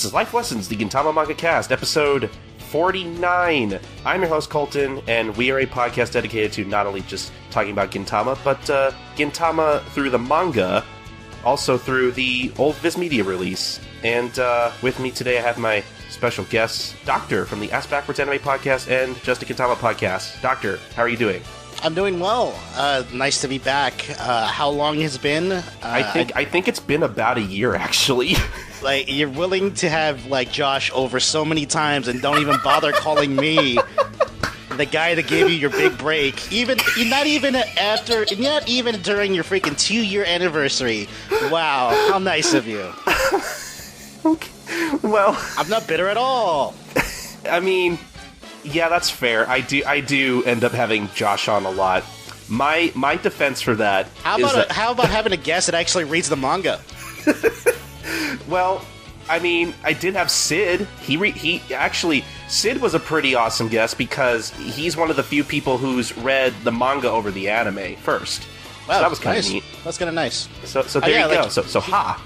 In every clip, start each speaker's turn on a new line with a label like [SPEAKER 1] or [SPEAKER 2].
[SPEAKER 1] This is Life Lessons, the Gintama Manga Cast, episode 49. I'm your host, Colton, and we are a podcast dedicated to not only just talking about Gintama, but Gintama through the manga, also through the old Viz Media release. And with me today, I have my special guest, Doctor, from the Ass Backwards Anime Podcast and Just a Gintama Podcast. Doctor, how are you doing?
[SPEAKER 2] I'm doing well. Nice to be back. How long has it been?
[SPEAKER 1] I think it's been about a year, actually.
[SPEAKER 2] Like, you're willing to have, like, Josh over so many times and don't even bother calling me the guy that gave you your big break. Not even during your freaking 2-year anniversary. Wow, how nice of you.
[SPEAKER 1] Okay. Well,
[SPEAKER 2] I'm not bitter at all.
[SPEAKER 1] I mean, yeah, that's fair. I do end up having Josh on a lot. My defense for that
[SPEAKER 2] how about having a guest that actually reads the manga?
[SPEAKER 1] Well, I mean, I did have Sid. Sid was a pretty awesome guest because he's one of the few people who's read the manga over the anime first.
[SPEAKER 2] Wow,
[SPEAKER 1] so that was kind of
[SPEAKER 2] nice.
[SPEAKER 1] neat.
[SPEAKER 2] That's kind of nice.
[SPEAKER 1] So there you go. So ha.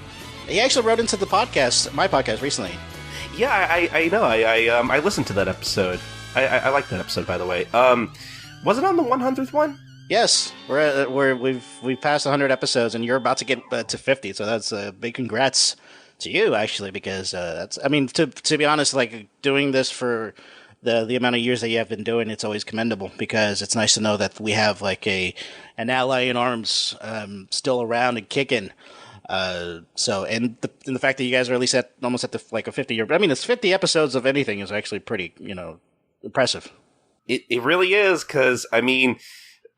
[SPEAKER 2] He actually wrote into the podcast, my podcast, recently.
[SPEAKER 1] Yeah, I know. I listened to that episode. I like that episode, by the way. Was it on the 100th one?
[SPEAKER 2] Yes, we've passed 100 episodes, and you're about to get to 50. So that's a big congrats to you, actually, because to be honest, like doing this for the amount of years that you have been doing, it's always commendable because it's nice to know that we have like an ally in arms still around and kicking. And the fact that you guys are at least almost at a 50-year. I mean, it's 50 episodes of anything is actually pretty, impressive.
[SPEAKER 1] It really is, because I mean,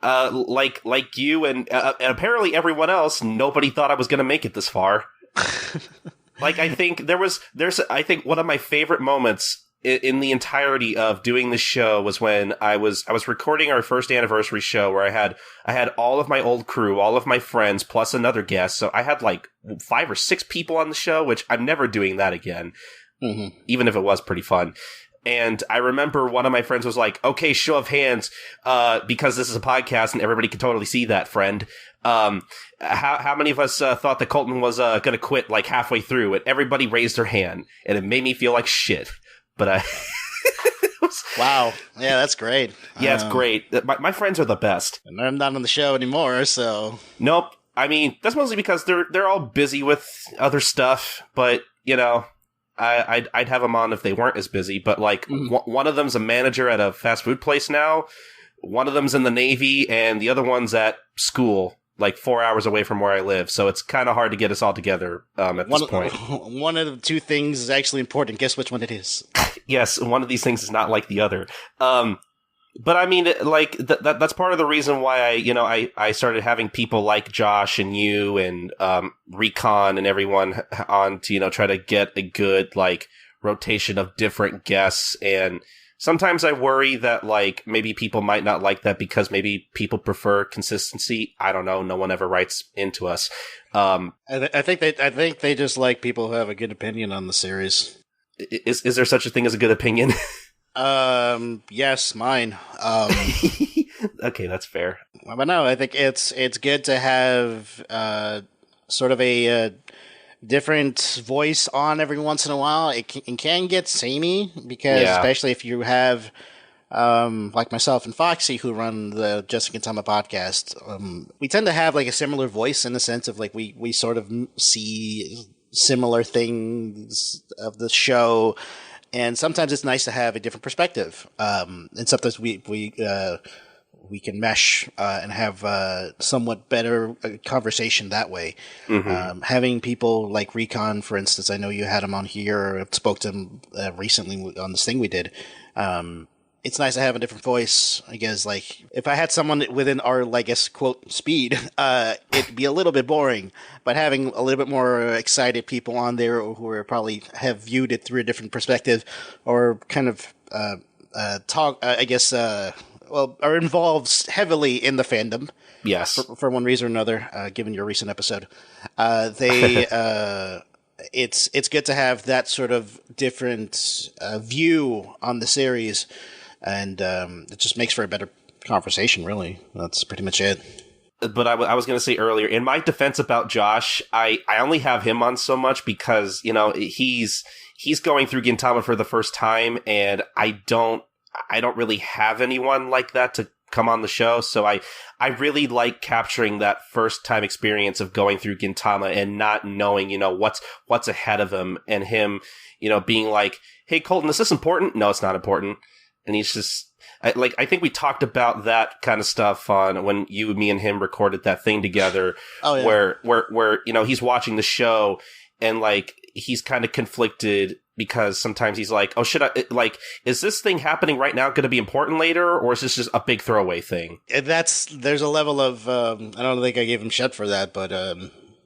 [SPEAKER 1] like you and apparently everyone else, nobody thought I was going to make it this far. Like, I think I think one of my favorite moments in the entirety of doing this show was when I was recording our first anniversary show where I had all of my old crew, all of my friends, plus another guest. So I had like 5 or 6 people on the show, which I'm never doing that again, even if it was pretty fun. And I remember one of my friends was like, okay, show of hands, because this is a podcast and everybody can totally see that, friend. How many of us thought that Colton was going to quit like halfway through? And everybody raised their hand, and it made me feel like shit. But
[SPEAKER 2] wow. Yeah, that's great.
[SPEAKER 1] Yeah, it's great. My friends are the best.
[SPEAKER 2] And I'm not on the show anymore, so...
[SPEAKER 1] Nope. I mean, that's mostly because they're all busy with other stuff, but, I'd have them on if they weren't as busy, but like one of them's a manager at a fast food place now, one of them's in the Navy, and the other one's at school, like 4 hours away from where I live. So it's kind of hard to get us all together at this point.
[SPEAKER 2] One of the two things is actually important. Guess which one it is?
[SPEAKER 1] Yes, one of these things is not like the other. But I mean, like that's part of the reason why I started having people like Josh and you and Recon and everyone on to try to get a good like rotation of different guests. And sometimes I worry that like maybe people might not like that because maybe people prefer consistency. I don't know. No one ever writes into us.
[SPEAKER 2] I think they just like people who have a good opinion on the series.
[SPEAKER 1] Is there such a thing as a good opinion?
[SPEAKER 2] Yes, mine.
[SPEAKER 1] Okay, that's fair.
[SPEAKER 2] But no, I think it's good to have sort of a different voice on every once in a while. It can get samey because especially if you have like myself and Foxy who run the Just a Gintama Podcast, we tend to have like a similar voice in the sense of like we sort of see similar things of the show. And sometimes it's nice to have a different perspective. And sometimes we can mesh and have somewhat better conversation that way. Having people like Recon, for instance, I know you had him on here, or spoke to him recently on this thing we did. It's nice to have a different voice. I guess, like, if I had someone within our, I guess, quote, speed, it'd be a little bit boring. But having a little bit more excited people on there who are probably have viewed it through a different perspective or kind of are involved heavily in the fandom.
[SPEAKER 1] Yes.
[SPEAKER 2] For one reason or another, given your recent episode. It's good to have that sort of different view on the series. And it just makes for a better conversation, really. That's pretty much it.
[SPEAKER 1] But I was going to say earlier, in my defense about Josh, I only have him on so much because, he's he's going through Gintama for the first time, and I don't really have anyone like that to come on the show, so I really like capturing that first time experience of going through Gintama and not knowing, what's ahead of him, and him, being like, hey, Colton, is this important? No, it's not important. And he's just, I think we talked about that kind of stuff on when you, me, and him recorded that thing together, where he's watching the show, and, like, he's kind of conflicted because sometimes he's like, oh, is this thing happening right now going to be important later, or is this just a big throwaway thing?
[SPEAKER 2] There's a level of, I don't think I gave him shit for that, but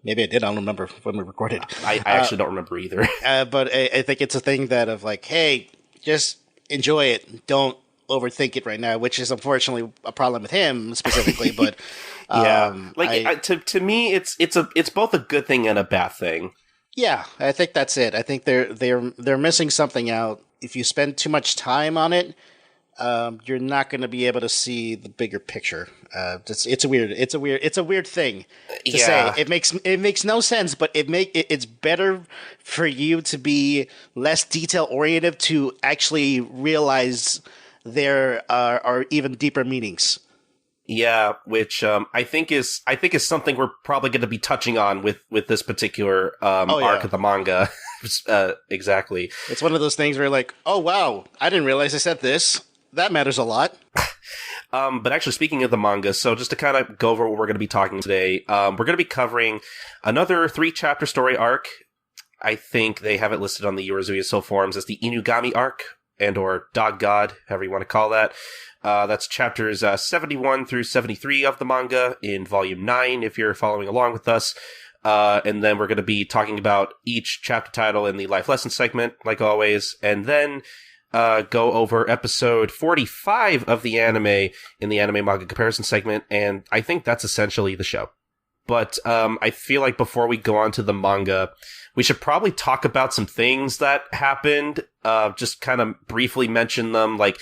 [SPEAKER 2] maybe I did. I don't remember when we recorded.
[SPEAKER 1] I actually don't remember either.
[SPEAKER 2] But I think it's a thing that of like, hey, just enjoy it. Don't overthink it right now, which is unfortunately a problem with him specifically, but
[SPEAKER 1] to me, it's both a good thing and a bad thing.
[SPEAKER 2] Yeah, I think that's it. I think they're missing something out. If you spend too much time on it, you're not going to be able to see the bigger picture. It's a weird thing to say. It makes no sense, but it's better for you to be less detail oriented to actually realize there are even deeper meanings.
[SPEAKER 1] Yeah, which I think is something we're probably going to be touching on with this particular arc of the manga. Exactly.
[SPEAKER 2] It's one of those things where you're like, oh wow, I didn't realize I said this. That matters a lot.
[SPEAKER 1] But actually, speaking of the manga, so just to kind of go over what we're going to be talking today, we're going to be covering another 3-chapter story arc. I think they have it listed on the Yorizuya Soul forums as the Inugami arc, and or Dog God, however you want to call that. That's chapters 71 through 73 of the manga in volume 9, if you're following along with us. And then we're going to be talking about each chapter title in the life lesson segment, like always. And then go over episode 45 of the anime in the anime manga comparison segment. And I think that's essentially the show. But I feel like before we go on to the manga, we should probably talk about some things that happened. Just kind of briefly mention them, like,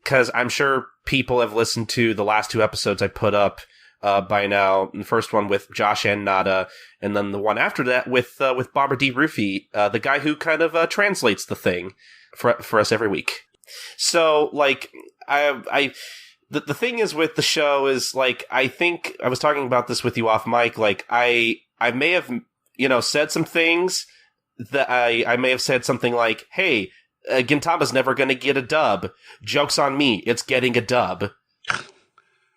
[SPEAKER 1] because I'm sure people have listened to the last 2 episodes I put up by now. The first one with Josh and Nada, and then the one after that with Bomber D. Rufy, the guy who kind of translates the thing for us every week. So, like, the thing is with the show is, like, I think I was talking about this with you off mic. Like, I may have, said some things that I may have said something like, hey, Gintama's never going to get a dub. Joke's on me. It's getting a dub.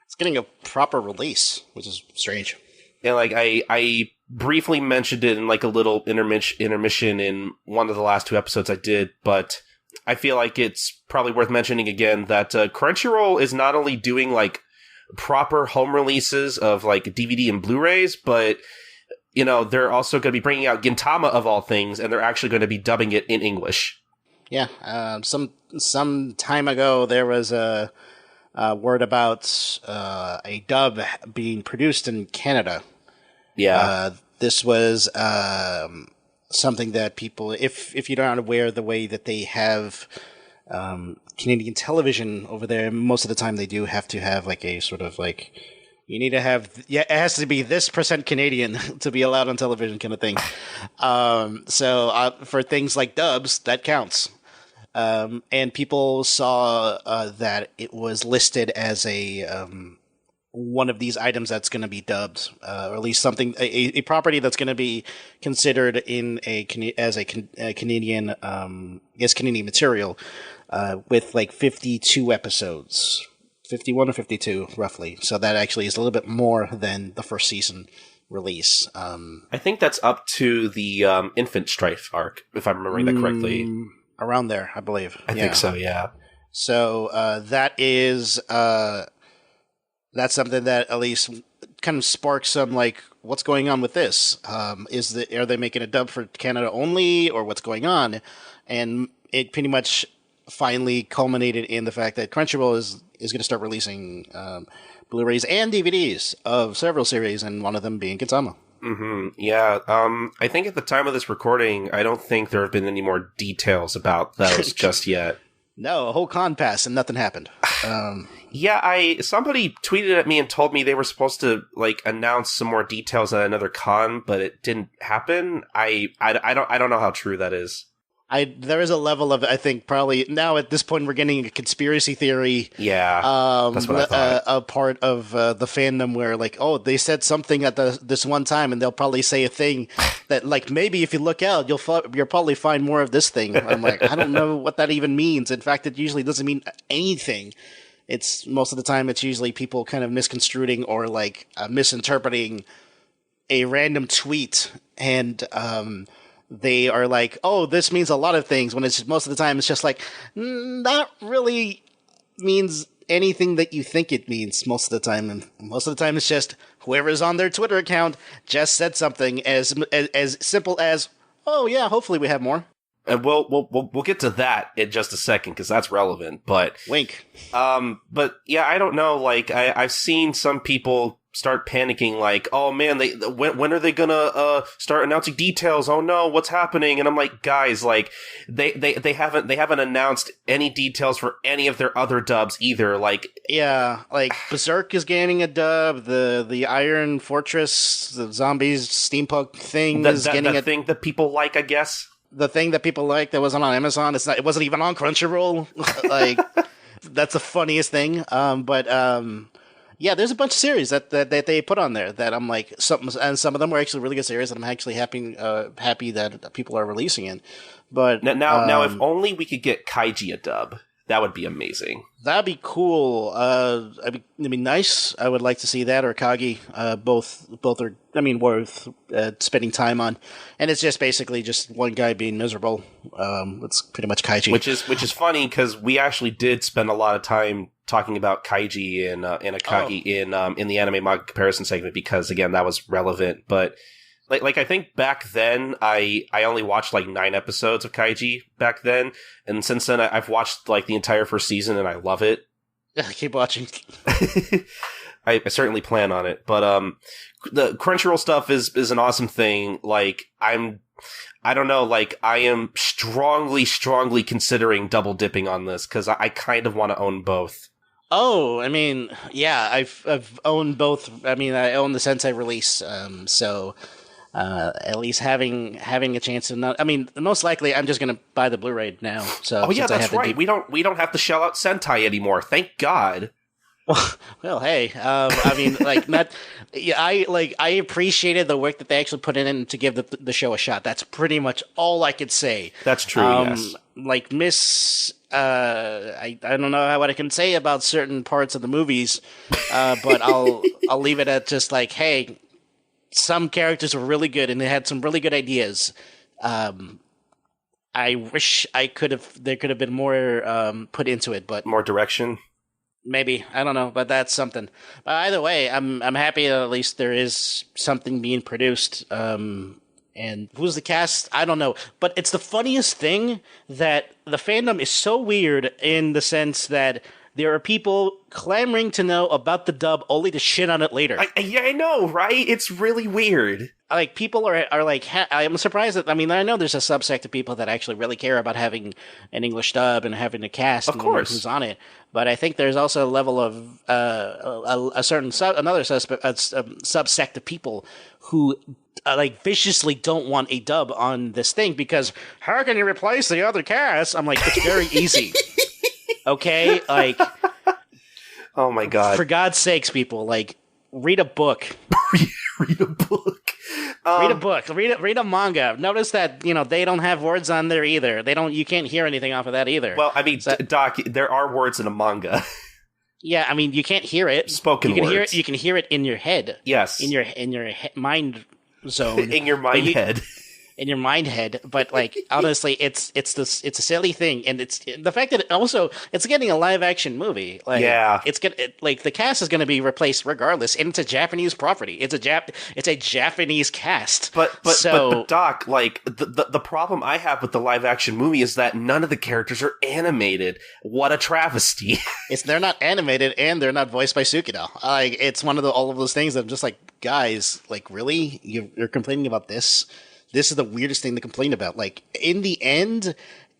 [SPEAKER 2] It's getting a proper release, which is strange.
[SPEAKER 1] And, like, I briefly mentioned it in, like, a little intermission in one of the last 2 episodes I did, but I feel like it's probably worth mentioning again that Crunchyroll is not only doing, like, proper home releases of, like, DVD and Blu Rays, but, they're also going to be bringing out Gintama of all things, and they're actually going to be dubbing it in English.
[SPEAKER 2] Yeah, some time ago there was a word about a dub being produced in Canada.
[SPEAKER 1] Yeah,
[SPEAKER 2] this was something that people, if you're not aware of the way that they have Canadian television over there, most of the time they do have to have like a sort of like, you need to have, it has to be this % Canadian to be allowed on television kind of thing. So for things like dubs, that counts. And people saw that it was listed as a one of these items that's going to be dubbed, or at least something, a property that's going to be considered in as a Canadian, Canadian material, with like 52 episodes. 51 or 52, roughly. So that actually is a little bit more than the first season release.
[SPEAKER 1] I think that's up to the Infant Strife arc, if I'm remembering that correctly.
[SPEAKER 2] Around there, I believe.
[SPEAKER 1] I think so, yeah.
[SPEAKER 2] So that is that's something that at least kind of sparks some, like, what's going on with this? Are they making a dub for Canada only, or what's going on? And it pretty much finally culminated in the fact that Crunchyroll is going to start releasing Blu-rays and DVDs of several series, and one of them being Gintama.
[SPEAKER 1] Mm-hmm. Yeah. I think at the time of this recording, I don't think there have been any more details about those just yet.
[SPEAKER 2] No, a whole con passed and nothing happened.
[SPEAKER 1] Yeah, somebody tweeted at me and told me they were supposed to, like, announce some more details at another con, but it didn't happen. I don't know how true that is.
[SPEAKER 2] There is a level of, I think, probably now at this point we're getting a conspiracy theory.
[SPEAKER 1] Yeah, that's what I thought.
[SPEAKER 2] A part of the fandom where like, oh, they said something at this one time, and they'll probably say a thing that like maybe if you look out, you'll probably find more of this thing. I'm like, I don't know what that even means. In fact, it usually doesn't mean anything. It's most of the time it's usually people kind of misconstruing or like misinterpreting a random tweet and they are like, oh, this means a lot of things, when it's most of the time it's just like, that really means anything that you think it means most of the time. And most of the time it's just whoever's on their Twitter account just said something as simple as, oh yeah, hopefully we have more.
[SPEAKER 1] And we'll get to that in just a second because that's relevant. But
[SPEAKER 2] wink.
[SPEAKER 1] But yeah, I don't know. Like I've seen some people start panicking, like, oh man, when are they gonna start announcing details? Oh no, what's happening? And I'm like, guys, like they haven't announced any details for any of their other dubs either. Like,
[SPEAKER 2] yeah, like Berserk is getting a dub. The Iron Fortress, the zombies steampunk thing is getting a
[SPEAKER 1] thing that people like, I guess.
[SPEAKER 2] The thing that people like that wasn't on Amazon. It wasn't even on Crunchyroll. Like, that's the funniest thing. Yeah, there's a bunch of series that they put on there that I'm like, some of them were actually really good series, and I'm actually happy that people are releasing it. But
[SPEAKER 1] now, if only we could get Kaiji a dub, that would be amazing.
[SPEAKER 2] That'd be cool. It'd be nice. I would like to see that, or Kagi. Both are, I mean, worth spending time on. And it's just basically just one guy being miserable. It's pretty much Kaiji,
[SPEAKER 1] which is funny because we actually did spend a lot of time talking about Kaiji and Akagi in the anime manga comparison segment because again that was relevant. But like I think back then I only watched like 9 episodes of Kaiji back then, and since then I've watched like the entire first season and I love it.
[SPEAKER 2] Keep watching.
[SPEAKER 1] I certainly plan on it, but the Crunchyroll stuff is an awesome thing. Like I don't know, like I am strongly considering double dipping on this because I kind of want to own both.
[SPEAKER 2] Oh, I mean, yeah, I've owned both. I mean, I own the Sensei release, so at least having a chance to not. I mean, most likely, I'm just gonna buy the Blu Ray now. So,
[SPEAKER 1] oh yeah, that's right. We don't have to shell out Sentai anymore. Thank God.
[SPEAKER 2] Well, hey, I mean, like, not. Yeah, I appreciated the work that they actually put in to give the show a shot. That's pretty much all I could say.
[SPEAKER 1] That's true. Yes.
[SPEAKER 2] Like I don't know what I can say about certain parts of the movies, but I'll leave it at just like, hey, some characters were really good and they had some really good ideas. I wish there could have been more put into it, but
[SPEAKER 1] more direction.
[SPEAKER 2] Maybe, I don't know, but that's something. But either way, I'm happy that at least there is something being produced. And who's the cast? I don't know. But it's the funniest thing that the fandom is so weird in the sense that there are people clamoring to know about the dub only to shit on it later.
[SPEAKER 1] I know, right? It's really weird.
[SPEAKER 2] Like, people are like, I'm surprised that, I mean, I know there's a subsect of people that actually really care about having an English dub and having a cast
[SPEAKER 1] of course
[SPEAKER 2] who's on it. But I think there's also a level of another subsect of people who like viciously don't want a dub on this thing because how can you replace the other cast? I'm like, it's very easy. Okay, like,
[SPEAKER 1] oh my god!
[SPEAKER 2] For God's sakes, people, like, read a book.
[SPEAKER 1] Read a book.
[SPEAKER 2] Read a book. Read a manga. Notice that they don't have words on there either. You can't hear anything off of that either.
[SPEAKER 1] Well, I mean, Doc, there are words in a manga.
[SPEAKER 2] Yeah, I mean, you can't hear it.
[SPEAKER 1] Spoken words.
[SPEAKER 2] You can hear it in your head.
[SPEAKER 1] Yes.
[SPEAKER 2] In your mind zone.
[SPEAKER 1] In your mind head.
[SPEAKER 2] In your mind head, but like honestly, it's a silly thing, and it's the fact that it's getting a live action movie. Like,
[SPEAKER 1] yeah,
[SPEAKER 2] like the cast is going to be replaced regardless, and it's a Japanese property. It's a Japanese cast.
[SPEAKER 1] But Doc, like the problem I have with the live action movie is that none of the characters are animated. What a travesty!
[SPEAKER 2] They're not animated, and they're not voiced by Tsukino. Like, it's one of all of those things that I'm just like, guys, like, really, you're complaining about this? This is the weirdest thing to complain about. Like, in the end,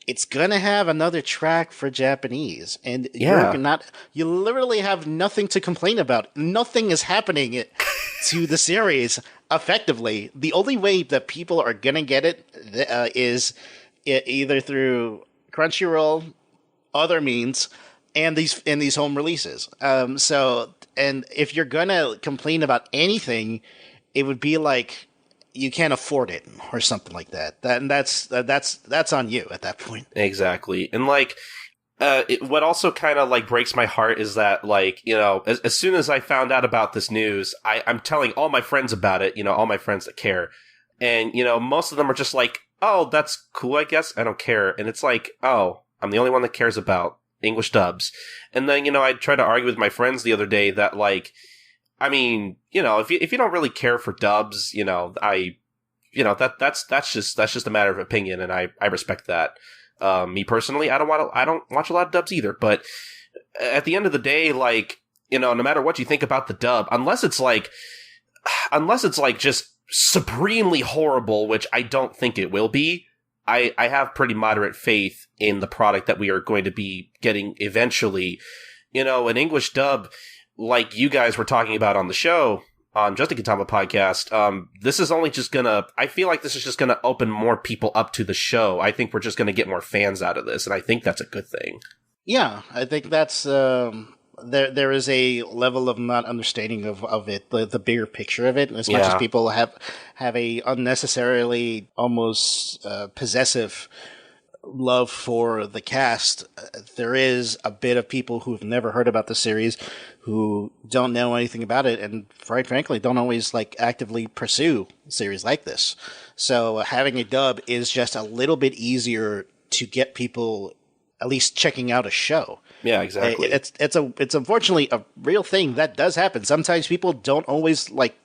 [SPEAKER 2] it's gonna have another track for Japanese, and you literally have nothing to complain about. Nothing is happening to the series effectively. The only way that people are gonna get it is either through Crunchyroll, other means, and these home releases. So, and if you're gonna complain about anything, it would be like you can't afford it or something like that. That's on you at that point.
[SPEAKER 1] Exactly. And like, what also kind of like breaks my heart is that, like, you know, as soon as I found out about this news, I'm telling all my friends about it, you know, all my friends that care. And, you know, most of them are just like, oh, that's cool, I guess. I don't care. And it's like, oh, I'm the only one that cares about English dubs. And then, you know, I tried to argue with my friends the other day that, like, I mean, you know, if you don't really care for dubs, you know, that's just a matter of opinion, and I respect that. Me personally, I don't watch a lot of dubs either, but at the end of the day, like, you know, no matter what you think about the dub, unless it's like just supremely horrible, which I don't think it will be, I have pretty moderate faith in the product that we are going to be getting eventually. You know, an English dub, like you guys were talking about on the show, on Just a Gintama Podcast, this is only just I feel like this is just gonna open more people up to the show. I think we're just gonna get more fans out of this, and I think that's a good thing.
[SPEAKER 2] Yeah, I think that's, there is a level of not understanding of it, the bigger picture of it, as much as people have a unnecessarily almost possessive love for the cast. There is a bit of people who've never heard about the series, who don't know anything about it, and quite frankly don't always like actively pursue series like this. So having a dub is just a little bit easier to get people at least checking out a show.
[SPEAKER 1] Yeah, exactly.
[SPEAKER 2] It's unfortunately a real thing that does happen. Sometimes people don't always like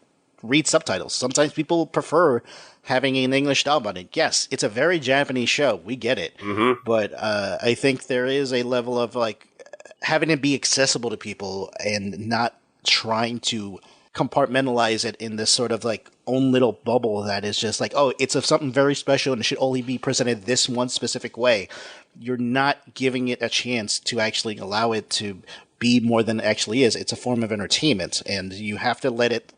[SPEAKER 2] read subtitles. Sometimes people prefer having an English dub on it. Yes, it's a very Japanese show. We get it.
[SPEAKER 1] Mm-hmm.
[SPEAKER 2] But I think there is a level of like having it be accessible to people and not trying to compartmentalize it in this sort of like own little bubble that is just like, oh, it's of something very special and it should only be presented this one specific way. You're not giving it a chance to actually allow it to be more than it actually is. It's a form of entertainment, and you have to let it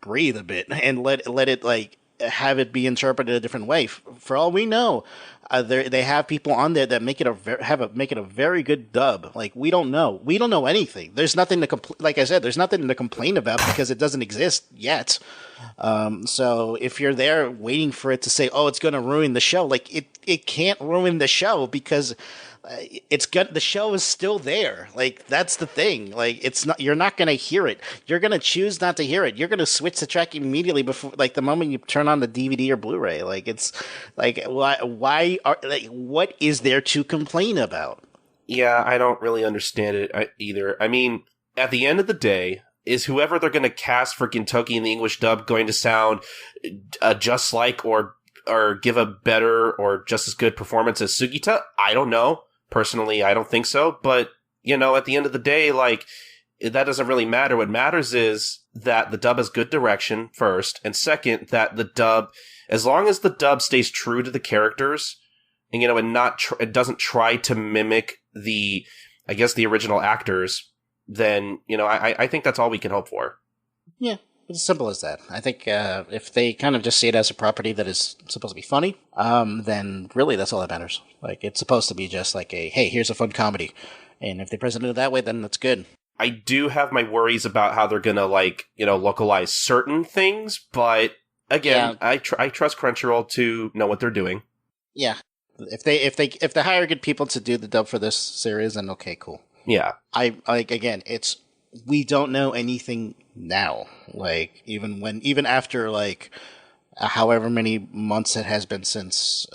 [SPEAKER 2] breathe a bit and let it like have it be interpreted a different way. For all we know, they have people on there that make it a very good dub. Like we don't know anything. There's nothing to like I said, there's nothing to complain about because it doesn't exist yet. So if you're there waiting for it to say, oh, it's going to ruin the show, like it can't ruin the show because the show is still there. Like that's the thing. Like you're not going to hear it. You're going to choose not to hear it. You're going to switch the track immediately before, like the moment you turn on the DVD or Blu Ray. Like it's like, what is there to complain about?
[SPEAKER 1] Yeah, I don't really understand it either. I mean, at the end of the day, is whoever they're going to cast for Gintoki in the English dub going to sound just like or give a better or just as good performance as Sugita? I don't know. Personally, I don't think so. But, you know, at the end of the day, like, that doesn't really matter. What matters is that the dub has good direction, first. And second, that the dub, as long as the dub stays true to the characters, and, you know, and it doesn't try to mimic the original actors, then, you know, I think that's all we can hope for.
[SPEAKER 2] Yeah. It's as simple as that. I think if they kind of just see it as a property that is supposed to be funny, then really that's all that matters. Like, it's supposed to be just like hey, here's a fun comedy. And if they present it that way, then that's good.
[SPEAKER 1] I do have my worries about how they're going to, like, you know, localize certain things, but again, yeah. I trust Crunchyroll to know what they're doing.
[SPEAKER 2] Yeah. If they hire good people to do the dub for this series, then okay, cool.
[SPEAKER 1] Yeah.
[SPEAKER 2] We don't know anything now. Like, even after, like, however many months it has been since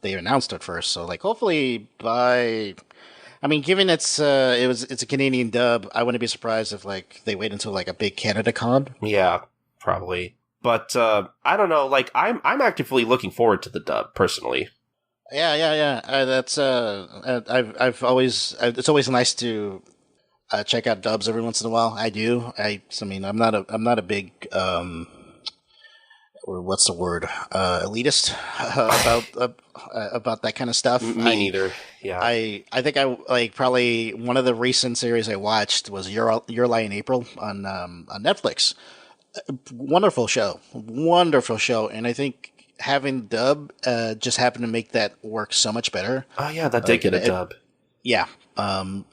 [SPEAKER 2] they announced it first. So, like, hopefully given it's a Canadian dub, I wouldn't be surprised if, like, they wait until, like, a big Canada con.
[SPEAKER 1] Yeah, probably. But, I don't know, like, I'm actively looking forward to the dub, personally.
[SPEAKER 2] Yeah. It's always nice to check out dubs every once in a while. I do. I'm not a big what's the word? Elitist about that kind of stuff.
[SPEAKER 1] Me neither. Yeah.
[SPEAKER 2] I think I like probably one of the recent series I watched was Your Lie in April on Netflix. Wonderful show, and I think having dub just happened to make that work so much better.
[SPEAKER 1] Oh yeah, that did get a dub.
[SPEAKER 2] Yeah.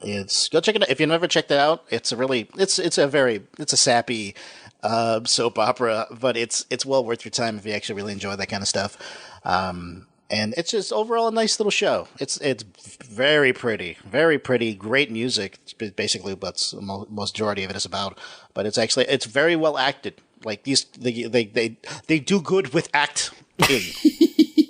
[SPEAKER 2] It's go check it out if you've never checked it out. It's a sappy soap opera, but it's well worth your time if you actually really enjoy that kind of stuff. And it's just overall a nice little show. It's very pretty, great music. It's basically what the majority of it is about. But it's very well acted. Like they do good with acting.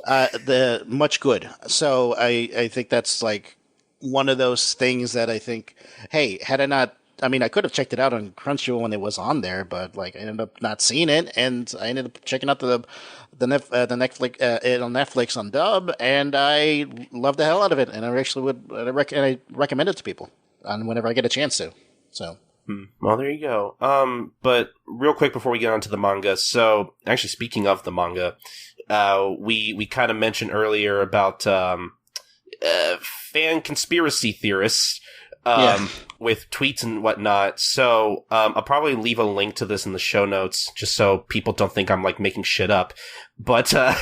[SPEAKER 2] The much good. So I think that's like one of those things that I think, hey, had I not, I mean, I could have checked it out on Crunchyroll when it was on there, but like I ended up not seeing it, and I ended up checking out the Netflix on Netflix on dub, and I love the hell out of it, and I actually I recommend it to people whenever I get a chance to. So.
[SPEAKER 1] Well, there you go. But real quick before we get on to the manga, so actually speaking of the manga, we kind of mentioned earlier about fan conspiracy theorists with tweets and whatnot. So I'll probably leave a link to this in the show notes just so people don't think I'm like making shit up. But
[SPEAKER 2] I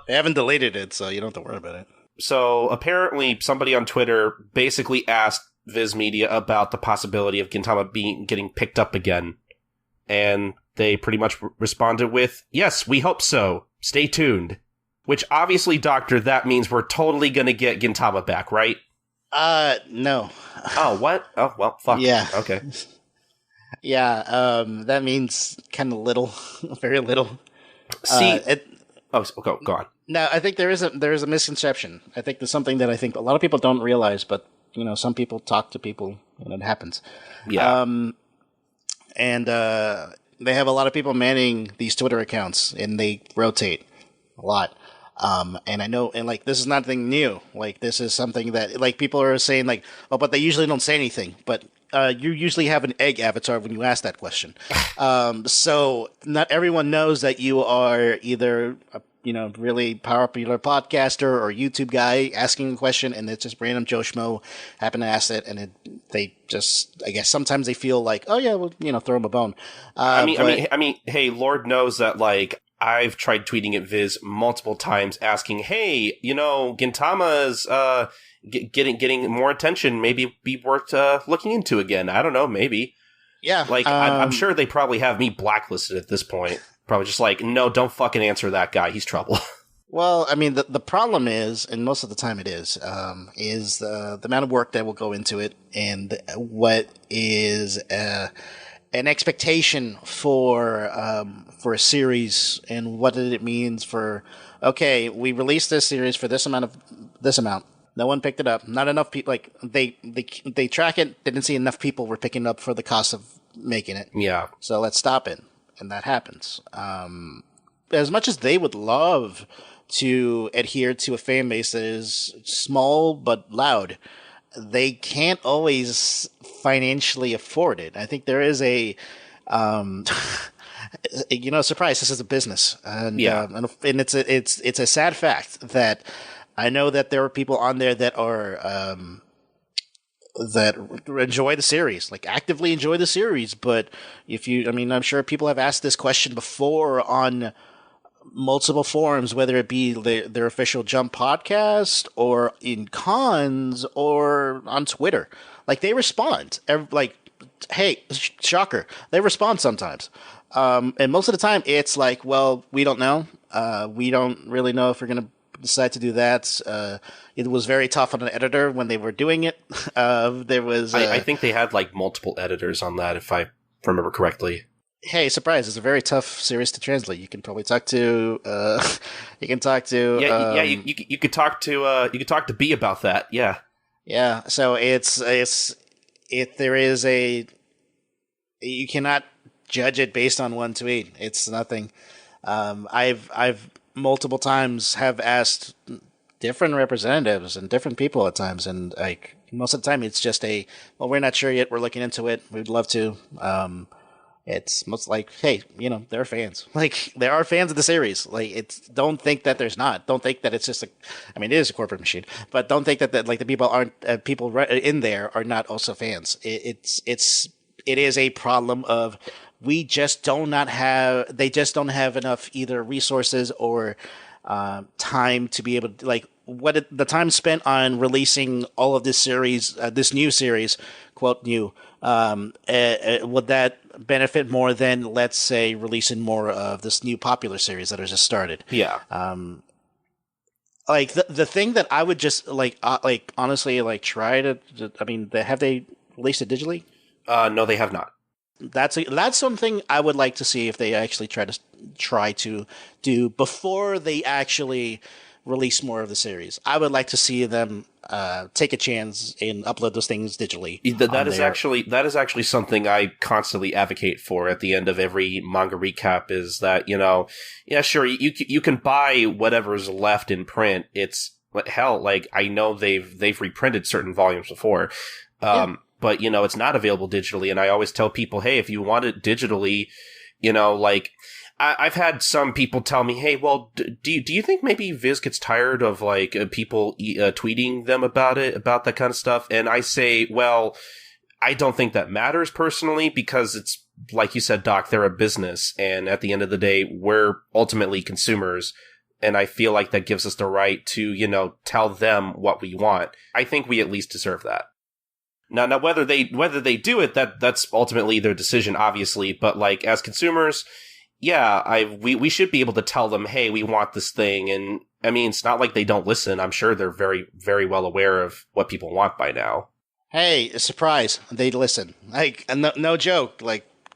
[SPEAKER 2] haven't deleted it, so you don't have to worry about it.
[SPEAKER 1] So apparently somebody on Twitter basically asked Viz Media about the possibility of Gintama getting picked up again. And they pretty much responded with, "Yes, we hope so. Stay tuned." Which obviously, Doctor, that means we're totally gonna get Gintama back, right?
[SPEAKER 2] No.
[SPEAKER 1] Oh, what? Oh, well, fuck.
[SPEAKER 2] Yeah.
[SPEAKER 1] Okay.
[SPEAKER 2] Yeah, that means kind of little, very little.
[SPEAKER 1] See, go on.
[SPEAKER 2] No, I think there is a misconception. I think there's something that I think a lot of people don't realize, but some people talk to people and it happens.
[SPEAKER 1] Yeah.
[SPEAKER 2] And they have a lot of people manning these Twitter accounts, and they rotate a lot. And I know, and like, this is nothing new. Like, this is something that, like, people are saying, like, oh, but they usually don't say anything. But you usually have an egg avatar when you ask that question. So not everyone knows that you are either a really popular podcaster or YouTube guy asking a question, and it's just random Joe Schmo happen to ask it, and they just, I guess sometimes they feel like, oh yeah, well, throw them a bone.
[SPEAKER 1] I mean, hey, Lord knows that, like, I've tried tweeting at Viz multiple times asking, hey, Gintama's getting more attention, maybe be worth looking into again. I don't know, maybe.
[SPEAKER 2] Yeah.
[SPEAKER 1] Like, I'm sure they probably have me blacklisted at this point. Probably just like, no, don't fucking answer that guy. He's trouble.
[SPEAKER 2] Well, I mean, the problem is, and most of the time it is the amount of work that will go into it, and what is an expectation for a series, and what it means for, okay, we released this series for this amount. No one picked it up. Not enough people. Like, they track it. They didn't see enough people were picking it up for the cost of making it.
[SPEAKER 1] Yeah.
[SPEAKER 2] So let's stop it. And that happens. As much as they would love to adhere to a fan base that is small but loud, they can't always financially afford it. I think there is a, surprise. This is a business, and and it's a sad fact that I know that there are people on there that are that enjoy the series, like actively enjoy the series. But I'm sure people have asked this question before on multiple forums, whether it be their official Jump podcast or in cons or on Twitter. Like, they respond. Like, hey, shocker, they respond sometimes. And most of the time it's like, well, we don't know. We don't really know if we're going to decide to do that. It was very tough on an editor when they were doing it. There was
[SPEAKER 1] I think they had like multiple editors on that, if I remember correctly.
[SPEAKER 2] Hey, surprise! It's a very tough series to translate. You can probably talk to. You could talk to B
[SPEAKER 1] about that. Yeah.
[SPEAKER 2] Yeah. So there is a. You cannot judge it based on one tweet. It's nothing. I've multiple times have asked different representatives and different people at times, and like most of the time it's just well, we're not sure yet, we're looking into it, we'd love to. It's most like, hey, there are fans. Like, there are fans of the series. Like, don't think that there's not. Don't think that it's just it is a corporate machine, but don't think that like the people aren't people in there are not also fans. It is a problem of we just do not have. They just don't have enough either resources or time to be able to the time spent on releasing all of this series, this new series, quote new. Would that benefit more than, let's say, releasing more of this new popular series that has just started?
[SPEAKER 1] Yeah.
[SPEAKER 2] The thing that I would just honestly try to. I mean, have they released it digitally?
[SPEAKER 1] No, they have not.
[SPEAKER 2] That's something I would like to see if they actually try to do before they actually release more of the series. I would like to see them take a chance and upload those things digitally.
[SPEAKER 1] That is actually something I constantly advocate for at the end of every manga recap. Is that sure, you can buy whatever's left in print. It's hell, like I know they've reprinted certain volumes before, but it's not available digitally. And I always tell people, hey, if you want it digitally, I've had some people tell me, hey, well, do you think maybe Viz gets tired of people tweeting them about that kind of stuff? And I say, well, I don't think that matters personally, because it's like you said, Doc, they're a business, and at the end of the day, we're ultimately consumers. And I feel like that gives us the right to, tell them what we want. I think we at least deserve that. Now whether they do it, that's ultimately their decision, obviously. But as consumers, yeah, we should be able to tell them, hey, we want this thing. And I mean, it's not like they don't listen. I'm sure they're very, very well aware of what people want by now. Hey,
[SPEAKER 2] a surprise. They listen. No joke.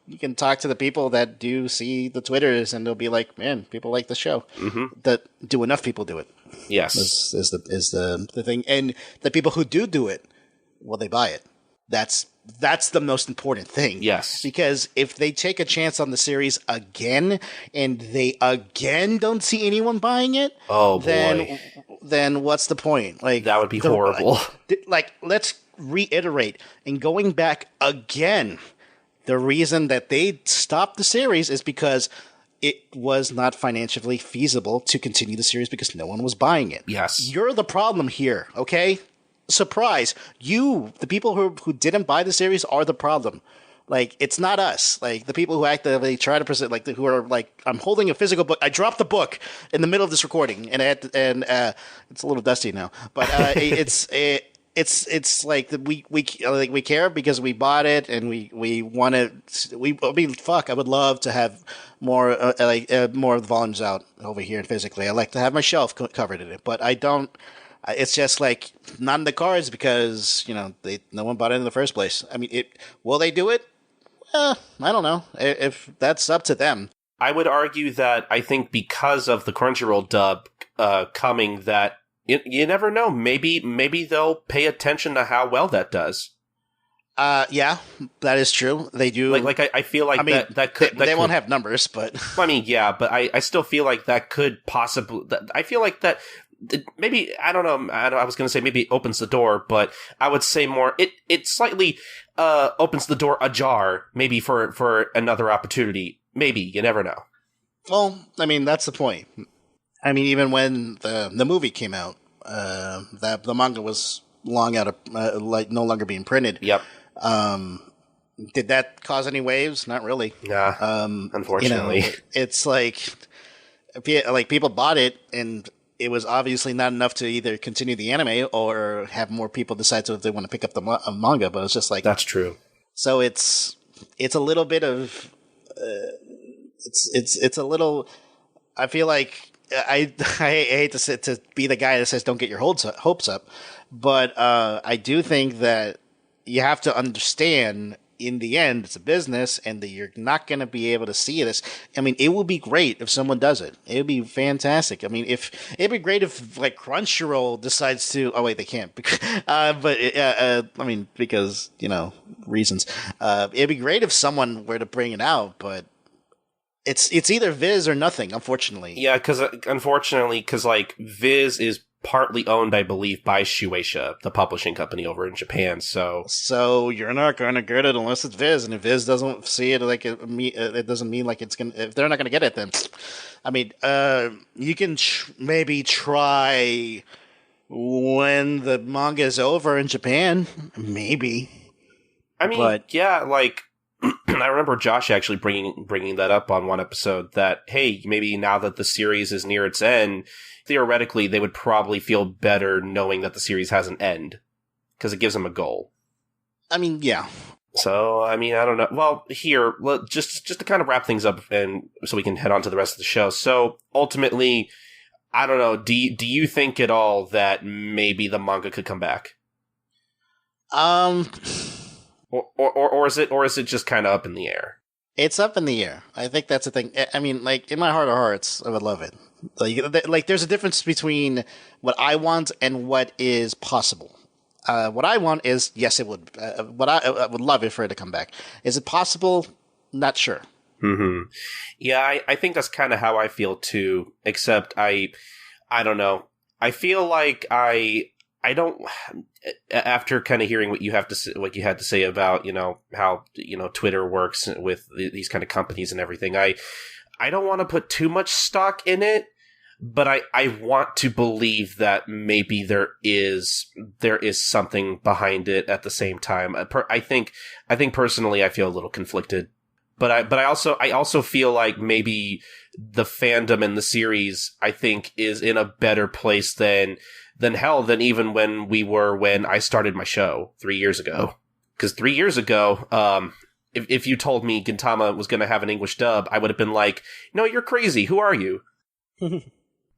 [SPEAKER 2] You can talk to the people that do see the Twitters, and they'll be like, man, people like the show.
[SPEAKER 1] Mm-hmm.
[SPEAKER 2] Do enough people do it?
[SPEAKER 1] Yes.
[SPEAKER 2] Is the thing. And the people who do it, will they buy it? That's the most important thing.
[SPEAKER 1] Yes.
[SPEAKER 2] Because if they take a chance on the series again and they again don't see anyone buying it, then what's the point?
[SPEAKER 1] That would be horrible.
[SPEAKER 2] Let's reiterate, and going back again, the reason that they stopped the series is because it was not financially feasible to continue the series because no one was buying it.
[SPEAKER 1] Yes.
[SPEAKER 2] You're the problem here, okay? Surprise. The people who didn't buy the series are the problem. It's not us. The people who actively try to present, who are I'm holding a physical book. I dropped the book in the middle of this recording, and it's a little dusty now. But it's we care because we bought it, and we want it. I would love to have more more of the volumes out over here physically. I like to have my shelf covered in it, but I don't. It's just not in the cards because no one bought it in the first place. I mean, will they do it? I don't know. If that's up to them.
[SPEAKER 1] I would argue that I think because of the Crunchyroll dub coming, that you never know. Maybe they'll pay attention to how well that does.
[SPEAKER 2] Yeah, that is true. They do.
[SPEAKER 1] I feel like
[SPEAKER 2] they won't have numbers, but
[SPEAKER 1] I mean, yeah, but I still feel like that could possibly. I feel like that. Maybe, I don't know, I was going to say maybe it opens the door, but I would say more, it slightly opens the door ajar, maybe for another opportunity. Maybe, you never know.
[SPEAKER 2] Well, I mean, that's the point. I mean, even when the movie came out, the manga was long out of, no longer being printed.
[SPEAKER 1] Yep.
[SPEAKER 2] Did that cause any waves? Not really.
[SPEAKER 1] Nah, unfortunately.
[SPEAKER 2] It's people bought it, and it was obviously not enough to either continue the anime or have more people decide if they want to pick up the manga. But it's just
[SPEAKER 1] that's true.
[SPEAKER 2] So it's a little bit of it's a little. I feel like I hate to be the guy that says don't get your hopes up, but I do think that you have to understand. In the end, it's a business, and that you're not going to be able to see this. I mean, it would be great if someone does it. It would be fantastic. I mean, it'd be great if Crunchyroll decides to. Oh wait, they can't. I mean, because reasons. It'd be great if someone were to bring it out, but it's either Viz or nothing. Unfortunately.
[SPEAKER 1] Yeah, because Viz is partly owned, I believe, by Shueisha, the publishing company over in Japan. So
[SPEAKER 2] you're not going to get it unless it's Viz, and if Viz doesn't see it it doesn't mean it's gonna. If they're not going to get it, then I mean, you can maybe try when the manga is over in Japan, maybe.
[SPEAKER 1] I mean, yeah, I remember Josh actually bringing that up on one episode, that, hey, maybe now that the series is near its end, theoretically, they would probably feel better knowing that the series has an end, because it gives them a goal.
[SPEAKER 2] I mean, yeah.
[SPEAKER 1] So, I mean, I don't know. Well, here, just to kind of wrap things up, and so we can head on to the rest of the show. So, ultimately, I don't know. Do you think at all that maybe the manga could come back? Or is it just kind of up in the air?
[SPEAKER 2] It's up in the air. I think that's the thing. I mean, like, in my heart of hearts, I would love it. Like, there's a difference between what I want and what is possible. What I want is, yes, it would. I would love it for it to come back. Is it possible? Not sure.
[SPEAKER 1] Mm-hmm. Yeah, I think that's kind of how I feel too. Except I don't know. I feel like I don't. After kind of hearing what you had to say about, how, Twitter works with these kind of companies and everything, I don't want to put too much stock in it, but I want to believe that maybe there is something behind it at the same time. I think personally I feel a little conflicted, but I also feel like maybe the fandom in the series, I think, is in a better place than even when I started my show 3 years ago. Because 3 years ago, if you told me Gintama was going to have an English dub, I would have been like, no, you're crazy. Who are you?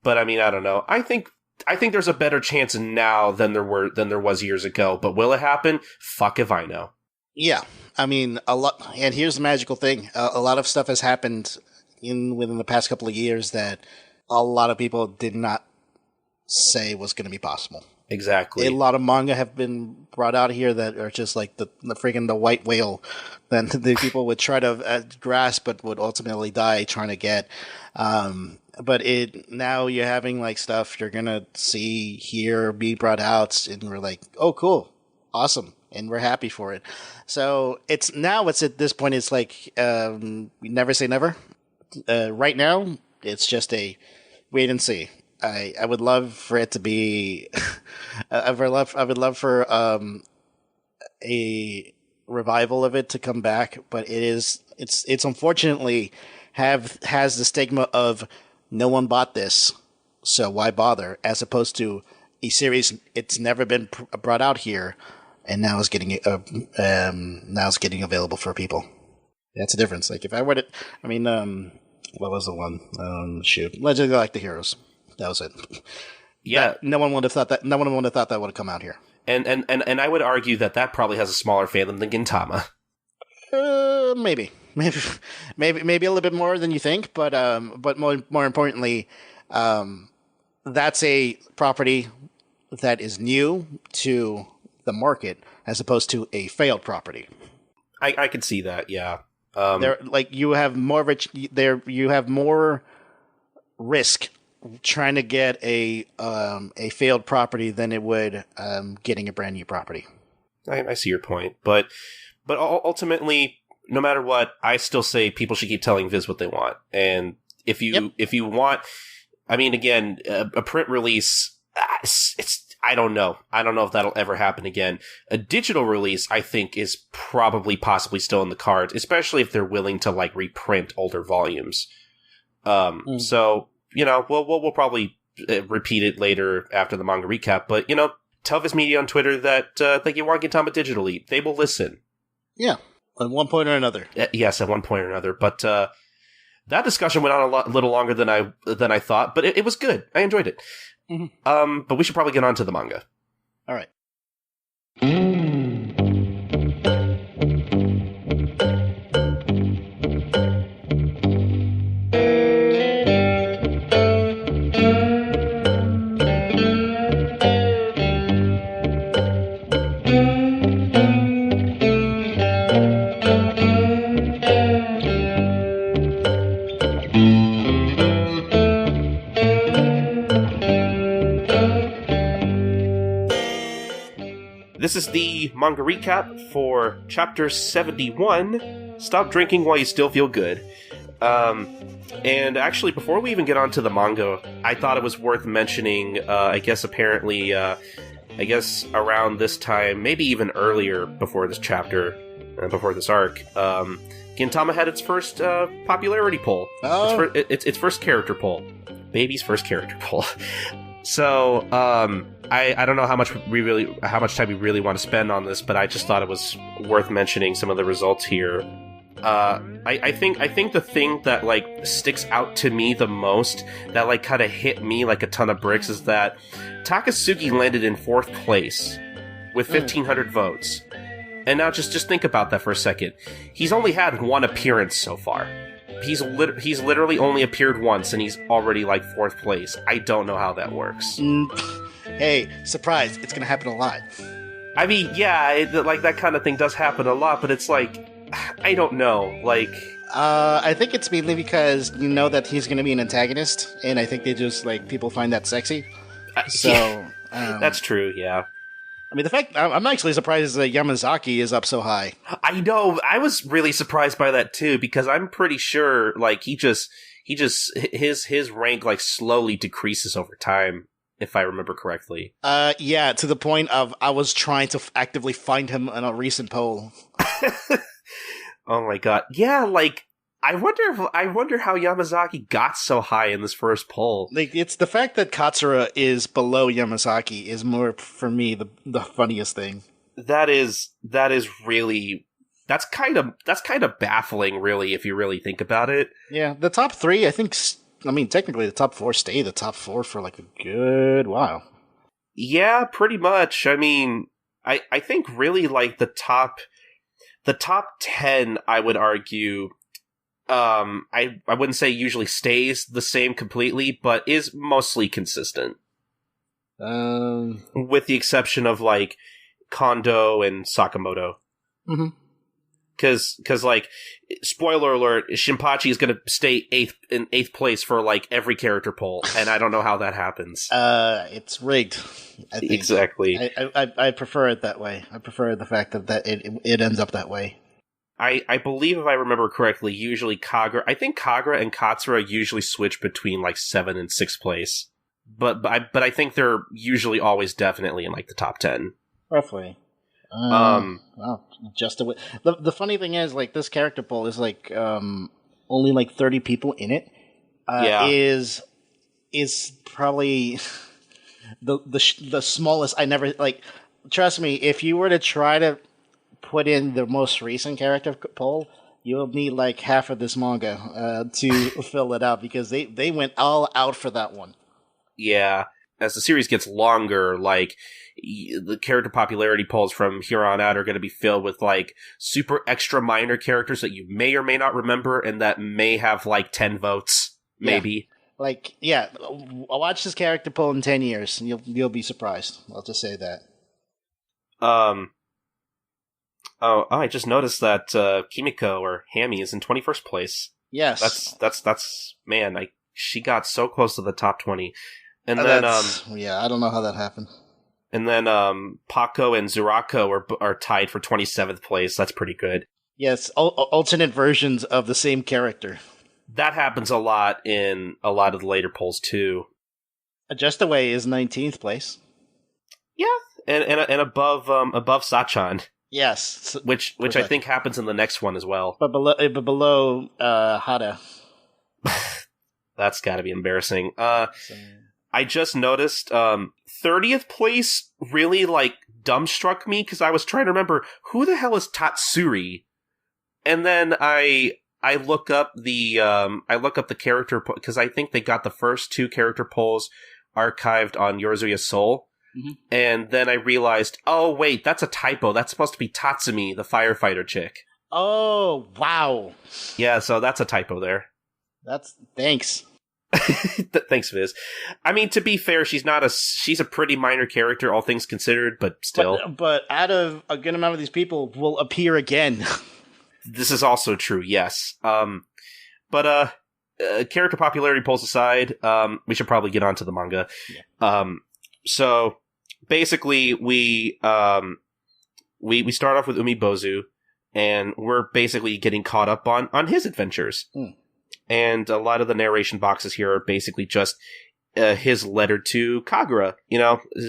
[SPEAKER 1] But I mean, I don't know. I think there's a better chance now than there was years ago. But will it happen? Fuck if I know.
[SPEAKER 2] Yeah, I mean, a lot. And here's the magical thing: a lot of stuff has happened within the past couple of years that a lot of people did not say was going to be possible.
[SPEAKER 1] Exactly.
[SPEAKER 2] A lot of manga have been brought out here that are just like the freaking the white whale that the people would try to grasp, but would ultimately die trying to get. But now you're having like stuff you're gonna see here be brought out, and we're like, oh, cool, awesome, and we're happy for it. So it's at this point, it's like we never say never. Right now, it's just a wait and see. I would love for it to be. I would love for a revival of it to come back, but it's unfortunately has the stigma of no one bought this, so why bother? As opposed to a series, it's never been brought out here, and now it's getting available for people. That's the difference. Like if I were to, I mean, what was the one? Legend of Galactic Heroes. That was it.
[SPEAKER 1] Yeah,
[SPEAKER 2] no one would have thought that. No one would have thought that would have come out here.
[SPEAKER 1] And I would argue that probably has a smaller fandom than Gintama.
[SPEAKER 2] Maybe a little bit more than you think, but more importantly, that's a property that is new to the market as opposed to a failed property.
[SPEAKER 1] I could see that, yeah.
[SPEAKER 2] You have more risk trying to get a failed property than it would getting a brand new property.
[SPEAKER 1] I see your point, but ultimately, no matter what, I still say people should keep telling Viz what they want. And if you want, I mean, again, a print release, I don't know. I don't know if that'll ever happen again. A digital release, I think, is possibly still in the cards, especially if they're willing to like reprint older volumes. So, we'll probably repeat it later after the manga recap, but, tell Viz Media on Twitter that you want Gintama digitally. They will listen. Yeah.
[SPEAKER 2] At one point or another.
[SPEAKER 1] Yes, at one point or another. But that discussion went on a little longer than I thought, but it was good. I enjoyed it. Mm-hmm. But we should probably get on to the manga.
[SPEAKER 2] All right.
[SPEAKER 1] This is the manga recap for Chapter 71, Stop Drinking While You Still Feel Good. And actually, before we even get on to the manga, I thought it was worth mentioning, I guess around this time, maybe even earlier before this chapter, before this arc, Gintama had its first popularity poll.
[SPEAKER 2] Oh.
[SPEAKER 1] Its first character poll. Baby's first character poll. So, I don't know how much time we really want to spend on this, but I just thought it was worth mentioning some of the results here. I think the thing that like sticks out to me the most, that like kind of hit me like a ton of bricks, is that Takasugi landed in 4th place with 1,500 votes. And now just think about that for a second. He's only had one appearance so far. He's literally only appeared once, and he's already like 4th place. I don't know how that works.
[SPEAKER 2] Hey, surprise! It's gonna happen a lot.
[SPEAKER 1] I mean, yeah, like that kind of thing does happen a lot, but it's like, I don't know, like.
[SPEAKER 2] I think it's mainly because you know that he's gonna be an antagonist, and I think they just like people find that sexy. So
[SPEAKER 1] that's true. Yeah.
[SPEAKER 2] I mean, the fact I'm actually surprised that Yamazaki is up so high.
[SPEAKER 1] I know. I was really surprised by that too, because I'm pretty sure like his rank like slowly decreases over time, if I remember correctly.
[SPEAKER 2] Yeah, to the point of I was trying to actively find him in a recent poll.
[SPEAKER 1] Oh my god. Yeah, like I wonder how Yamazaki got so high in this first poll.
[SPEAKER 2] Like, it's the fact that Katsura is below Yamazaki is more, for me, the funniest thing.
[SPEAKER 1] That is really, that's kind of baffling, really, if you really think about it.
[SPEAKER 2] Yeah, the top 3, technically the top 4 stay the top 4 for like a good while.
[SPEAKER 1] Yeah, pretty much. I mean, I think really like the top 10, I would argue. I wouldn't say usually stays the same completely, but is mostly consistent. With the exception of like Kondo and Sakamoto.
[SPEAKER 2] Mm-hmm.
[SPEAKER 1] Cause like, spoiler alert, Shinpachi is gonna stay in 8th place for like every character poll, and I don't know how that happens.
[SPEAKER 2] It's rigged. I think.
[SPEAKER 1] Exactly.
[SPEAKER 2] I prefer it that way. I prefer the fact that it ends up that way.
[SPEAKER 1] I believe, if I remember correctly, usually Kagura and Katsura usually switch between like 7th and 6th place, but I think they're usually always definitely in like the top 10.
[SPEAKER 2] Roughly. Well, just the funny thing is, like, this character poll is like only like 30 people in it. Is probably the smallest. I never like. Trust me, if you were to try to put in the most recent character poll, you'll need like half of this manga to fill it out, because they went all out for that one.
[SPEAKER 1] Yeah, as the series gets longer, like, the character popularity polls from here on out are going to be filled with like super extra minor characters that you may or may not remember, and that may have like 10 votes, maybe.
[SPEAKER 2] Yeah. I'll watch this character poll in 10 years, and you'll be surprised. I'll just say that.
[SPEAKER 1] Oh, I just noticed that Kimiko, or Hammy, is in 21st place.
[SPEAKER 2] Yes.
[SPEAKER 1] That's man, she got so close to the top 20. And
[SPEAKER 2] then I don't know how that happened.
[SPEAKER 1] And then Paco and Zurako are tied for 27th place. That's pretty good.
[SPEAKER 2] Yes, alternate versions of the same character.
[SPEAKER 1] That happens a lot in a lot of the later polls too.
[SPEAKER 2] Just Away is 19th place.
[SPEAKER 1] Yeah, and above Sachan.
[SPEAKER 2] Yes,
[SPEAKER 1] which I think happens in the next one as well.
[SPEAKER 2] But below Hada.
[SPEAKER 1] That's got to be embarrassing. I just noticed 30th place really like dumbstruck me, because I was trying to remember who the hell is Tatsuri, and then I look up the character, because I think they got the first 2 character polls archived on Yorozuya's Soul. Mm-hmm. And then I realized, oh wait, that's a typo. That's supposed to be Tatsumi, the firefighter chick.
[SPEAKER 2] Oh, wow.
[SPEAKER 1] Yeah, so that's a typo there.
[SPEAKER 2] Thanks.
[SPEAKER 1] Thanks, Viz. I mean, to be fair, she's a pretty minor character, all things considered, but still.
[SPEAKER 2] But out of a good amount of these people will appear again.
[SPEAKER 1] This is also true, yes. But character popularity polls aside, we should probably get onto the manga. Yeah. So basically, we start off with Umibozu, and we're basically getting caught up on his adventures. Mm. And a lot of the narration boxes here are basically just his letter to Kagura,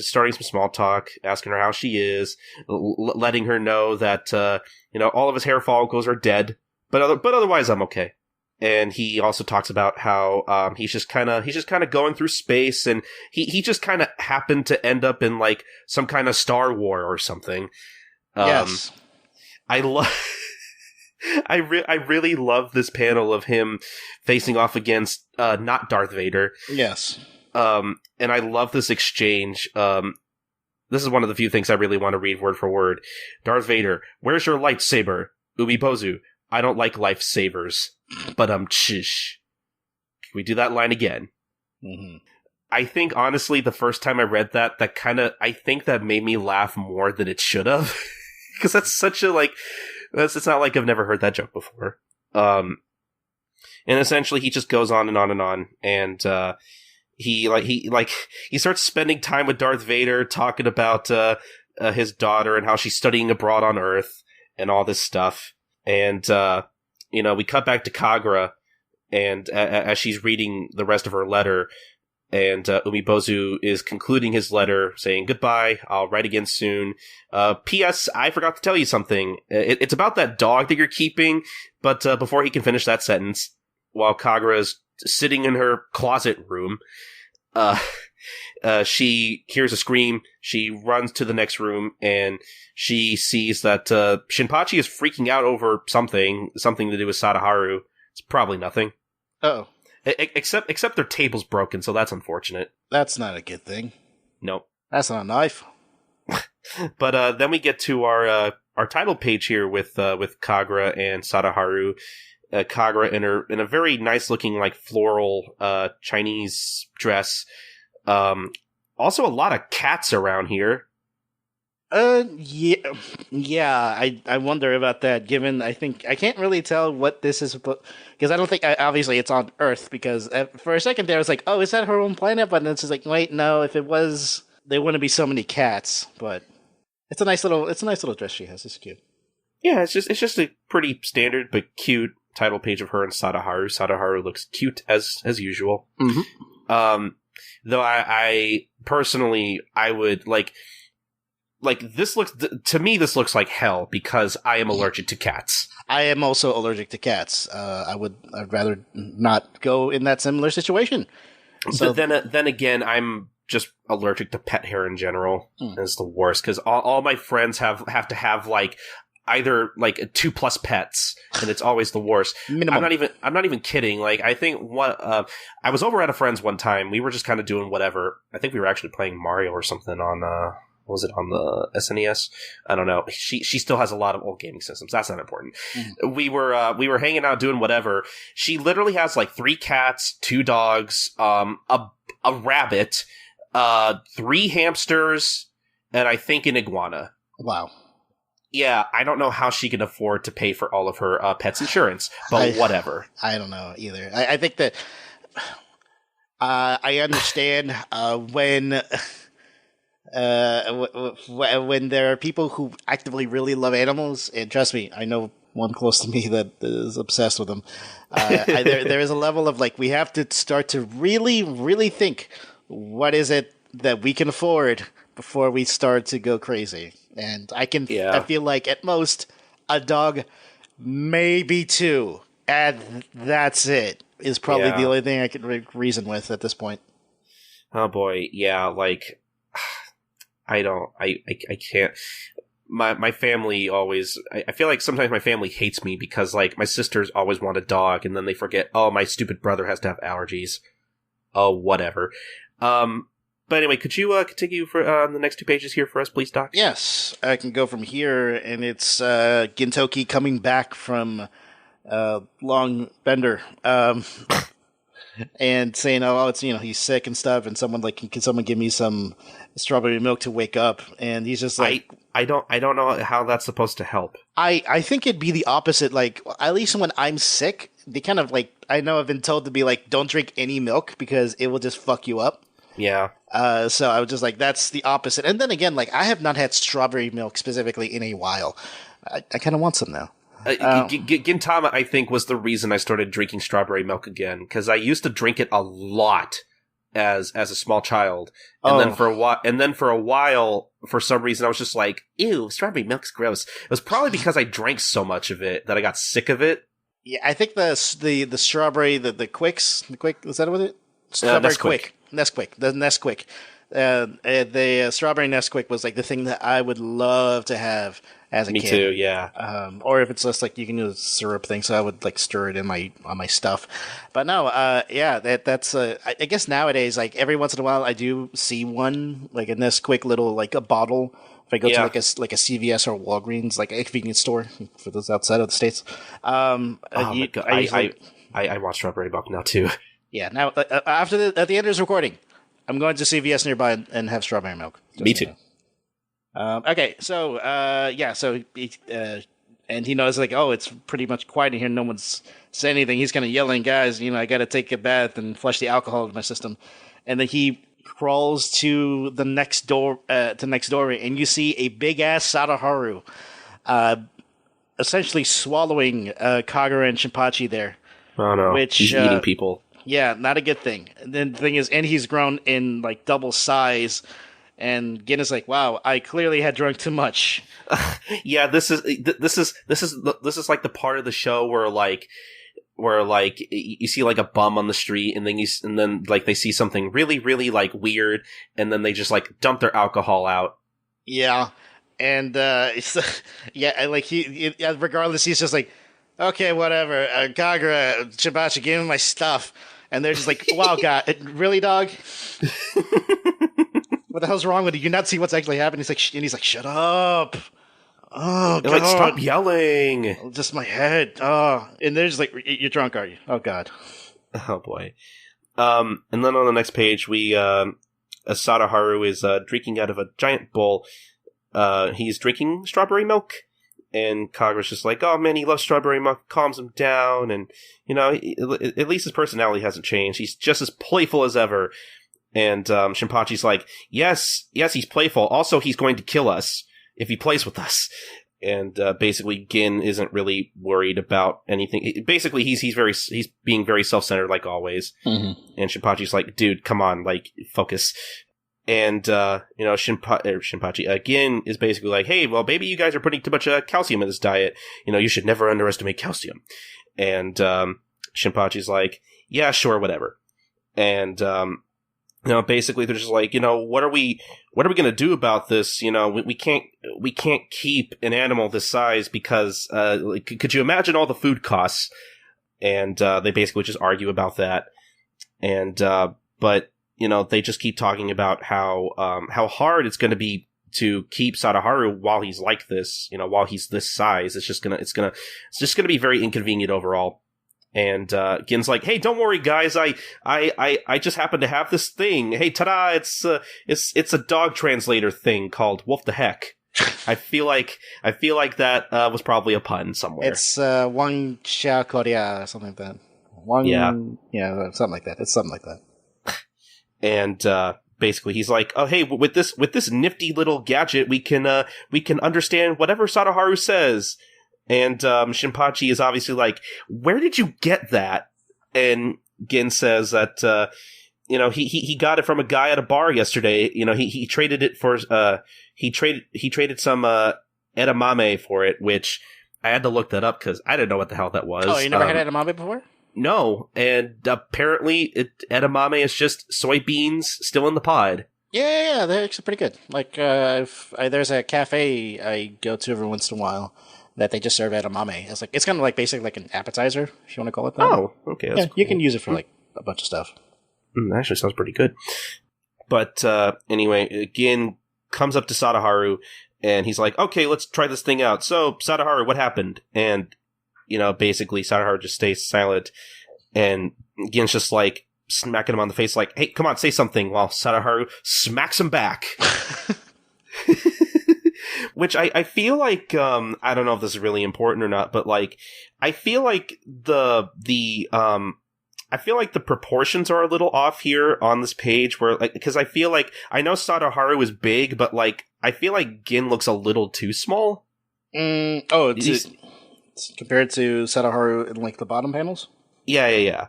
[SPEAKER 1] starting some small talk, asking her how she is, letting her know that, all of his hair follicles are dead, but otherwise I'm okay. And he also talks about how, he's just kind of going through space, and he just kind of happened to end up in like some kind of Star War or something.
[SPEAKER 2] Yes.
[SPEAKER 1] I really love this panel of him facing off against, not Darth Vader.
[SPEAKER 2] Yes.
[SPEAKER 1] And I love this exchange. This is one of the few things I really want to read word for word. Darth Vader, where's your lightsaber? Ubibozu, I don't like lifesavers, but chish. Can we do that line again?
[SPEAKER 2] Mm-hmm.
[SPEAKER 1] I think, honestly, the first time I read that I think that made me laugh more than it should have. Because that's such a, it's not like I've never heard that joke before. And essentially he just goes on and on and on, and, he starts spending time with Darth Vader, talking about, his daughter and how she's studying abroad on Earth and all this stuff. And, we cut back to Kagura, and as she's reading the rest of her letter, and Umibozu is concluding his letter, saying, "Goodbye, I'll write again soon. P.S. I forgot to tell you something. It's about that dog that you're keeping." But before he can finish that sentence, while Kagura is sitting in her closet room, she hears a scream. She runs to the next room, and she sees that Shinpachi is freaking out over something to do with Sadaharu. It's probably nothing.
[SPEAKER 2] Oh.
[SPEAKER 1] Except their table's broken, so that's unfortunate.
[SPEAKER 2] That's not a good thing.
[SPEAKER 1] Nope.
[SPEAKER 2] That's not a knife.
[SPEAKER 1] But then we get to our title page here with Kagura and Sadaharu. Kagura in a very nice looking like floral Chinese dress. Also a lot of cats around here.
[SPEAKER 2] Yeah. I wonder about that. Given I can't really tell what this is because I don't think obviously it's on Earth, because for a second there I was like, oh, is that her own planet? But then it's just like, wait, no. If it was, there wouldn't be so many cats. But it's a nice little dress she has. It's cute. Yeah,
[SPEAKER 1] it's just a pretty standard but cute title page of her and Sadaharu. Sadaharu looks cute as usual.
[SPEAKER 2] Mm-hmm.
[SPEAKER 1] Though I personally would like this looks, to me, this looks like hell because I am allergic to cats.
[SPEAKER 2] I am also allergic to cats. I'd rather not go in that similar situation.
[SPEAKER 1] So then again, I'm just allergic to pet hair in general. It's the worst because all my friends have to have like either like 2+ pets, and it's always the worst.
[SPEAKER 2] Minimum.
[SPEAKER 1] I'm not even kidding. Like, I think I was over at a friend's one time. We were just kind of doing whatever. I think we were actually playing Mario or something on was it on the SNES? I don't know. She still has a lot of old gaming systems. That's not important. Mm-hmm. We were hanging out doing whatever. She literally has like 3 cats, 2 dogs, a rabbit, 3 hamsters, and I think an iguana.
[SPEAKER 2] Wow.
[SPEAKER 1] Yeah, I don't know how she can afford to pay for all of her pets' insurance, but whatever.
[SPEAKER 2] I don't know either. I think that I understand when there are people who actively really love animals, and trust me, I know one close to me that is obsessed with them. There is a level of like, we have to start to really, really think, what is it that we can afford before we start to go crazy? And I feel like at most a dog, maybe 2, and that's it. Is probably the only thing I can reason with at this point.
[SPEAKER 1] Oh boy, yeah, like I can't. My family always. I feel like sometimes my family hates me because like my sisters always want a dog, and then they forget. Oh, my stupid brother has to have allergies. Oh, whatever. But anyway, could you continue for the next 2 pages here for us, please, Doc?
[SPEAKER 2] Yes, I can go from here, and it's Gintoki coming back from Long Bender, and saying, "Oh, it's he's sick and stuff," and someone like, "Can someone give me some strawberry milk to wake up?" And he's just like,
[SPEAKER 1] I don't know how that's supposed to help.
[SPEAKER 2] I think it'd be the opposite. Like, at least when I'm sick, they kind of like, I know I've been told to be like, don't drink any milk because it will just fuck you up.
[SPEAKER 1] Yeah.
[SPEAKER 2] So I was just like, that's the opposite. And then again, like, I have not had strawberry milk specifically in a while. I kind of want some now.
[SPEAKER 1] Gintama, I think, was the reason I started drinking strawberry milk again, because I used to drink it a lot as a small child, and then for a while, for some reason, I was just like, "Ew, strawberry milk's gross." It was probably because I drank so much of it that I got sick of it.
[SPEAKER 2] Yeah, I think the strawberry, the Quicks, the Quick, is that what it? Strawberry Quick, Nesquik, the Nesquik. The strawberry Nesquik was like the thing that I would love to have as a kid.
[SPEAKER 1] Me too, yeah.
[SPEAKER 2] Or if it's just like you can do a syrup thing, so I would like stir it in on my stuff. But no, yeah, that's I guess nowadays, like every once in a while, I do see one like a Nesquik little like a bottle. If I go to like a CVS or Walgreens, like a convenience store for those outside of the States.
[SPEAKER 1] My God. I want strawberry milk now too.
[SPEAKER 2] Yeah, now at the end of this recording, I'm going to CVS nearby and have strawberry milk.
[SPEAKER 1] Me too.
[SPEAKER 2] Okay, so and he knows like, oh, it's pretty much quiet in here. No one's saying anything. He's kind of yelling, guys, I got to take a bath and flush the alcohol out of my system. And then he crawls to the next door, and you see a big ass Sadaharu, essentially swallowing Kagura and Shinpachi there.
[SPEAKER 1] Oh no,
[SPEAKER 2] which
[SPEAKER 1] he's eating people.
[SPEAKER 2] Yeah, not a good thing. And then the thing is, and he's grown in like double size. And Gin is like, "Wow, I clearly had drunk too much."
[SPEAKER 1] Yeah, this is like the part of the show where you see like a bum on the street, and then like they see something really, really like weird, and then they just like dump their alcohol out.
[SPEAKER 2] Yeah, and like he regardless, he's just like, "Okay, whatever, Kagura, Shibachi, give me my stuff," and they're just like, "Wow, God, really, dog?" What the hell's wrong with you? You not see what's actually happening? He's like, shut up! Oh God!
[SPEAKER 1] Like, stop yelling!
[SPEAKER 2] Just my head. Oh, and they're just like, you're drunk, are you? Oh God!
[SPEAKER 1] Oh boy. And then on the next page, Sadaharu is drinking out of a giant bowl. He's drinking strawberry milk, and Kagura's just like, oh man, he loves strawberry milk. Calms him down, and at least his personality hasn't changed. He's just as playful as ever. And Shinpachi's like, yes, he's playful. Also, he's going to kill us if he plays with us. And basically, Gin isn't really worried about anything. Basically, he's being very self-centered, like always.
[SPEAKER 2] Mm-hmm.
[SPEAKER 1] And Shinpachi's like, dude, come on, like, focus. And Shinpachi, Gin is basically like, hey, well, maybe you guys are putting too much calcium in this diet. You should never underestimate calcium. And Shinpachi's like, yeah, sure, whatever. And basically they're just like, what are we going to do about this? We can't keep an animal this size because, could you imagine all the food costs? And, they basically just argue about that. And, but, they just keep talking about how hard it's going to be to keep Sadaharu while he's like this, while he's this size. It's just going to be very inconvenient overall. And Gin's like, "Hey, don't worry, guys. I just happen to have this thing. Hey, ta-da! It's a dog translator thing called Wolf the Heck." I feel like that was probably a pun somewhere.
[SPEAKER 2] It's Wang Xia Korea, something like that. Yeah, something like that. It's something like that.
[SPEAKER 1] And basically, he's like, "Oh, hey, with this nifty little gadget, we can understand whatever Sadaharu says." And Shinpachi is obviously like, where did you get that? And Gin says that he got it from a guy at a bar yesterday. He traded it for he traded some edamame for it, which I had to look that up because I didn't know what the hell that was.
[SPEAKER 2] Oh, you never had edamame before?
[SPEAKER 1] No, and apparently edamame is just soybeans still in the pod.
[SPEAKER 2] Yeah, they're actually pretty good. Like, there's a cafe I go to every once in a while that they just serve edamame. It's kind of like basically like an appetizer, if you want to call it that.
[SPEAKER 1] Oh, okay. That's cool.
[SPEAKER 2] You can use it for like a bunch of stuff.
[SPEAKER 1] Actually, sounds pretty good. But anyway, Gin comes up to Sadaharu, and he's like, "Okay, let's try this thing out." So, Sadaharu, what happened? And basically, Sadaharu just stays silent, and Gin's just like smacking him on the face, like, "Hey, come on, say something!" While Sadaharu smacks him back. Which I feel like, I don't know if this is really important or not, but like, I feel like the proportions are a little off here on this page where, like, because I feel like, I know Sadaharu is big, but like, I feel like Gin looks a little too small.
[SPEAKER 2] It's compared to Sadaharu in like the bottom panels?
[SPEAKER 1] Yeah.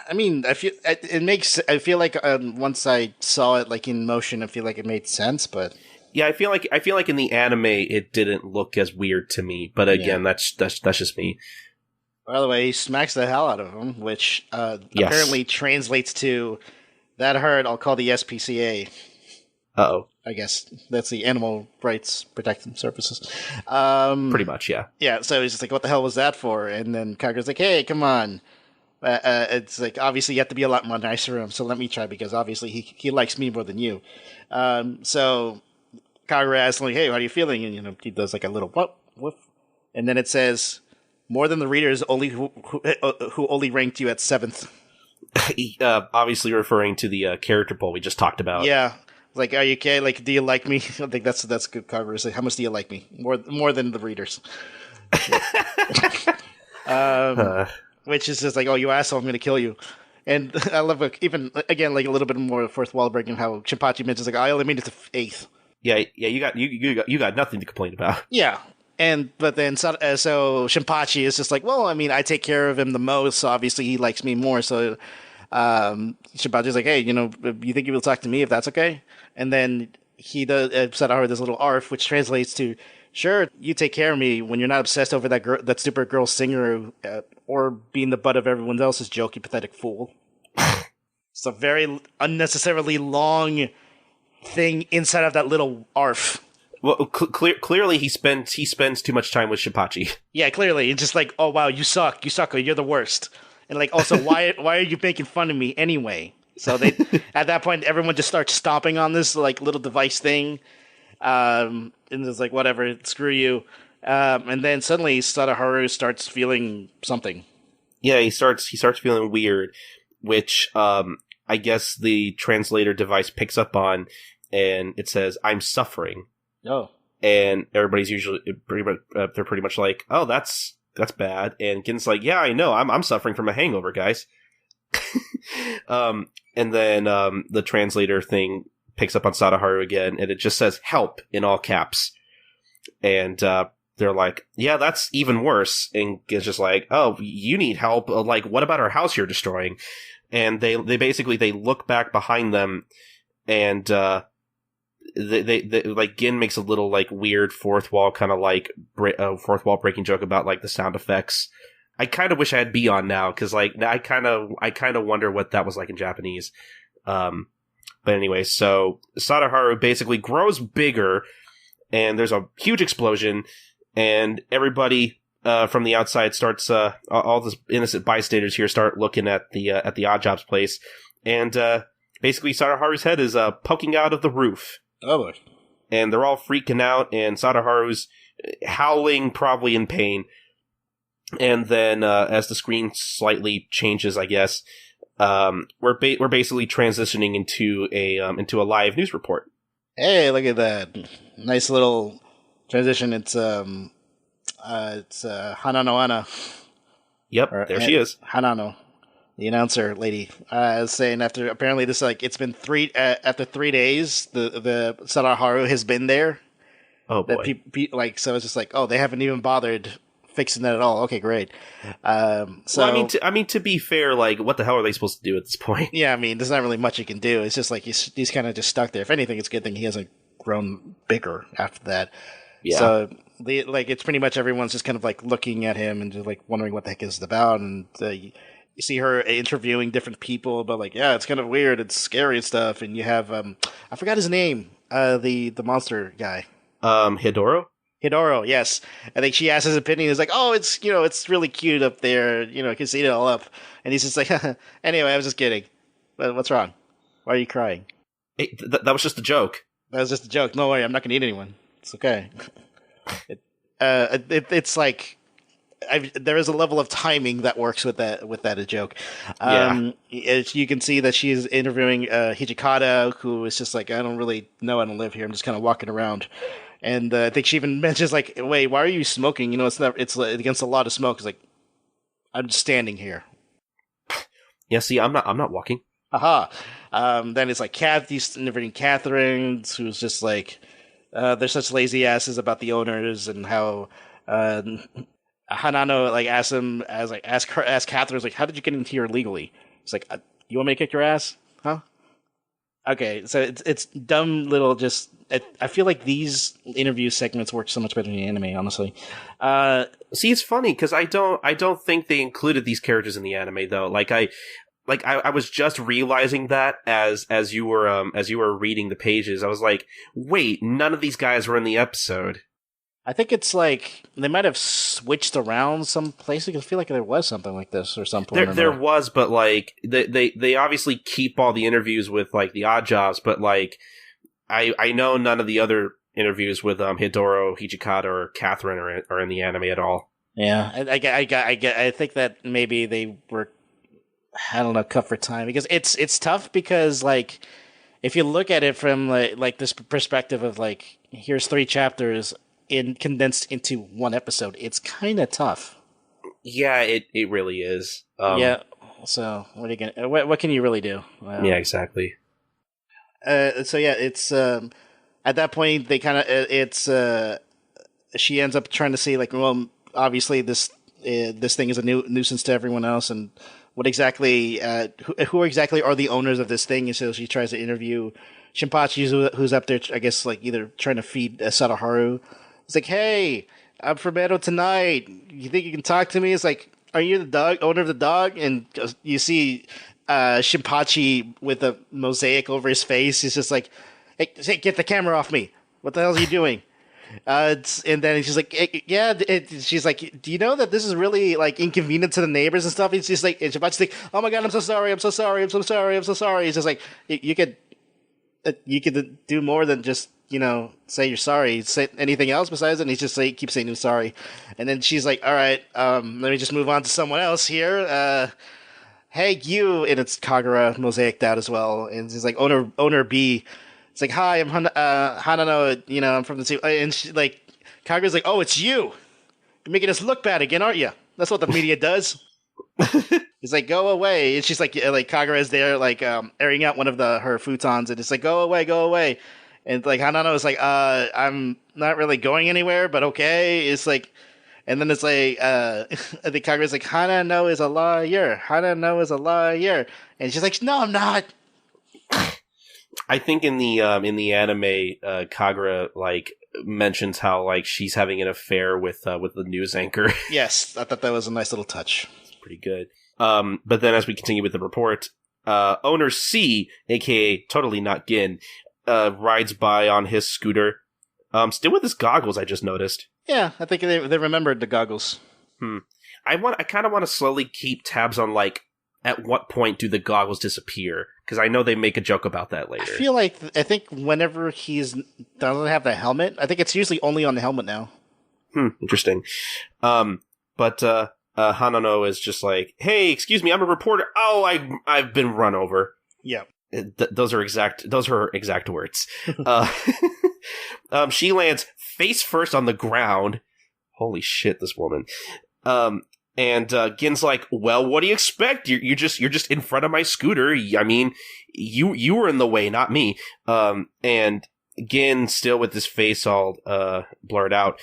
[SPEAKER 2] I mean, I feel like once I saw it like in motion, I feel like it made sense. But
[SPEAKER 1] yeah, I feel like in the anime it didn't look as weird to me. But again, that's just me.
[SPEAKER 2] By the way, he smacks the hell out of him, which apparently translates to that hurt. I'll call the SPCA.
[SPEAKER 1] Uh-oh.
[SPEAKER 2] I guess that's the Animal Rights Protection Services.
[SPEAKER 1] Pretty much, yeah.
[SPEAKER 2] Yeah, so he's just like, what the hell was that for? And then Kagura's like, hey, come on. It's like, obviously you have to be a lot more nicer to him, so let me try, because obviously he likes me more than you. So Kagura asks, like, hey, how are you feeling? And, he does like a little woof. And then it says, more than the readers only who only ranked you at 7th.
[SPEAKER 1] Obviously referring to the character poll we just talked about.
[SPEAKER 2] Yeah. Like, are you okay? Like, do you like me? I think that's good coverage. Like, how much do you like me? More than the readers. Which is just like, oh, you asshole, I'm going to kill you. And I love, even, again, like a little bit more fourth wall breaking, how Shinpachi mentions, like, I only made it to 8th.
[SPEAKER 1] Yeah, you got nothing to complain about.
[SPEAKER 2] Yeah. But then, so Shinpachi is just like, well, I mean, I take care of him the most, so obviously he likes me more, so Shinpachi's like, hey, you think you will talk to me if that's okay? And then he does, Sadaharu does a little arf, which translates to, sure, you take care of me when you're not obsessed over that stupid girl singer, or being the butt of everyone else's joke, you pathetic fool. It's a very unnecessarily long thing inside of that little arf.
[SPEAKER 1] Well, clearly he spends too much time with Shinpachi.
[SPEAKER 2] Yeah, clearly. It's just like, oh wow, you suck, you're the worst. And like, also, why are you making fun of me anyway? So they, at that point, everyone just starts stomping on this like little device thing, and it's like, whatever, screw you. And then suddenly Sadaharu starts feeling something.
[SPEAKER 1] Yeah, he starts feeling weird, which I guess the translator device picks up on, and it says, "I'm suffering."
[SPEAKER 2] Oh, and
[SPEAKER 1] everybody's usually they're pretty much like, "Oh, that's bad." And Gin's like, "Yeah, I know. I'm suffering from a hangover, guys." And then the translator thing picks up on Sadaharu again, and it just says "help" in all caps. And they're like, "Yeah, that's even worse." And Gin's just like, "Oh, you need help? Like, what about our house you're destroying?" And they basically look back behind them, and they like Gin makes a little like weird fourth wall kind of like fourth wall breaking joke about like the sound effects. I kind of wish I had B on now, because like I kind of wonder what that was like in Japanese. But anyway, so Sadaharu basically grows bigger, and there's a huge explosion, and everybody from the outside starts all the innocent bystanders here start looking at the Odd Jobs place, and basically Sadaharu's head is poking out of the roof.
[SPEAKER 2] Oh boy.
[SPEAKER 1] And they're all freaking out, and Sadaharu's howling, probably in pain. And then, as the screen slightly changes, I guess, we're basically transitioning into a live news report.
[SPEAKER 2] Hey, look at that! Nice little transition. It's Hanano Ana.
[SPEAKER 1] Yep, there she is.
[SPEAKER 2] Hanano, the announcer lady, saying after apparently this it's been after 3 days the Sadaharu has been there.
[SPEAKER 1] Oh boy!
[SPEAKER 2] So it's just like, oh, they haven't even bothered fixing that at all. Okay, great. So
[SPEAKER 1] well, I mean, to be fair, like, what the hell are they supposed to do at this point?
[SPEAKER 2] Yeah, I mean, there's not really much he can do. It's just like he's kind of just stuck there. If anything, it's a good thing he hasn't grown bigger after that. Yeah. So it's pretty much everyone's just kind of like looking at him and just like wondering what the heck is it about. And you see her interviewing different people about like, yeah, it's kind of weird, it's scary and stuff. And you have I forgot his name, the monster guy,
[SPEAKER 1] Hidoro,
[SPEAKER 2] yes. I think she asked his opinion. He's like, oh, it's it's really cute up there. You can see it all up. And he's just like, anyway, I was just kidding. But what's wrong? Why are you crying?
[SPEAKER 1] That was just a joke.
[SPEAKER 2] That was just a joke. No worry, I'm not going to eat anyone. It's okay. It's like there is a level of timing that works with that a joke. You can see that she's interviewing Hijikata, who is just like, I don't really know how to live here. I'm just kind of walking around. And I think she even mentions like, "Wait, why are you smoking? It's against the law to smoke." It's like, I'm just standing here.
[SPEAKER 1] Yeah, see, I'm not walking.
[SPEAKER 2] Aha. Then it's like Kathy's interviewing Catherine, who's just like, they're such lazy asses about the owners and how Hanano like ask Catherine, like, how did you get into here illegally? It's like, you want me to kick your ass? Huh? Okay, so it's dumb little just. I feel like these interview segments work so much better in the anime, honestly.
[SPEAKER 1] See, it's funny because I don't think they included these characters in the anime though. I was just realizing that as you were reading the pages. I was like, wait, none of these guys were in the episode.
[SPEAKER 2] I think it's like they might have switched around some places. I feel like there was something like this or something.
[SPEAKER 1] There was, but like they obviously keep all the interviews with like the odd jobs, but like I know none of the other interviews with Hidoro, Hijikata, or Catherine are in the anime at all.
[SPEAKER 2] Yeah, I think that maybe they were, I don't know, cut for time, because it's tough because like if you look at it from like this perspective of like, here's 3 chapters condensed into one episode, it's kind of tough.
[SPEAKER 1] Yeah, it really is.
[SPEAKER 2] Yeah. So what are you gonna? What can you really do?
[SPEAKER 1] Yeah, exactly.
[SPEAKER 2] So yeah, it's at that point they kind of she ends up trying to say like, well, obviously this thing is a nuisance to everyone else, and what exactly who exactly are the owners of this thing? And so she tries to interview Shinpachi, who's up there, I guess, like either trying to feed Sadaharu. It's like, hey, I'm from Edo tonight. You think you can talk to me? It's like, are you the owner of the dog? And you see Shinpachi with a mosaic over his face. He's just like, hey, get the camera off me. What the hell are you doing? And then she's like, she's like, do you know that this is really like inconvenient to the neighbors and stuff? It's just like, and Shinpachi's like, oh my god, I'm so sorry. It's just like, you could do more than just, say you're sorry. Say anything else besides it? And he's just like, keep saying I'm sorry. And then she's like, all right, let me just move on to someone else here. Hey, you. And it's Kagura mosaiced out as well. And he's like, owner B. It's like, hi, I'm Hanano, I'm from the team. And she, like, Kagura's like, oh, it's you. You're making us look bad again, aren't you? That's what the media does. He's like, go away. And she's like Kagura is there, like, airing out one of her futons, and it's like, go away. And like Hanano is like, I'm not really going anywhere, but okay. It's like, and then it's like, I think Kagura's like, Hanano is a liar. And she's like, no, I'm not.
[SPEAKER 1] I think in the anime, Kagura like mentions how like she's having an affair with the news anchor.
[SPEAKER 2] Yes, I thought that was a nice little touch.
[SPEAKER 1] It's pretty good. But then as we continue with the report, owner C, aka totally not Gin, rides by on his scooter. Still with his goggles, I just noticed.
[SPEAKER 2] Yeah, I think they remembered the goggles.
[SPEAKER 1] I kind of want to slowly keep tabs on like, at what point do the goggles disappear? Because I know they make a joke about that later.
[SPEAKER 2] I think whenever doesn't have the helmet, I think it's usually only on the helmet now.
[SPEAKER 1] Interesting. But Hanano is just like, hey, excuse me, I'm a reporter. Oh, I've been run over.
[SPEAKER 2] Yeah.
[SPEAKER 1] Those are her exact words. She lands face first on the ground. Holy shit, this woman. And Gin's like, well, what do you expect? You're just in front of my scooter. I mean, you were in the way, not me. And Gin, still with his face all blurred out,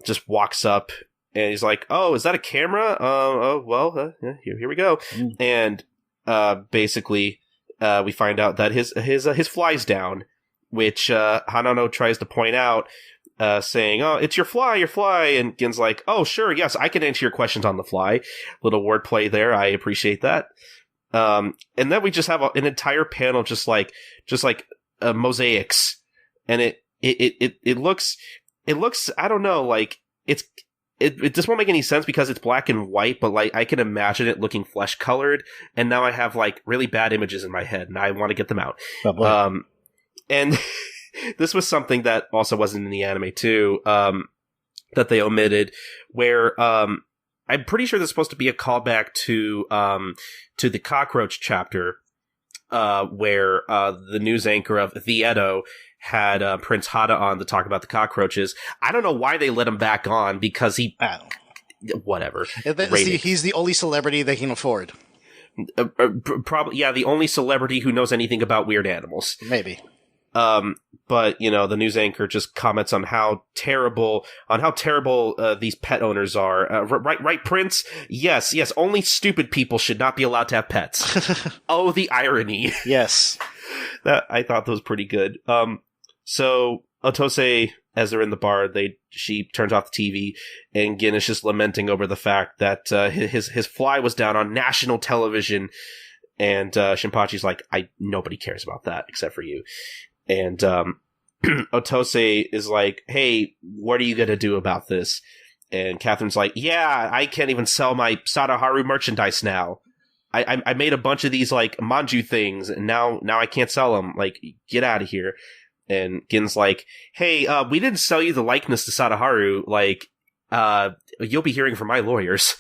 [SPEAKER 1] just walks up and he's like, oh, is that a camera? Here we go. And basically, we find out that his fly's down, which Hanano tries to point out. Saying, oh, it's your fly. And Gin's like, oh, sure, yes, I can answer your questions on the fly. Little wordplay there. I appreciate that. And then we just have an entire panel just like mosaics. And it looks, I don't know, like, it just won't make any sense because it's black and white, but like, I can imagine it looking flesh colored. And now I have like really bad images in my head and I want to get them out. And this was something that also wasn't in the anime too, that they omitted, where I'm pretty sure there's supposed to be a callback to the cockroach chapter, where the news anchor of The Edo had Prince Hada on to talk about the cockroaches. I don't know why they let him back on, because whatever.
[SPEAKER 2] See, he's the only celebrity they can afford.
[SPEAKER 1] Probably, yeah, the only celebrity who knows anything about weird animals.
[SPEAKER 2] Maybe.
[SPEAKER 1] But the news anchor just comments on how terrible these pet owners are. Right, Prince? Yes. Only stupid people should not be allowed to have pets. Oh, the irony.
[SPEAKER 2] Yes.
[SPEAKER 1] I thought that was pretty good. So Otose, as they're in the bar, she turns off the TV, and Gin is just lamenting over the fact that his fly was down on national television, and Shinpachi's like, nobody cares about that except for you. And Otose is like, hey, what are you going to do about this? And Catherine's like, yeah, I can't even sell my Sadaharu merchandise now. I made a bunch of these, like, manju things, and now I can't sell them. Like, get out of here. And Gin's like, hey, we didn't sell you the likeness to Sadaharu. Like, you'll be hearing from my lawyers.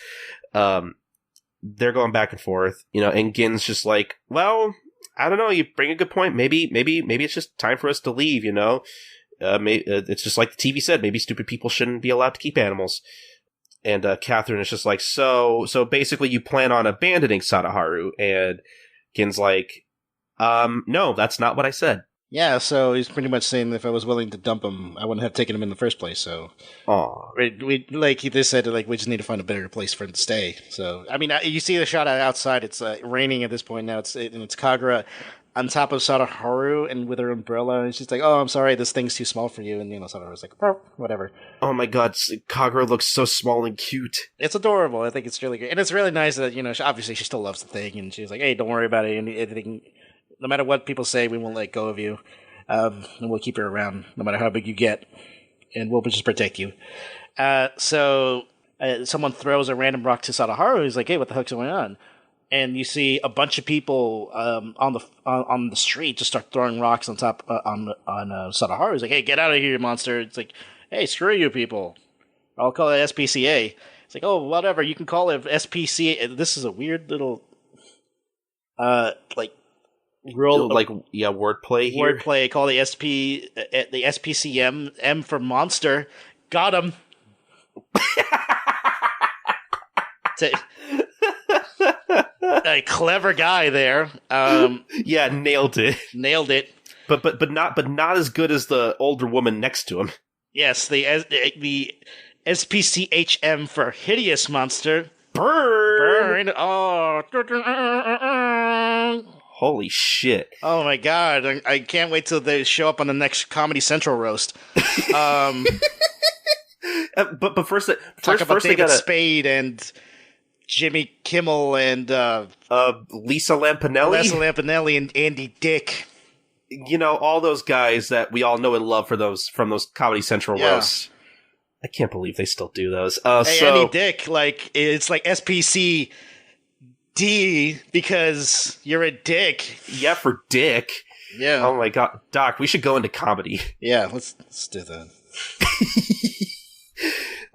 [SPEAKER 1] They're going back and forth, and Gin's just like, well, I don't know, you bring a good point. Maybe it's just time for us to leave, it's just like the TV said, maybe stupid people shouldn't be allowed to keep animals. And Catherine is just like, so basically you plan on abandoning Sadaharu. And Gin's like, no, that's not what I said.
[SPEAKER 2] Yeah, so he's pretty much saying if I was willing to dump him, I wouldn't have taken him in the first place. So, we like they said, like we just need to find a better place for him to stay. So, I mean, you see the shot outside. It's raining at this point now. It's Kagura on top of Sadaharu and with her umbrella, and she's like, "Oh, I'm sorry, this thing's too small for you." And Sadaharu's like, "Oh, whatever."
[SPEAKER 1] Oh my God, Kagura looks so small and cute.
[SPEAKER 2] It's adorable. I think it's really good, and it's really nice that obviously she still loves the thing, and she's like, "Hey, don't worry about it. Anything." No matter what people say, we won't let go of you, and we'll keep you around no matter how big you get, and we'll just protect you. So someone throws a random rock to Sadaharu. He's like, "Hey, what the heck's going on?" And you see a bunch of people on the street just start throwing rocks on Sadaharu. He's like, "Hey, get out of here, you monster!" It's like, "Hey, screw you, people! I'll call it SPCA." It's like, "Oh, whatever. You can call it SPCA." This is a weird little
[SPEAKER 1] wordplay here.
[SPEAKER 2] Wordplay. Call the SPCM M for monster. Got him. A clever guy there.
[SPEAKER 1] Yeah, nailed it. But not as good as the older woman next to him.
[SPEAKER 2] Yes, the SPCHM for hideous monster.
[SPEAKER 1] Burn.
[SPEAKER 2] Oh.
[SPEAKER 1] Holy shit.
[SPEAKER 2] Oh my God. I can't wait till they show up on the next Comedy Central roast.
[SPEAKER 1] But first
[SPEAKER 2] talk about
[SPEAKER 1] they
[SPEAKER 2] David
[SPEAKER 1] gotta...
[SPEAKER 2] Spade and Jimmy Kimmel and
[SPEAKER 1] Lisa Lampanelli
[SPEAKER 2] and Andy Dick.
[SPEAKER 1] All those guys that we all know and love from those Comedy Central roasts. I can't believe they still do those.
[SPEAKER 2] Andy Dick, it's like SPC D because you're a dick.
[SPEAKER 1] Yeah, for dick.
[SPEAKER 2] Yeah.
[SPEAKER 1] Oh my God, Doc, we should go into comedy.
[SPEAKER 2] Yeah, let's do that.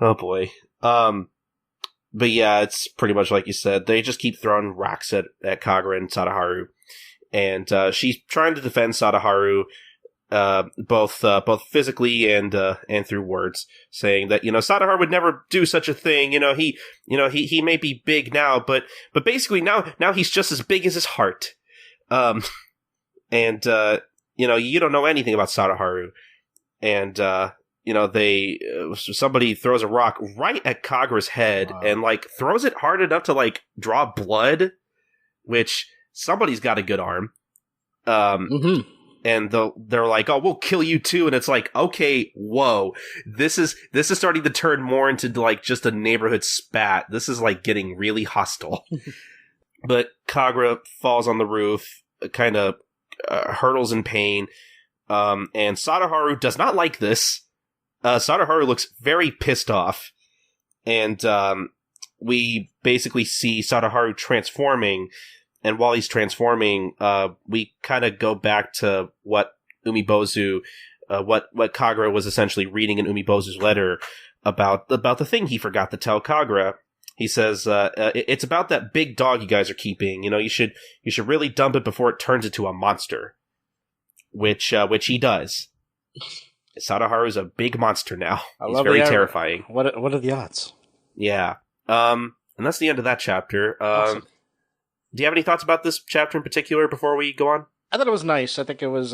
[SPEAKER 1] Oh boy. But yeah, it's pretty much like you said. They just keep throwing rocks at Kagura and Sadaharu, and she's trying to defend Sadaharu, both physically and through words, saying that Sadaharu would never do such a thing. He may be big now, but basically now he's just as big as his heart. And you don't know anything about Sadaharu, and somebody throws a rock right at Kagura's head. Wow. And throws it hard enough to draw blood, which somebody's got a good arm.
[SPEAKER 2] Mm-hmm.
[SPEAKER 1] And they're like, "Oh, we'll kill you too." And it's like, okay, whoa, this is starting to turn more into just a neighborhood spat. This is getting really hostile. But Kagura falls on the roof, kind of hurtles in pain. And Sadaharu does not like this. Sadaharu looks very pissed off, and we basically see Sadaharu transforming, and while he's transforming, we kind of go back to what Umibozu, what Kagura was essentially reading in Umibozu's letter about the thing he forgot to tell Kagura. He says, it's about that big dog you guys are keeping. You should really dump it before it turns into a monster. Which he does. Sadaharu is a big monster now. He's very terrifying.
[SPEAKER 2] What are the odds?
[SPEAKER 1] Yeah. And that's the end of that chapter. Awesome. Do you have any thoughts about this chapter in particular before we go on?
[SPEAKER 2] I thought it was nice. I think it was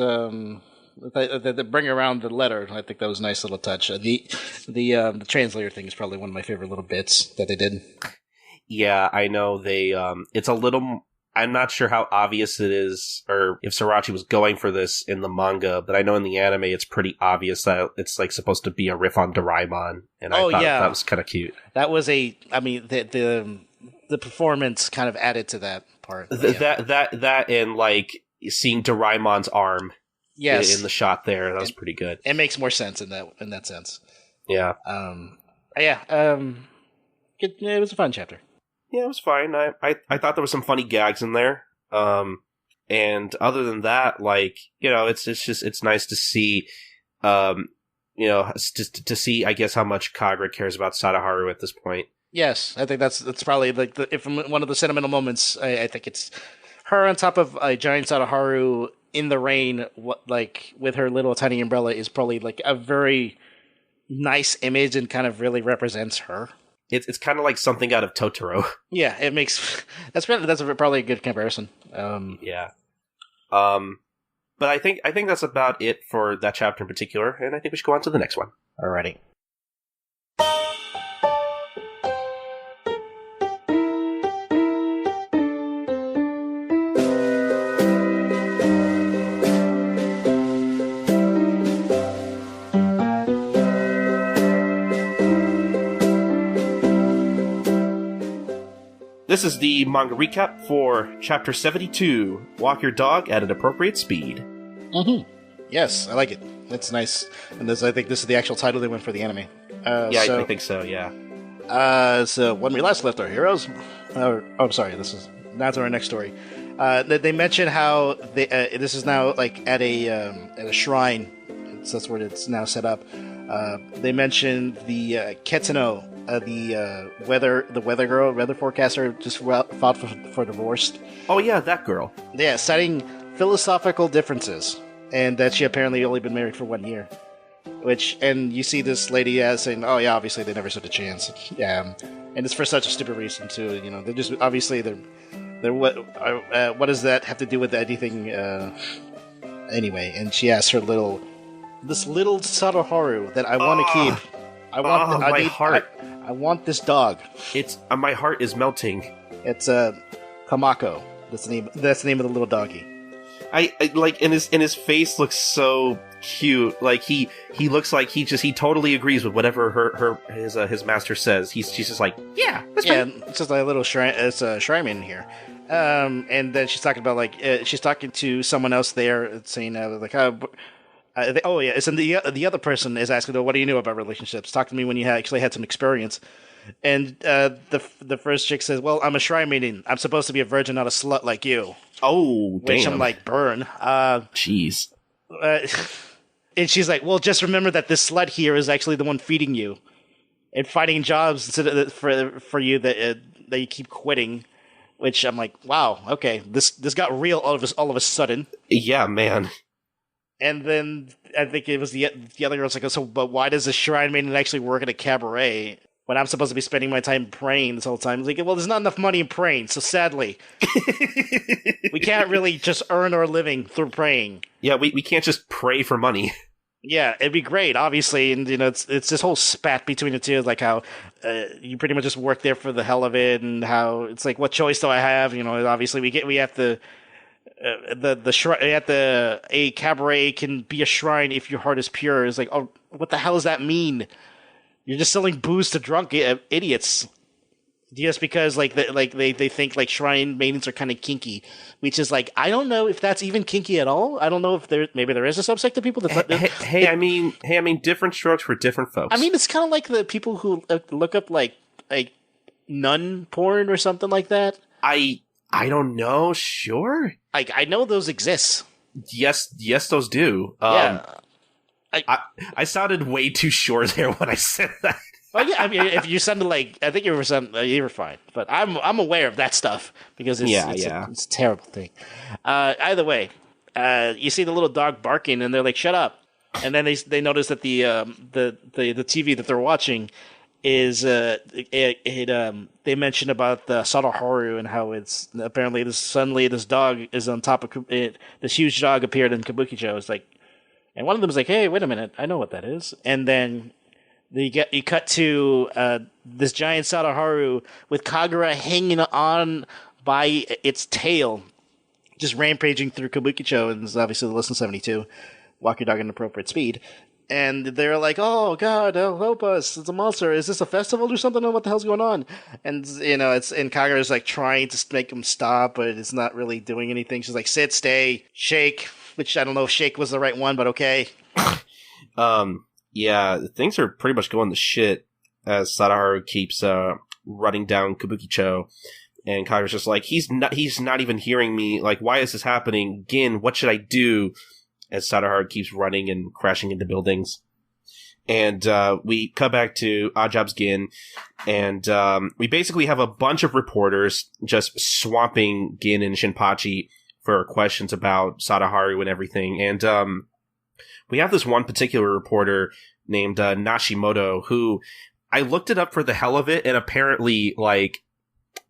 [SPEAKER 2] The bring around the letter, I think that was a nice little touch. The translator thing is probably one of my favorite little bits that they did.
[SPEAKER 1] Yeah, I know they. It's a little. I'm not sure how obvious it is, or if Sorachi was going for this in the manga, but I know in the anime it's pretty obvious that it's like supposed to be a riff on Doraemon, and I thought that was kind of cute.
[SPEAKER 2] That was the performance kind of added to that part.
[SPEAKER 1] That and like seeing Doraemon's arm, in the shot there, that was pretty good.
[SPEAKER 2] It makes more sense in that sense.
[SPEAKER 1] Yeah.
[SPEAKER 2] It was a fun chapter.
[SPEAKER 1] Yeah, it was fine. I thought there was some funny gags in there. And other than that, like, it's nice to see, to see, I guess, how much Kagura cares about Sadaharu at this point.
[SPEAKER 2] Yes, I think that's probably like one of the sentimental moments. I think it's her on top of a giant Sadaharu in the rain, with her little tiny umbrella, is probably like a very nice image and kind of really represents her.
[SPEAKER 1] It's kind of like something out of Totoro.
[SPEAKER 2] Yeah, it makes that's probably a good comparison.
[SPEAKER 1] Yeah. But I think that's about it for that chapter in particular, and I think we should go on to the next one.
[SPEAKER 2] Alrighty.
[SPEAKER 1] This is the manga recap for Chapter 72, Walk Your Dog at an Appropriate Speed.
[SPEAKER 2] Mm-hmm. Yes, I like it. That's nice. And I think this is the actual title they went for the anime.
[SPEAKER 1] I think so, yeah.
[SPEAKER 2] So when we last left our heroes... I'm sorry, now to our next story. They mentioned how this is now like at a shrine. That's where it's now set up. They mentioned the Ketsuno, the weather forecaster, just fought for divorce.
[SPEAKER 1] Oh yeah, that girl.
[SPEAKER 2] Yeah, citing philosophical differences, and that she apparently only been married for 1 year. And you see this lady saying, "Oh yeah, obviously they never stood a chance." Yeah, and it's for such a stupid reason too. They're just obviously they're what does that have to do with anything? Anyway, and she asks this little Sadaharu that I want to keep. I want this dog.
[SPEAKER 1] It's my heart is melting.
[SPEAKER 2] It's Kamako. That's the name of the little doggy.
[SPEAKER 1] I like, and his face looks so cute. Like he looks like he totally agrees with whatever his master says. She's just like, yeah, that's fine.
[SPEAKER 2] It's just like a little shrine. It's a shrine in here. And then she's talking about she's talking to someone else there, saying it's the other person is asking, "Oh, what do you know about relationships? Talk to me when you actually had some experience." And the first chick says, "Well, I'm a shrine maiden. I'm supposed to be a virgin, not a slut like you."
[SPEAKER 1] Oh, damn.
[SPEAKER 2] Which I'm like, burn.
[SPEAKER 1] Jeez.
[SPEAKER 2] And she's like, "Well, just remember that this slut here is actually the one feeding you and finding jobs for you that you keep quitting." Which I'm like, wow, okay, this got real all of a sudden.
[SPEAKER 1] Yeah, man.
[SPEAKER 2] And then I think it was the other girl's like, "So, but why does a shrine maiden actually work at a cabaret when I'm supposed to be spending my time praying this whole time?" It's like, well, there's not enough money in praying, so sadly, we can't really just earn our living through praying.
[SPEAKER 1] Yeah, we can't just pray for money.
[SPEAKER 2] Yeah, it'd be great, obviously, and it's this whole spat between the two, like how you pretty much just work there for the hell of it, and how it's like, what choice do I have? Obviously we have to. A cabaret can be a shrine if your heart is pure. It's like, oh, what the hell does that mean? You're just selling booze to drunk idiots, just because they think like shrine maidens are kind of kinky, which is like, I don't know if that's even kinky at all. I don't know if maybe there is a subsect of people that.
[SPEAKER 1] I mean, different strokes for different folks.
[SPEAKER 2] I mean, it's kind of like the people who look up like nun porn or something like that.
[SPEAKER 1] I don't know. Sure.
[SPEAKER 2] I know those exist.
[SPEAKER 1] Yes, those do.
[SPEAKER 2] Yeah.
[SPEAKER 1] I sounded way too sure there when I said that.
[SPEAKER 2] Well, yeah, I mean, if you sounded like, I think you were fine. But I'm aware of that stuff because it's a terrible thing. Either way, you see the little dog barking, and they're like, "Shut up!" And then they notice that the TV that they're watching is they mentioned about the Sadaharu and how it's apparently suddenly this dog is on top of it. This huge dog appeared in Kabukicho. It's like, And one of them is like, "Hey, wait a minute, I know what that is." And then you cut to this giant Sadaharu with Kagura hanging on by its tail, just rampaging through Kabukicho, and it's obviously the Listen 72. Walk your dog at an appropriate speed. And they're like, "Oh God, help us! It's a monster. Is this a festival or something? What the hell's going on?" And and Kagura's like trying to make him stop, but it's not really doing anything. She's like, "Sit, stay, shake," which I don't know if shake was the right one, but okay.
[SPEAKER 1] Yeah, things are pretty much going to shit as Sadaharu keeps running down Kabukicho, and Kagura's just like, he's not even hearing me. Like, why is this happening? Gin, what should I do? As Sadaharu keeps running and crashing into buildings. And we cut back to Oddjob's Gin, and we basically have a bunch of reporters just swamping Gin and Shinpachi for questions about Sadaharu and everything. And we have this one particular reporter named Nashimoto, who I looked it up for the hell of it, and apparently, like,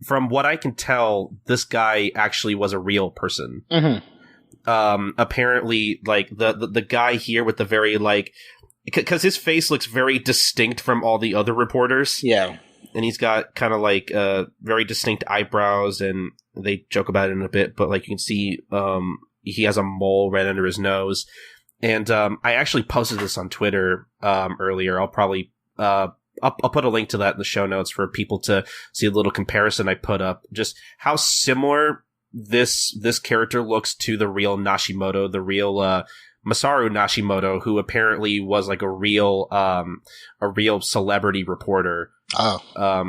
[SPEAKER 1] from what I can tell, this guy actually was a real person.
[SPEAKER 2] Mm-hmm.
[SPEAKER 1] Apparently, like, the guy here with the very, like, because his face looks very distinct from all the other reporters.
[SPEAKER 2] Yeah.
[SPEAKER 1] And he's got kind of, like, very distinct eyebrows, and they joke about it in a bit, but, like, you can see, he has a mole right under his nose. And, I actually posted this on Twitter, earlier. I'll probably, I'll put a link to that in the show notes for people to see a little comparison I put up. Just how similar this character looks to the real Nashimoto, the real Masaru Nashimoto, who apparently was like a real celebrity reporter.
[SPEAKER 2] Oh.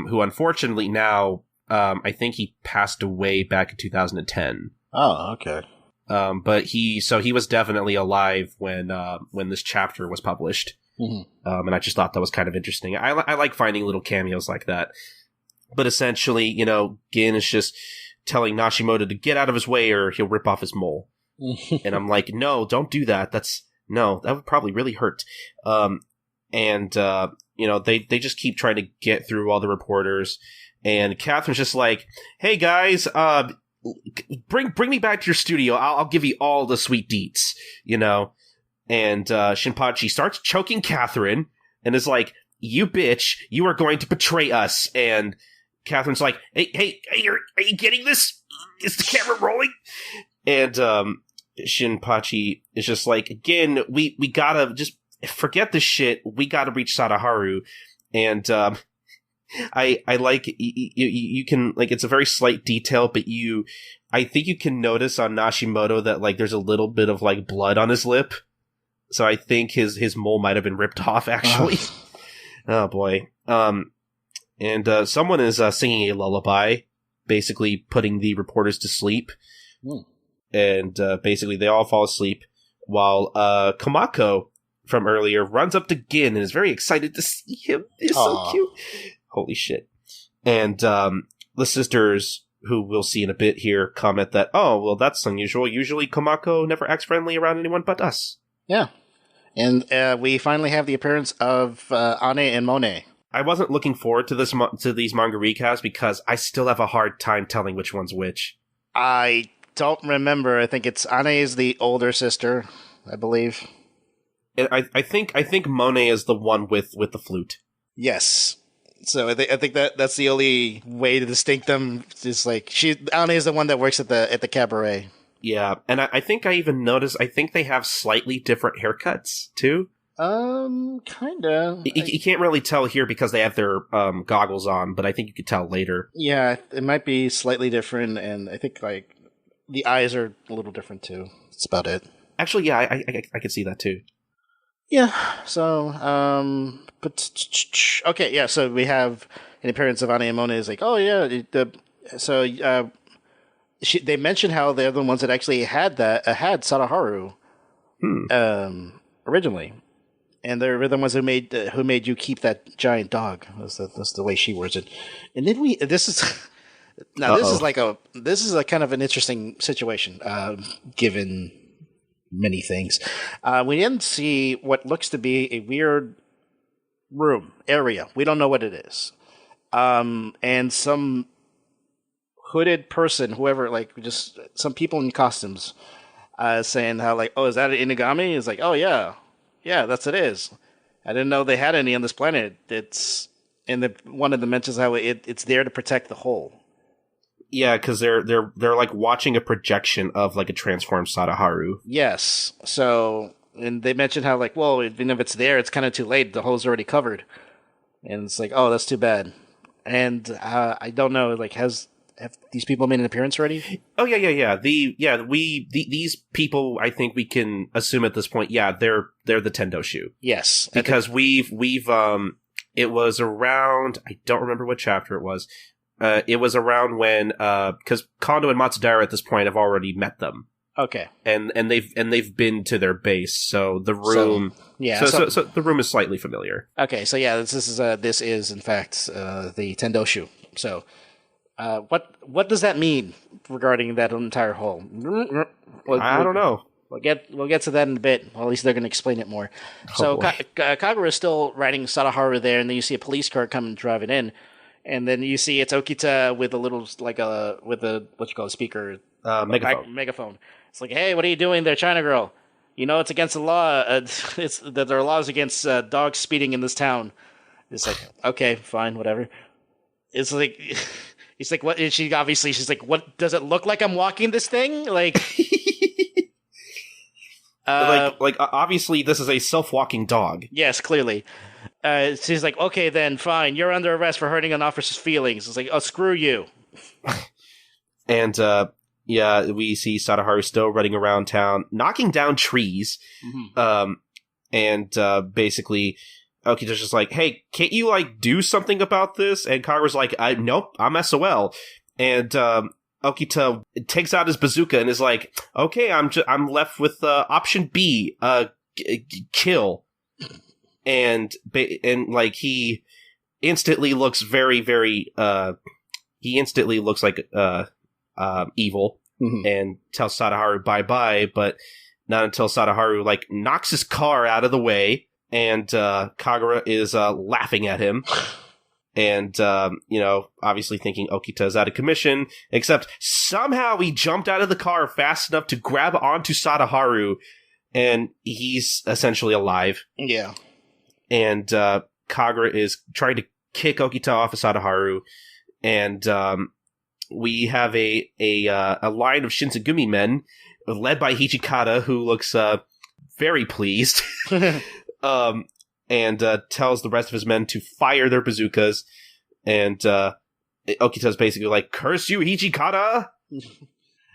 [SPEAKER 1] Who unfortunately now, I think he passed away back in 2010.
[SPEAKER 2] Oh, okay.
[SPEAKER 1] But he was definitely alive when this chapter was published.
[SPEAKER 2] Mm-hmm.
[SPEAKER 1] And I just thought that was kind of interesting. I like finding little cameos like that. But essentially, Gin is just telling Nashimoto to get out of his way or he'll rip off his mole. And I'm like, no, don't do that. That would probably really hurt. They just keep trying to get through all the reporters. And Catherine's just like, hey guys, bring me back to your studio. I'll give you all the sweet deets, And Shinpachi starts choking Catherine and is like, you bitch, you are going to betray us. And Catherine's like, hey, are you getting this? Is the camera rolling? And Shinpachi is just like, again, we gotta just forget this shit. We gotta reach Sadaharu. And I like, you can, like, it's a very slight detail, but I think you can notice on Nashimoto that, like, there's a little bit of, like, blood on his lip. So I think his mole might have been ripped off, actually. Oh boy. And someone is singing a lullaby, basically putting the reporters to sleep.
[SPEAKER 2] Mm.
[SPEAKER 1] And basically they all fall asleep while Komako from earlier runs up to Gin and is very excited to see him. He's so cute. Holy shit. And the sisters, who we'll see in a bit here, comment that, oh, well, that's unusual. Usually Komako never acts friendly around anyone but us.
[SPEAKER 2] Yeah. And we finally have the appearance of Ane and Monet.
[SPEAKER 1] I wasn't looking forward to these manga recaps because I still have a hard time telling which one's which.
[SPEAKER 2] I don't remember. I think Ane is the older sister, I believe.
[SPEAKER 1] I think Monet is the one with the flute.
[SPEAKER 2] Yes. So I think that's the only way to distinct them. Is like Ane is the one that works at the cabaret.
[SPEAKER 1] Yeah, and I think I even noticed. I think they have slightly different haircuts too.
[SPEAKER 2] Kinda.
[SPEAKER 1] You can't really tell here because they have their goggles on, but I think you could tell later.
[SPEAKER 2] Yeah, it might be slightly different, and I think like the eyes are a little different too. That's about it.
[SPEAKER 1] Actually, yeah, I could see that too.
[SPEAKER 2] Yeah. So, okay, yeah. So we have an appearance of Ane and Monet. Is like, oh yeah. They mentioned how they're the ones that actually had Sadaharu, originally. And they're the ones who made you keep that giant dog. That's the way she words it. And then this is a kind of an interesting situation, given many things. We didn't see what looks to be a weird area. We don't know what it is. And some hooded person, whoever, like just some people in costumes, saying how like, oh, is that an Inugami? It's like, oh yeah, that's it is. I didn't know they had any on this planet. It's in the one of the mentions how it's there to protect the whole.
[SPEAKER 1] Yeah, because they're like watching a projection of like a transformed Sadaharu.
[SPEAKER 2] Yes. So, and they mentioned how like, well, even if it's there, it's kind of too late. The hole's already covered, and it's like, oh, that's too bad. And I don't know, like, have these people made an appearance already?
[SPEAKER 1] Oh yeah. These people, I think we can assume at this point, yeah, they're the Tendoshu.
[SPEAKER 2] Yes,
[SPEAKER 1] because we've it was around, I don't remember what chapter it was. It was around when because Kondo and Matsudara at this point have already met them.
[SPEAKER 2] Okay,
[SPEAKER 1] and they've been to their base, so the room, so the room is slightly familiar.
[SPEAKER 2] Okay, so yeah, this is in fact the Tendoshu. So, what does that mean regarding that entire hole?
[SPEAKER 1] I don't know.
[SPEAKER 2] We'll get to that in a bit. Well, at least they're going to explain it more. So Kagura is still riding Sadaharu there, and then you see a police car coming driving in, and then you see it's Okita with a little what you call a speaker, megaphone. It's like, hey, what are you doing there, China girl? You know it's against the law. It's that there are laws against dogs speeding in this town. It's like, okay, fine, whatever. It's like, he's like, what? And she's like, what does it look like? I'm walking this thing, like.
[SPEAKER 1] Like obviously this is a self-walking dog.
[SPEAKER 2] Yes, clearly. She's like, okay, then fine. You're under arrest for hurting an officer's feelings. It's like, oh, screw you.
[SPEAKER 1] And yeah, we see Sadaharu still running around town, knocking down trees. Mm-hmm. And basically, Okita's just like, hey, can't you like do something about this? And Kagura's like, nope, I'm SOL. And Okita takes out his bazooka and is like, okay, I'm left with option B, kill. And like he instantly looks very, very like evil. Mm-hmm. And tells Sadaharu bye-bye, but not until Sadaharu like knocks his car out of the way, and Kagura is laughing at him. And, obviously thinking Okita's out of commission, except somehow he jumped out of the car fast enough to grab onto Sadaharu, and he's essentially alive.
[SPEAKER 2] Yeah.
[SPEAKER 1] And Kagura is trying to kick Okita off of Sadaharu, and we have a line of Shinsengumi men, led by Hijikata, who looks very pleased. And tells the rest of his men to fire their bazookas. And Okita's basically like, curse you, Hijikata!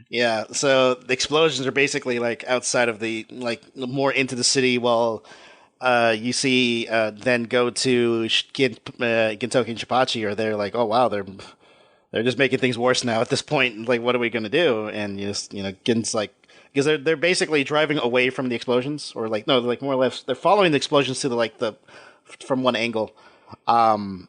[SPEAKER 2] Yeah, so the explosions are basically like outside of the, like, more into the city, while you see then go to Gintoki and Shippachi, or they're like, oh wow, they're just making things worse now at this point. Like, what are we going to do? And Gin's like, because they're basically driving away from the explosions, or like, no, like more or less they're following the explosions to the from one angle, and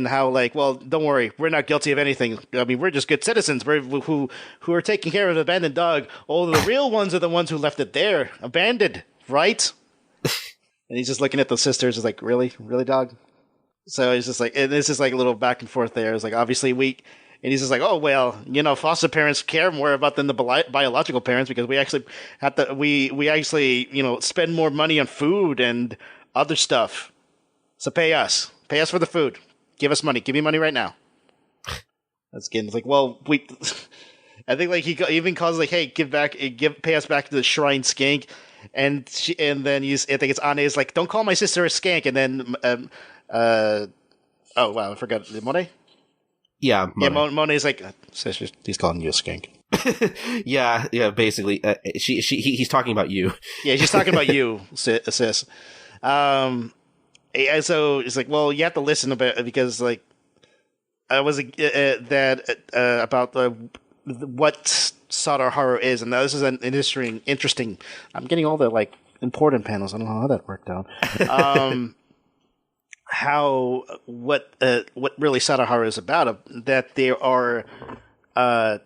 [SPEAKER 2] how like, well, don't worry, we're not guilty of anything. I mean, we're just good citizens. Who are taking care of the abandoned dog. All the real ones are the ones who left it there, abandoned, right? And he's just looking at the sisters, is like, really, dog. So he's just like, and this is like a little back and forth there. It's like, obviously and he's just like, oh, well, foster parents care more about than the biological parents, because we actually have to, we actually, spend more money on food and other stuff. So pay us for the food. Give us money. Give me money right now. That's again, it's like, well, I think like he even calls like, hey, pay us back to the shrine skank. And then I think it's Ane is like, don't call my sister a skank. And then, oh wow, I forgot. Monet?
[SPEAKER 1] Yeah,
[SPEAKER 2] Monet. Yeah, Monet's like, he's calling you a skank.
[SPEAKER 1] yeah, basically, he's talking about you.
[SPEAKER 2] Yeah, she's talking about you, sis. So it's like, well, you have to listen a bit, because like, I was about what Sadaharu is, and now this is an interesting. I'm getting all the like important panels. I don't know how that worked out. What really Sadaharu is about, that there are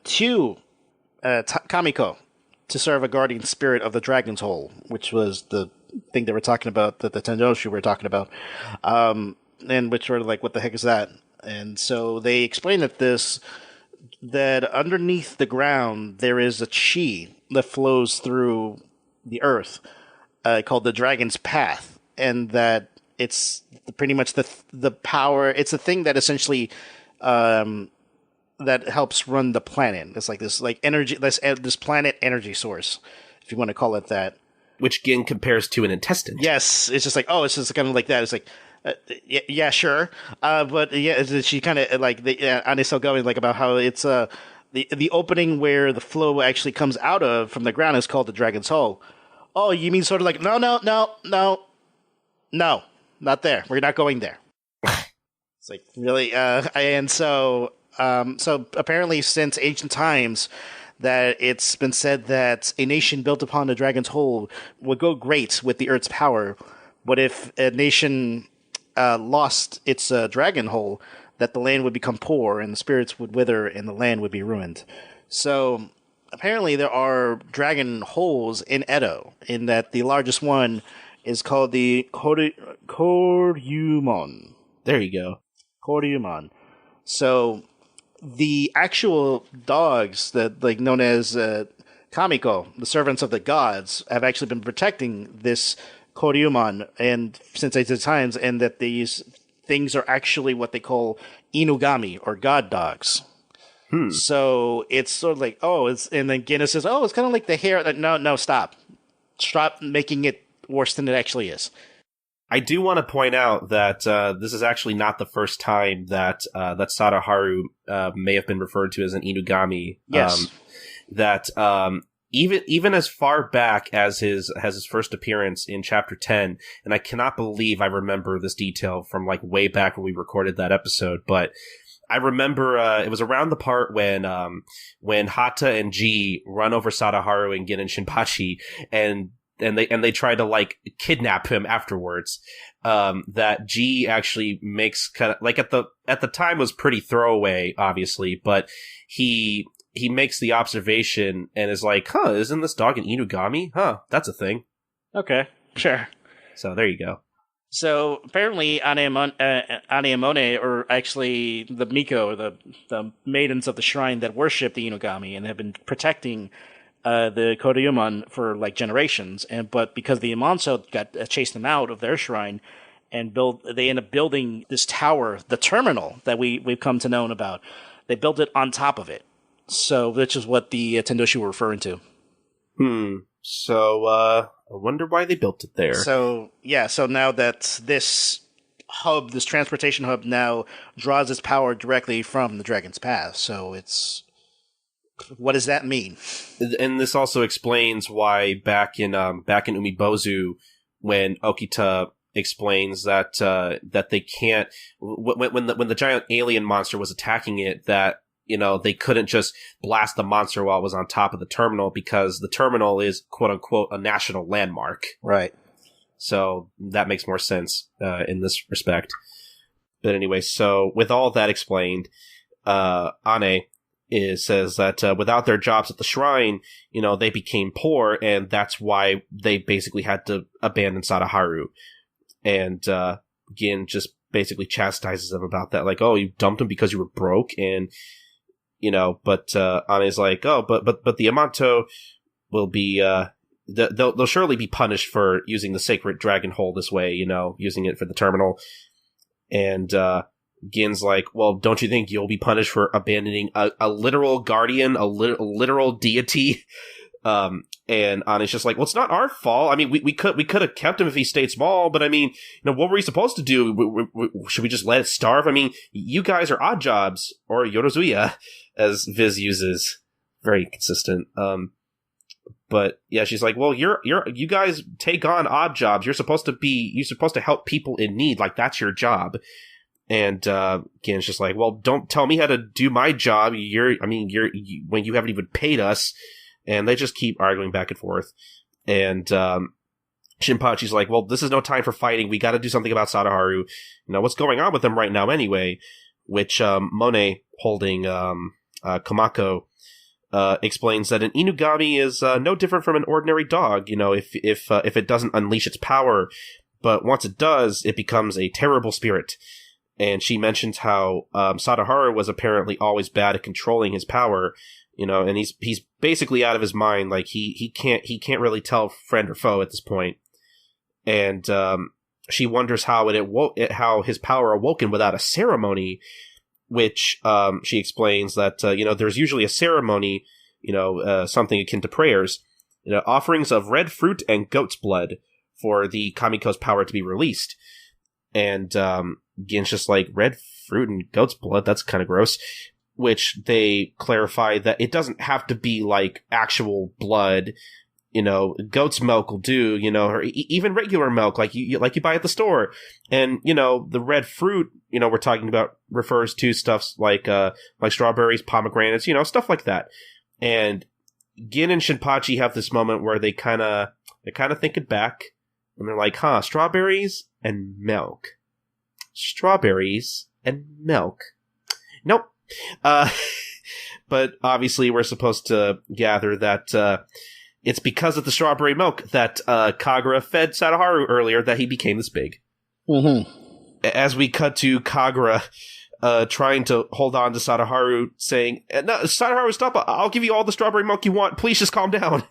[SPEAKER 2] two Kamiko to serve a guardian spirit of the Dragon's Hole, which was the thing they were talking about, that the Tendoshu were talking about, and which were like, what the heck is that? And so they explain that underneath the ground there is a chi, that flows through the earth called the Dragon's Path, and that it's pretty much the power. It's a thing that essentially that helps run the planet. It's like this energy, this planet energy source, if you want to call it that.
[SPEAKER 1] Which Gin compares to an intestine.
[SPEAKER 2] Yes, it's just like, oh, it's just kind of like that. It's like, yeah, sure, but yeah, she kind of like Anne's still going like about how it's the opening where the flow actually comes out of from the ground is called the Dragon's Hole. Oh, you mean sort of like no, not there. We're not going there. It's like really, and so apparently since ancient times, that it's been said that a nation built upon the Dragon's Hole would go great with the Earth's power, but if a nation lost its Dragon Hole, that the land would become poor and the spirits would wither and the land would be ruined. So apparently there are dragon holes in Edo, in that the largest one is called the Koryumon.
[SPEAKER 1] There you go.
[SPEAKER 2] Koryumon. So the actual dogs that known as Kamiko, the servants of the gods, have actually been protecting this Koryumon and since ancient times, and that these things are actually what they call Inugami, or god dogs. So it's sort of like, and then Guinness says, it's kind of like the hair. No, stop making it worse than it actually is.
[SPEAKER 1] I do want to point out that this is actually not the first time that Sadaharu may have been referred to as an Inugami.
[SPEAKER 2] Yes.
[SPEAKER 1] Even as far back as his first appearance in Chapter 10, and I cannot believe I remember this detail from like way back when we recorded that episode, but I remember it was around the part when Hata and G run over Sadaharu and Gin and Shinpachi, and they try to like kidnap him afterwards. That G actually makes kind of like at the time was pretty throwaway, obviously, but he makes the observation and is like, isn't this dog an Inugami? That's a thing.
[SPEAKER 2] Okay, sure.
[SPEAKER 1] So there you go.
[SPEAKER 2] So apparently Anemone, or actually the Miko, or the maidens of the shrine that worship the Inugami and have been protecting the Koryumon for like generations, but because the Imanso got chased them out of their shrine and they end up building this tower, the terminal that we've come to know about. They built it on top of it. So, which is what the Tendoshi were referring to.
[SPEAKER 1] So, I wonder why they built it there.
[SPEAKER 2] So, yeah, so now that this transportation hub now draws its power directly from the Dragon's Path. So what does that mean?
[SPEAKER 1] And this also explains why back in Umibozu, when Okita explains that they can't, when the giant alien monster was attacking it, that they couldn't just blast the monster while it was on top of the terminal because the terminal is, quote unquote, a national landmark.
[SPEAKER 2] Right.
[SPEAKER 1] So that makes more sense in this respect. But anyway, so with all that explained, Ane says that without their jobs at the shrine, they became poor, and that's why they basically had to abandon Sadaharu. And Gin just basically chastises them about that, like, you dumped him because you were broke, and but Ane's like, but the Yamato will be, they'll surely be punished for using the sacred dragon hole this way, using it for the terminal. And Gin's like, well, don't you think you'll be punished for abandoning a literal guardian, a literal deity? And Ane's just like, well, it's not our fault. I mean, we could have kept him if he stayed small, but I mean, what were we supposed to do? Should we just let it starve? I mean, you guys are odd jobs, or Yorozuya, as Viz uses. Very consistent. But yeah, she's like, well, you guys take on odd jobs. You're supposed to help people in need. Like, that's your job. And Gin's just like, well, don't tell me how to do my job. When you haven't even paid us. And they just keep arguing back and forth. And Shinpachi's like, well, this is no time for fighting. We got to do something about Sadaharu. What's going on with him right now anyway? Which Mone, holding Komako, explains that an Inugami is no different from an ordinary dog. If it doesn't unleash its power, but once it does, it becomes a terrible spirit. And she mentions how Sadaharu was apparently always bad at controlling his power. and he's basically out of his mind. Like he can't really tell friend or foe at this point. And she wonders how how his power awoken without a ceremony, which she explains that there's usually a ceremony, something akin to prayers, offerings of red fruit and goat's blood for the Kamiko's power to be released. And Gin's just like, red fruit and goat's blood, that's kind of gross. Which they clarify that it doesn't have to be like actual blood. Goat's milk will do, or even regular milk like you buy at the store. And, the red fruit, we're talking about refers to stuff like strawberries, pomegranates, stuff like that. And Gin and Shinpachi have this moment where they kind of think it back, and they're like, strawberries and milk. Strawberries and milk. Nope. But obviously we're supposed to gather that it's because of the strawberry milk that Kagura fed Sadaharu earlier that he became this big.
[SPEAKER 2] Mm-hmm.
[SPEAKER 1] As we cut to Kagura trying to hold on to Sadaharu, saying, "No, Sadaharu, stop! I'll give you all the strawberry milk you want. Please just calm down."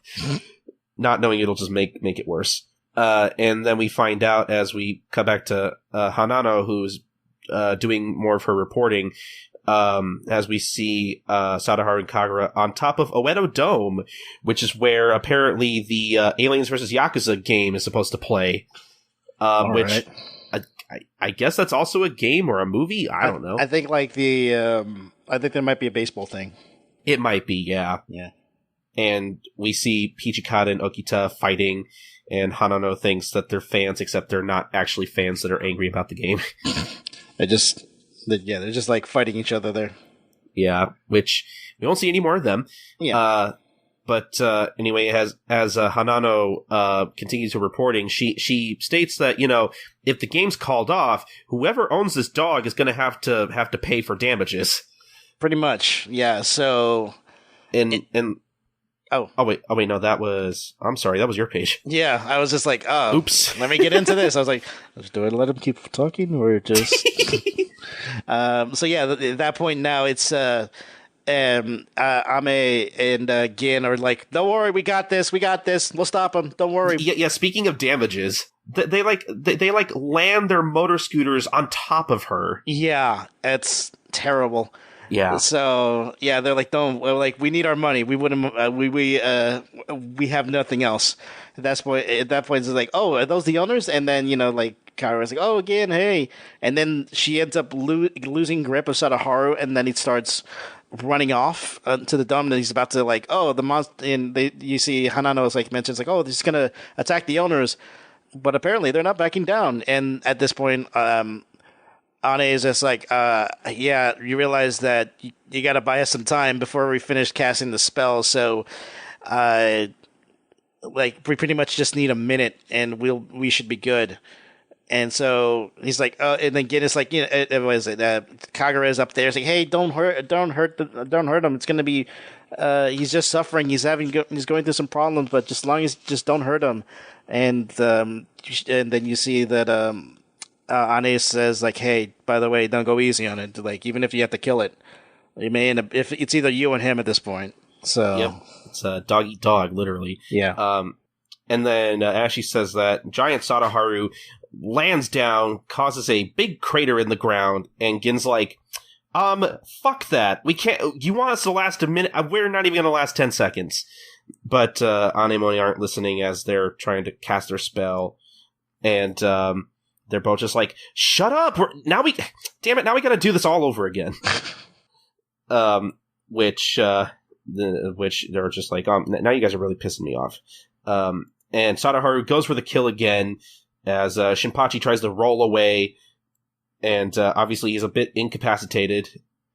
[SPEAKER 1] Not knowing it'll just make it worse. And then we find out as we cut back to Hanano, who's doing more of her reporting, as we see Sadaharu and Kagura on top of Oedo Dome, which is where apparently the Aliens vs. Yakuza game is supposed to play. Which
[SPEAKER 2] right.
[SPEAKER 1] I guess that's also a game or a movie? I don't know.
[SPEAKER 2] I think like I think there might be a baseball thing.
[SPEAKER 1] It might be, yeah.
[SPEAKER 2] Yeah. And
[SPEAKER 1] we see Pichikata and Okita fighting, and Hanano thinks that they're fans, except they're not actually fans that are angry about the game.
[SPEAKER 2] they're just like fighting each other there.
[SPEAKER 1] Yeah, which we won't see any more of them.
[SPEAKER 2] Yeah.
[SPEAKER 1] But anyway, as Hanano continues her reporting, she states that if the game's called off, whoever owns this dog is going to have to pay for damages.
[SPEAKER 2] Pretty much, yeah. So, Oh wait,
[SPEAKER 1] no, that was... I'm sorry, that was your page.
[SPEAKER 2] Yeah, I was just like, oh,
[SPEAKER 1] oops.
[SPEAKER 2] Let me get into this. I was like, do I let him keep talking or just... so yeah, at that point now it's Ame and Gin are like, don't worry, we got this, we'll stop him, don't worry.
[SPEAKER 1] Yeah, speaking of damages, they land their motor scooters on top of her.
[SPEAKER 2] Yeah, it's terrible.
[SPEAKER 1] Yeah.
[SPEAKER 2] So yeah, they're like, we need our money. We wouldn't. We have nothing else. At that point, it's like, oh, are those the owners? And then Kagura's like, oh, again, hey. And then she ends up losing grip of Sadaharu, and then he starts running off to the dome. And he's about to the monster. And you see Hanano is mentions oh, this is gonna attack the owners, but apparently they're not backing down. And at this point, Ane is just yeah, you realize that you got to buy us some time before we finish casting the spell. So, we pretty much just need a minute, and we should be good. And so he's like, and then Gin is like, Kagura is up there. It's like, hey, don't hurt him. It's gonna be, he's just suffering. He's going through some problems, but just as long as just don't hurt him. And then you see that Ane says hey, by the way, don't go easy on it. Even if you have to kill it, you may end up, if it's either you and him at this point. So
[SPEAKER 1] yep, it's a dog eat dog, literally.
[SPEAKER 2] Yeah.
[SPEAKER 1] And then Ashi says that giant Sadaharu lands down, causes a big crater in the ground, and Gin's like, fuck that. We can't. You want us to last a minute? We're not even going to last 10 seconds. But Anemone aren't listening as they're trying to cast their spell, and they're both just like, shut up! Now we got to do this all over again. Which they're just like, now you guys are really pissing me off. And Sadaharu goes for the kill again as Shinpachi tries to roll away, and obviously he's a bit incapacitated.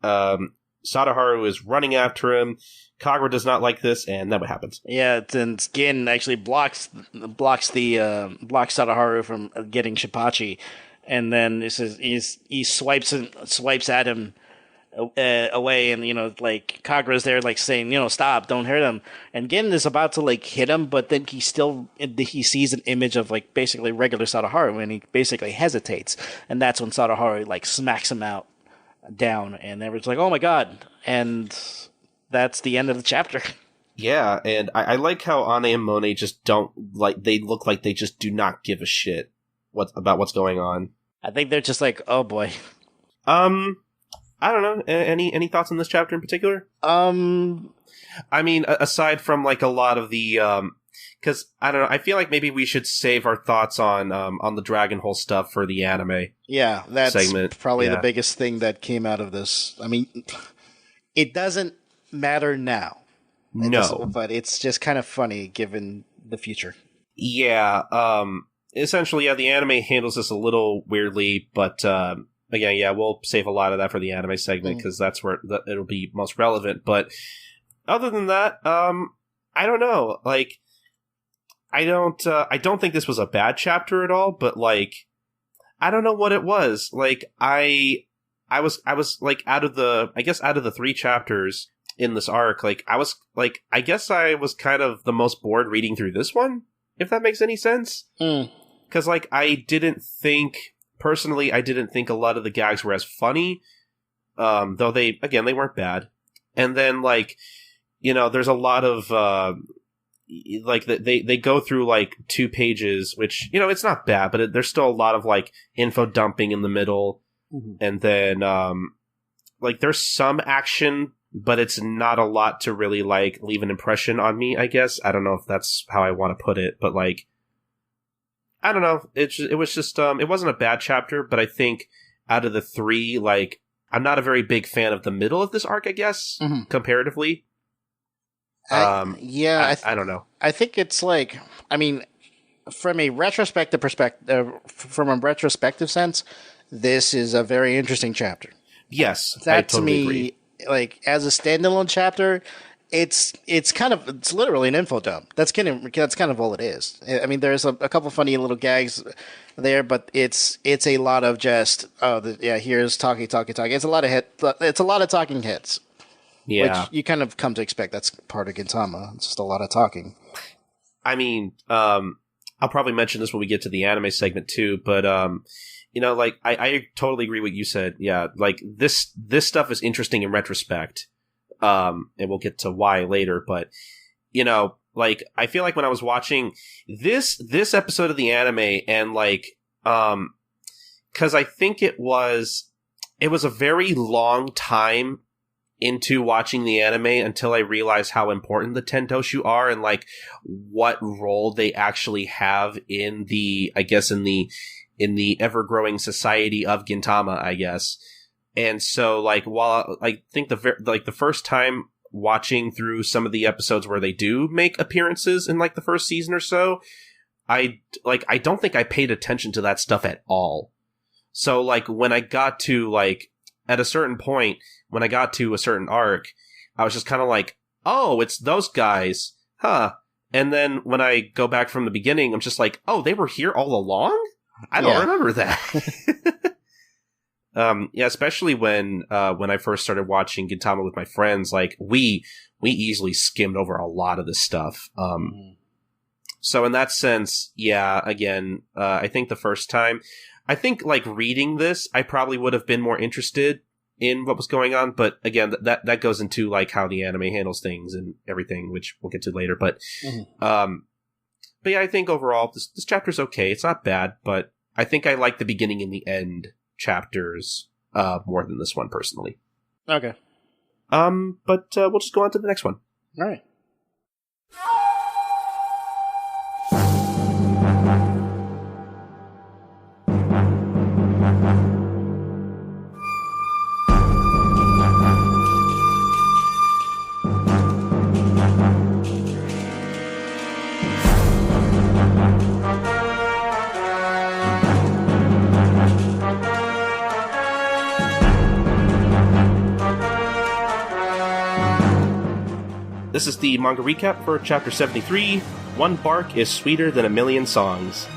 [SPEAKER 1] Sadaharu is running after him. Kagura does not like this, and then what happens?
[SPEAKER 2] Yeah, then Gin actually blocks Sadaharu from getting Shinpachi, and then he swipes at him away, and Kagura's there saying, stop, don't hurt him, and Gin is about to hit him, but then he sees an image of basically regular Sadaharu, and he basically hesitates, and that's when Sadaharu smacks him down, and everyone's like, oh my god, and that's the end of the chapter.
[SPEAKER 1] Yeah, and I like how Ane and Monet just don't, like, they look like they just do not give a shit about what's going on.
[SPEAKER 2] I think they're just like, oh boy.
[SPEAKER 1] I don't know. Any thoughts on this chapter in particular? I mean, aside from like a lot of the, because I don't know, I feel like maybe we should save our thoughts on the Dragon Hole stuff for the anime.
[SPEAKER 2] Yeah, that's
[SPEAKER 1] segment.
[SPEAKER 2] Probably the biggest thing that came out of this. I mean, it doesn't matter now.
[SPEAKER 1] No,
[SPEAKER 2] but it's just kind of funny given the future.
[SPEAKER 1] Yeah. Essentially, yeah, the anime handles this a little weirdly, but again, yeah, we'll save a lot of that for the anime segment because that's where it'll be most relevant. But other than that, I don't know. Like, I don't think this was a bad chapter at all. But like, I don't know what it was. Like, I was like out of the 3 chapters in this arc, like I guess I was kind of the most bored reading through this one, if that makes any sense. Because like I didn't think a lot of the gags were as funny, though they weren't bad. And then like, you know, there's a lot of like they go through like 2 pages, which, you know, it's not bad, but there's still a lot of like info dumping in the middle, and then like there's some action, but it's not a lot to really, like, leave an impression on me, I guess. I don't know if that's how I want to put it, but, like, I don't know. It was just, it wasn't a bad chapter, but I think out of the 3, like, I'm not a very big fan of the middle of this arc, I guess, comparatively. I don't know.
[SPEAKER 2] I think it's, like, I mean, from a retrospective sense, this is a very interesting chapter.
[SPEAKER 1] Yes,
[SPEAKER 2] that
[SPEAKER 1] I totally agree.
[SPEAKER 2] Like, as a standalone chapter, it's literally an info dump. That's kind of all it is. I mean, there's a couple funny little gags there, but it's a lot of just here's talking. It's a lot of talking heads.
[SPEAKER 1] Yeah,
[SPEAKER 2] which you kind of come to expect. That's part of Gintama. It's just a lot of talking.
[SPEAKER 1] I mean, I'll probably mention this when we get to the anime segment too, but you know, like, I totally agree with what you said. Yeah, like, this stuff is interesting in retrospect. And we'll get to why later, but, you know, like, I feel like when I was watching this episode of the anime, and, like, because I think it was a very long time into watching the anime until I realized how important the Tentoshu are, and, like, what role they actually have in the ever-growing society of Gintama, I guess. And so, like, while I think the first time watching through some of the episodes where they do make appearances in, like, the first season or so, I don't think I paid attention to that stuff at all. So, like, when I got to, like, at a certain point, when I got to a certain arc, I was just kind of like, oh, it's those guys, huh? And then when I go back from the beginning, I'm just like, oh, they were here all along? I don't remember that. Yeah, especially when I first started watching Gintama with my friends, like, we easily skimmed over a lot of this stuff. So in that sense, yeah, again, I think the first time, I think, like, reading this, I probably would have been more interested in what was going on, but again, that goes into, like, how the anime handles things and everything, which we'll get to later, but but yeah, I think overall this chapter's okay. It's not bad, but I think I like the beginning and the end chapters more than this one personally.
[SPEAKER 2] Okay.
[SPEAKER 1] But we'll just go on to the next one.
[SPEAKER 2] All right.
[SPEAKER 1] This is the manga recap for Chapter 73, One Bark is Sweeter Than a Million Songs.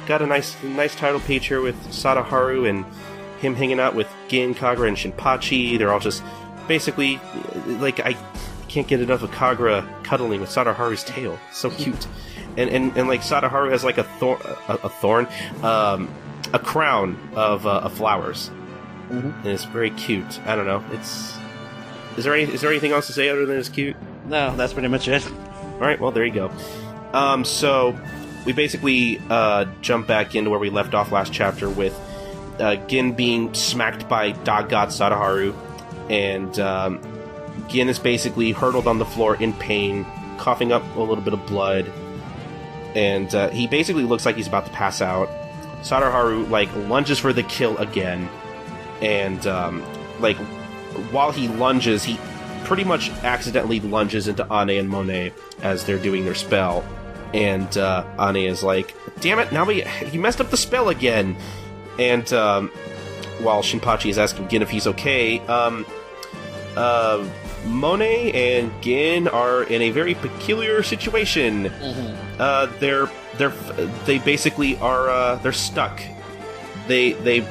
[SPEAKER 1] Got a nice title page here with Sadaharu and him hanging out with Gin, Kagura, and Shinpachi. They're all just basically, like, I can't get enough of Kagura cuddling with Sadaharu's tail. So cute. And like, Sadaharu has like a crown of flowers. And it's very cute. I don't know. Is there anything else to say other than it's cute?
[SPEAKER 2] No, that's pretty much it.
[SPEAKER 1] All right, well, there you go. So we basically jump back into where we left off last chapter with Gin being smacked by Dog God Sadaharu, and Gin is basically hurtled on the floor in pain, coughing up a little bit of blood, and he basically looks like he's about to pass out. Sadaharu, lunges for the kill again, and, while he lunges, he pretty much accidentally lunges into Ane and Monet as they're doing their spell. And Ane is like, damn it, now he messed up the spell again. And while Shinpachi is asking Gin if he's okay, Monet and Gin are in a very peculiar situation. Mm-hmm. They basically are they're stuck. They're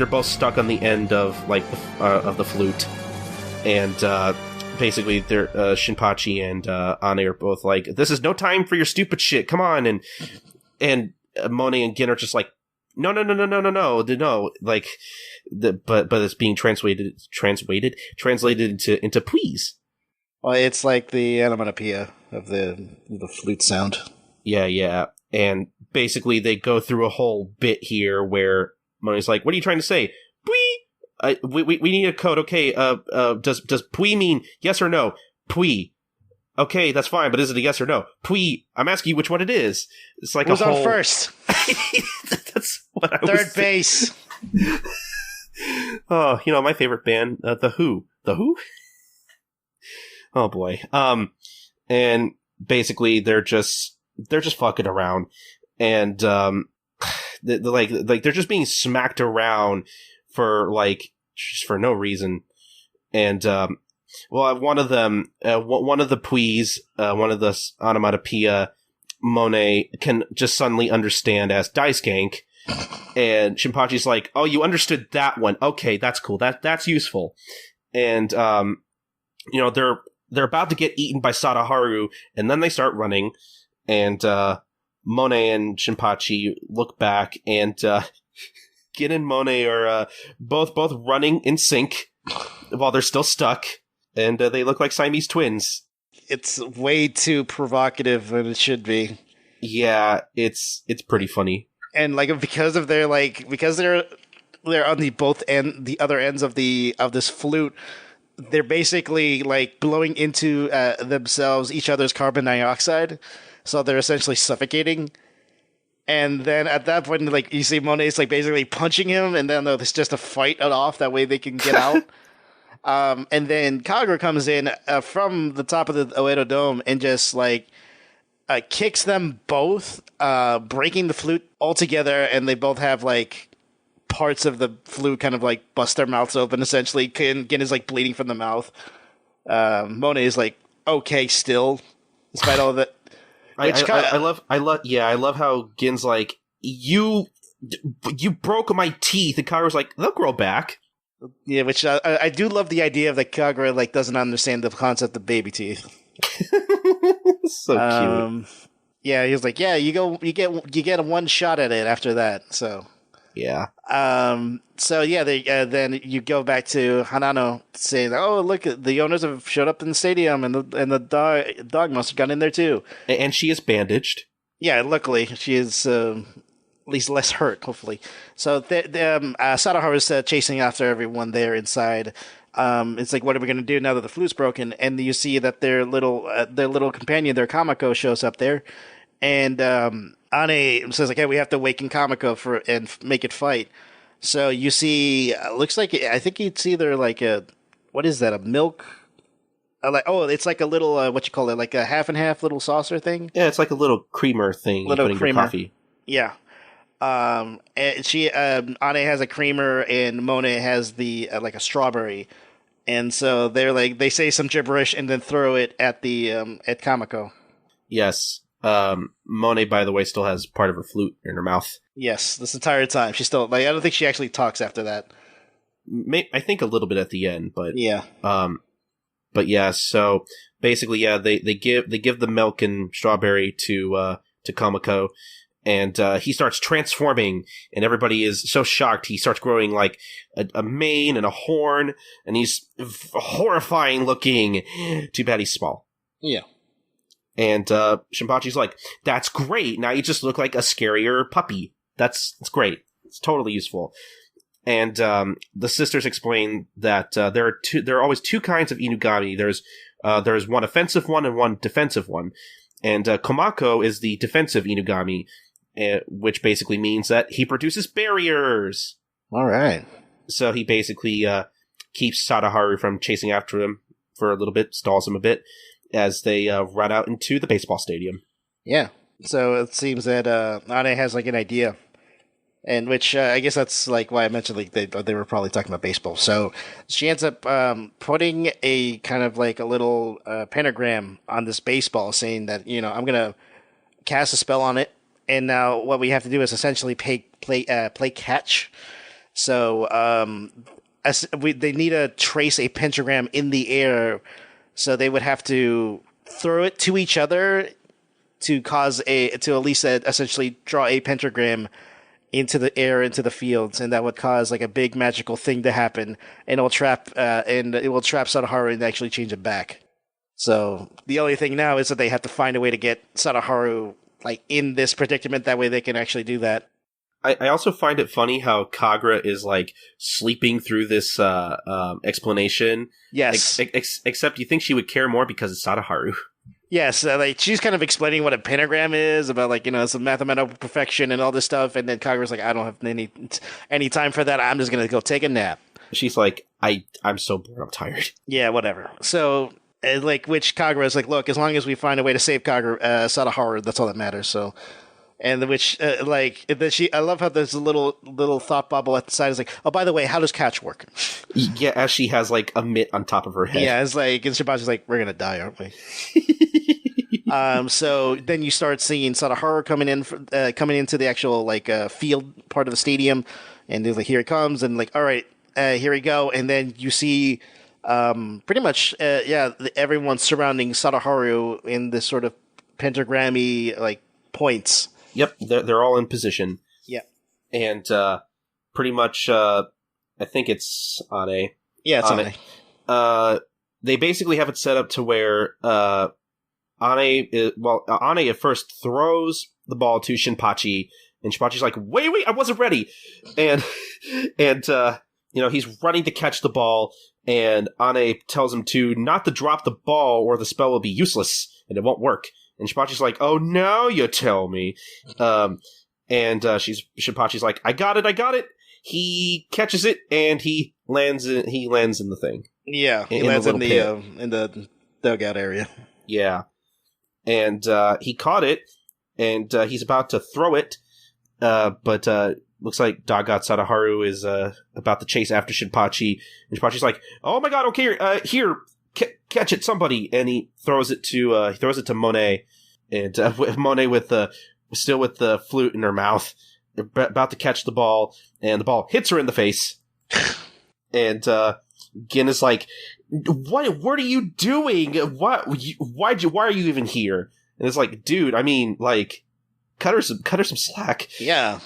[SPEAKER 1] both stuck on the end of of the flute, and basically they're Shinpachi and Ane are both like, this is no time for your stupid shit, come on. And Monet and Gin are just like, no, but it's being translated into please.
[SPEAKER 2] Well, it's like the onomatopoeia of the flute sound.
[SPEAKER 1] Yeah, and basically they go through a whole bit here where Monet's like, what are you trying to say? Pui! We need a code. Okay, does pui mean yes or no? Pui. Okay, that's fine, but is it a yes or no? Pui. I'm asking you which one it is. It's like
[SPEAKER 2] who's on first?
[SPEAKER 1] That's what I was
[SPEAKER 2] Third base.
[SPEAKER 1] Oh, my favorite band, The Who. The Who? Oh boy. And basically they're just fucking around, and they're just being smacked around for just for no reason. And one of them, one of the puis, one of the onomatopoeia, Monet can just suddenly understand as Daiskank, and Shinpachi's like, oh, you understood that one. Okay, that's cool. That's useful. And they're about to get eaten by Sadaharu, and then they start running, and Monet and Shinpachi look back, and Gin and Monet are both running in sync while they're still stuck, and they look like Siamese twins.
[SPEAKER 2] It's way too provocative than it should be.
[SPEAKER 1] Yeah, it's pretty funny.
[SPEAKER 2] And because they're on the other ends of this flute, they're basically blowing into themselves, each other's carbon dioxide, so they're essentially suffocating. And then at that point, you see Monet's basically punching him, and then it's just to fight it off. That way they can get out. And then Kagura comes in from the top of the Oedo Dome and just kicks them both, breaking the flute altogether, and they both have parts of the flute kind of bust their mouths open. Essentially, Gin is bleeding from the mouth. Monet is okay still, despite all that.
[SPEAKER 1] I love how Gin's like, you broke my teeth, and Kagura's like, they'll grow back.
[SPEAKER 2] Yeah, which I do love the idea of that Kagura doesn't understand the concept of baby teeth.
[SPEAKER 1] So cute.
[SPEAKER 2] Yeah, he was like, yeah, you get one shot at it after that. So
[SPEAKER 1] yeah.
[SPEAKER 2] So yeah, then you go back to Hanano saying, "Oh, look, the owners have showed up in the stadium, and the dog must have gone in there too."
[SPEAKER 1] And she is bandaged.
[SPEAKER 2] Yeah, luckily she is at least less hurt, hopefully. So Sadaharu is chasing after everyone there inside. It's what are we going to do now that the flute's broken? And you see that their little companion, their Kamako, shows up there, and Ane says hey, we have to awaken Kamako and make it fight. So you see, looks like I think it's either what is that? A milk? It's a little what you call it, a half and half little saucer thing.
[SPEAKER 1] Yeah, it's a little creamer thing.
[SPEAKER 2] Little
[SPEAKER 1] you put in
[SPEAKER 2] creamer.
[SPEAKER 1] Your coffee.
[SPEAKER 2] Yeah. And she Ane has a creamer and Monet has the a strawberry, and so they're they say some gibberish and then throw it at the at Kamako.
[SPEAKER 1] Yes. Monet, by the way, still has part of her flute in her mouth.
[SPEAKER 2] Yes, this entire time she still I don't think she actually talks after that.
[SPEAKER 1] I think a little bit at the end, but
[SPEAKER 2] yeah.
[SPEAKER 1] But yeah. So basically, yeah, they give the milk and strawberry to Kamako. And he starts transforming, and everybody is so shocked. He starts growing like a mane and a horn, and he's horrifying looking. Too bad he's small.
[SPEAKER 2] Yeah.
[SPEAKER 1] And Shinpachi's like, that's great. Now you just look like a scarier puppy. That's great. It's totally useful. And the sisters explain that there are always two kinds of Inugami. There's one offensive one and one defensive one. And Komako is the defensive Inugami, which basically means that he produces barriers.
[SPEAKER 2] All right.
[SPEAKER 1] So he basically keeps Sadaharu from chasing after him for a little bit, stalls him a bit, as they run out into the baseball stadium.
[SPEAKER 2] Yeah. So it seems that Ane has like an idea, and which I guess that's like why I mentioned like they were probably talking about baseball. So she ends up putting a kind of like a little pentagram on this baseball, saying that I'm gonna cast a spell on it, and now what we have to do is essentially play catch. So they need to trace a pentagram in the air. So they would have to throw it to each other to at least essentially draw a pentagram into the air, into the fields, and that would cause like a big magical thing to happen, and it will trap Sadaharu and actually change it back. So the only thing now is that they have to find a way to get Sadaharu like in this predicament. That way they can actually do that.
[SPEAKER 1] I also find it funny how Kagura is like sleeping through this explanation.
[SPEAKER 2] Yes.
[SPEAKER 1] Except you think she would care more because it's Sadaharu.
[SPEAKER 2] Yes, like she's kind of explaining what a pentagram is, about like some mathematical perfection and all this stuff, and then Kagura's like, I don't have any time for that. I'm just gonna go take a nap.
[SPEAKER 1] She's like, I'm so bored. I'm tired.
[SPEAKER 2] Yeah, whatever. So which Kagura's like, look, as long as we find a way to save Sadaharu, that's all that matters. So. And which, I love how there's a little thought bubble at the side. Is like, oh, by the way, how does catch work?
[SPEAKER 1] Yeah, as she has like a mitt on top of her head.
[SPEAKER 2] Yeah, it's like, and Shibachi's like, we're gonna die, aren't we? So then you start seeing Sadaharu coming into the actual field part of the stadium, and they're like, here he comes, and like, all right, here we go, and then you see, pretty much, everyone surrounding Sadaharu in this sort of pentagrammy like points.
[SPEAKER 1] Yep, they're all in position.
[SPEAKER 2] Yeah.
[SPEAKER 1] And pretty much, I think it's Ane.
[SPEAKER 2] Yeah, it's Ane.
[SPEAKER 1] They basically have it set up to where Ane at first throws the ball to Shinpachi, and Shinpachi's like, wait, I wasn't ready. And he's running to catch the ball, and Ane tells him not to drop the ball or the spell will be useless, and it won't work. And Shinpachi's like, oh, now you tell me. Shinpachi's like, I got it. He catches it, and he lands in the thing.
[SPEAKER 2] Yeah, he lands in the dugout area.
[SPEAKER 1] Yeah. And he caught it, and he's about to throw it, but looks like Dagat Sadaharu is about to chase after Shinpachi. And Shinpachi's like, oh my god, okay, here, catch it, somebody. And he throws it to Monet, and Monet still with the flute in her mouth, about to catch the ball, and the ball hits her in the face. And Gin is like, what are you doing? Why are you even here? And it's like, dude, I mean, like, cut her some slack.
[SPEAKER 2] Yeah.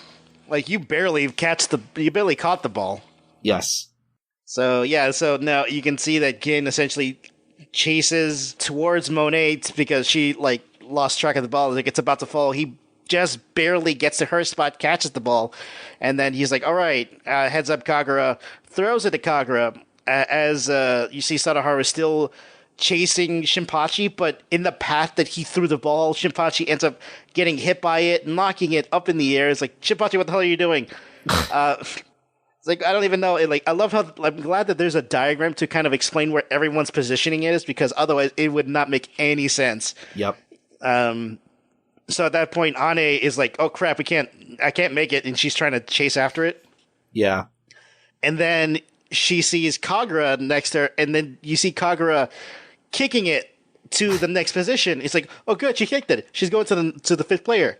[SPEAKER 2] Like, you barely caught the ball.
[SPEAKER 1] Yes.
[SPEAKER 2] So now you can see that Gin essentially chases towards Monet because she, like, lost track of the ball. Like, it's about to fall. He just barely gets to her spot, catches the ball, and then he's like, all right, heads up Kagura, throws it to Kagura, as you see Sadaharu still chasing Shinpachi, but in the path that he threw the ball, Shinpachi ends up getting hit by it, knocking it up in the air. It's like, Shinpachi, what the hell are you doing? It's like, I don't even know. I love how, I'm glad that there's a diagram to kind of explain where everyone's positioning is, because otherwise it would not make any sense.
[SPEAKER 1] Yep.
[SPEAKER 2] So at that point, Ane is like, oh crap, I can't make it, and she's trying to chase after it.
[SPEAKER 1] Yeah.
[SPEAKER 2] And then she sees Kagura next to her, and then you see Kagura kicking it to the next position. It's like, oh good, she kicked it. She's going to the fifth player.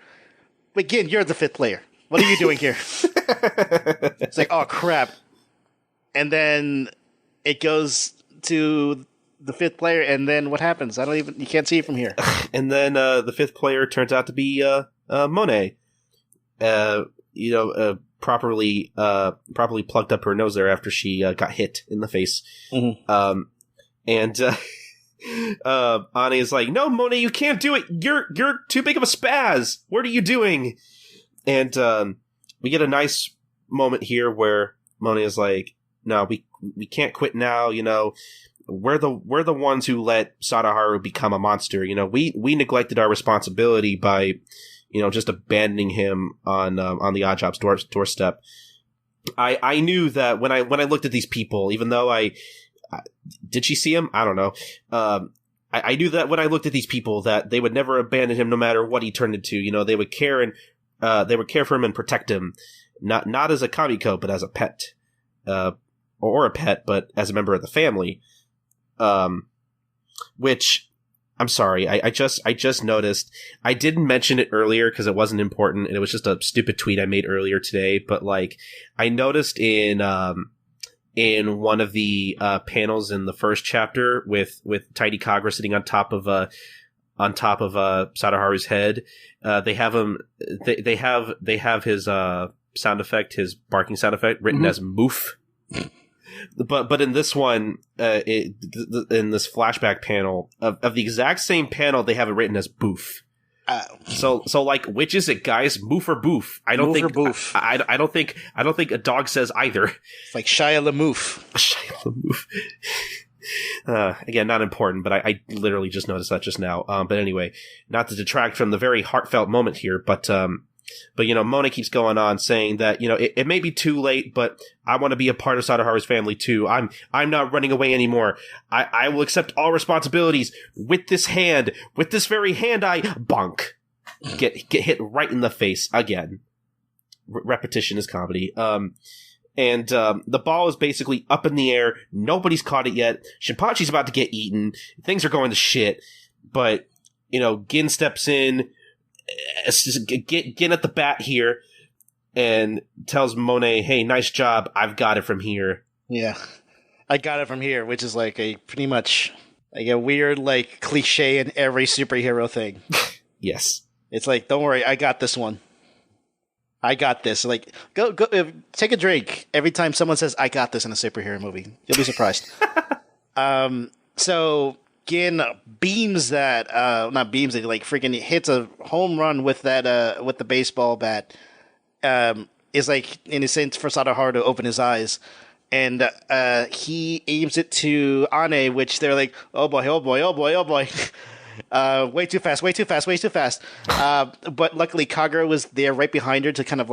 [SPEAKER 2] But Gin, you're the fifth player. What are you doing here? It's like, oh crap. And then it goes to the fifth player, and then what happens? You can't see it from here.
[SPEAKER 1] And then the fifth player turns out to be Monet. properly plugged up her nose there after she got hit in the face.
[SPEAKER 2] Mm-hmm.
[SPEAKER 1] And Ane is like, "No, Monet, you can't do it. You're too big of a spaz. What are you doing?" And we get a nice moment here where Monet is like, "No, we can't quit now. We're the ones who let Sadaharu become a monster. We neglected our responsibility by, just abandoning him on the Oddjob's doorstep. I knew that when I looked at these people, even though did she see him? I don't know. I knew that when I looked at these people that they would never abandon him no matter what he turned into. They would care for him and protect him, not as a kamiko, but as a pet, or a pet, but as a member of the family. Which, I'm sorry, I just noticed. I didn't mention it earlier because it wasn't important, and it was just a stupid tweet I made earlier today. But I noticed in one of the panels in the first chapter with Tiny Kagura sitting on top of Sadaharu's head, they have him. They have his sound effect, his barking sound effect, written as Moof. But in this one, in this flashback panel of the exact same panel, they have it written as Boof. So which is it, guys? Moof or Boof? I don't think Boof. I don't think a dog says either.
[SPEAKER 2] It's like Shia LaMouf.
[SPEAKER 1] Shia LaMouf. Again, not important, but I literally just noticed that just now. But anyway, not to detract from the very heartfelt moment here, but Mona keeps going on saying that, it may be too late, but I want to be a part of Sadaharu's family too. I'm not running away anymore. I will accept all responsibilities with this hand, with this very hand I bonk. Get hit right in the face again. Repetition is comedy. And the ball is basically up in the air. Nobody's caught it yet. Shinpachi's about to get eaten. Things are going to shit. But, Gin steps in, get at the bat here, and tells Monet, "Hey, nice job. I've got it from here."
[SPEAKER 2] Yeah, I got it from here, which is a pretty much a weird cliche in every superhero thing.
[SPEAKER 1] Yes,
[SPEAKER 2] it's don't worry, I got this one. I got this. Go, take a drink every time someone says "I got this" in a superhero movie. You'll be surprised. So Gin beams that, not beams it, freaking hits a home run with that, with the baseball bat. Is in a sense for Sadaharu to open his eyes. And, he aims it to Ane, which they're like, oh boy, oh boy, oh boy, oh boy. Way too fast, way too fast, way too fast. But luckily Kagura was there right behind her to kind of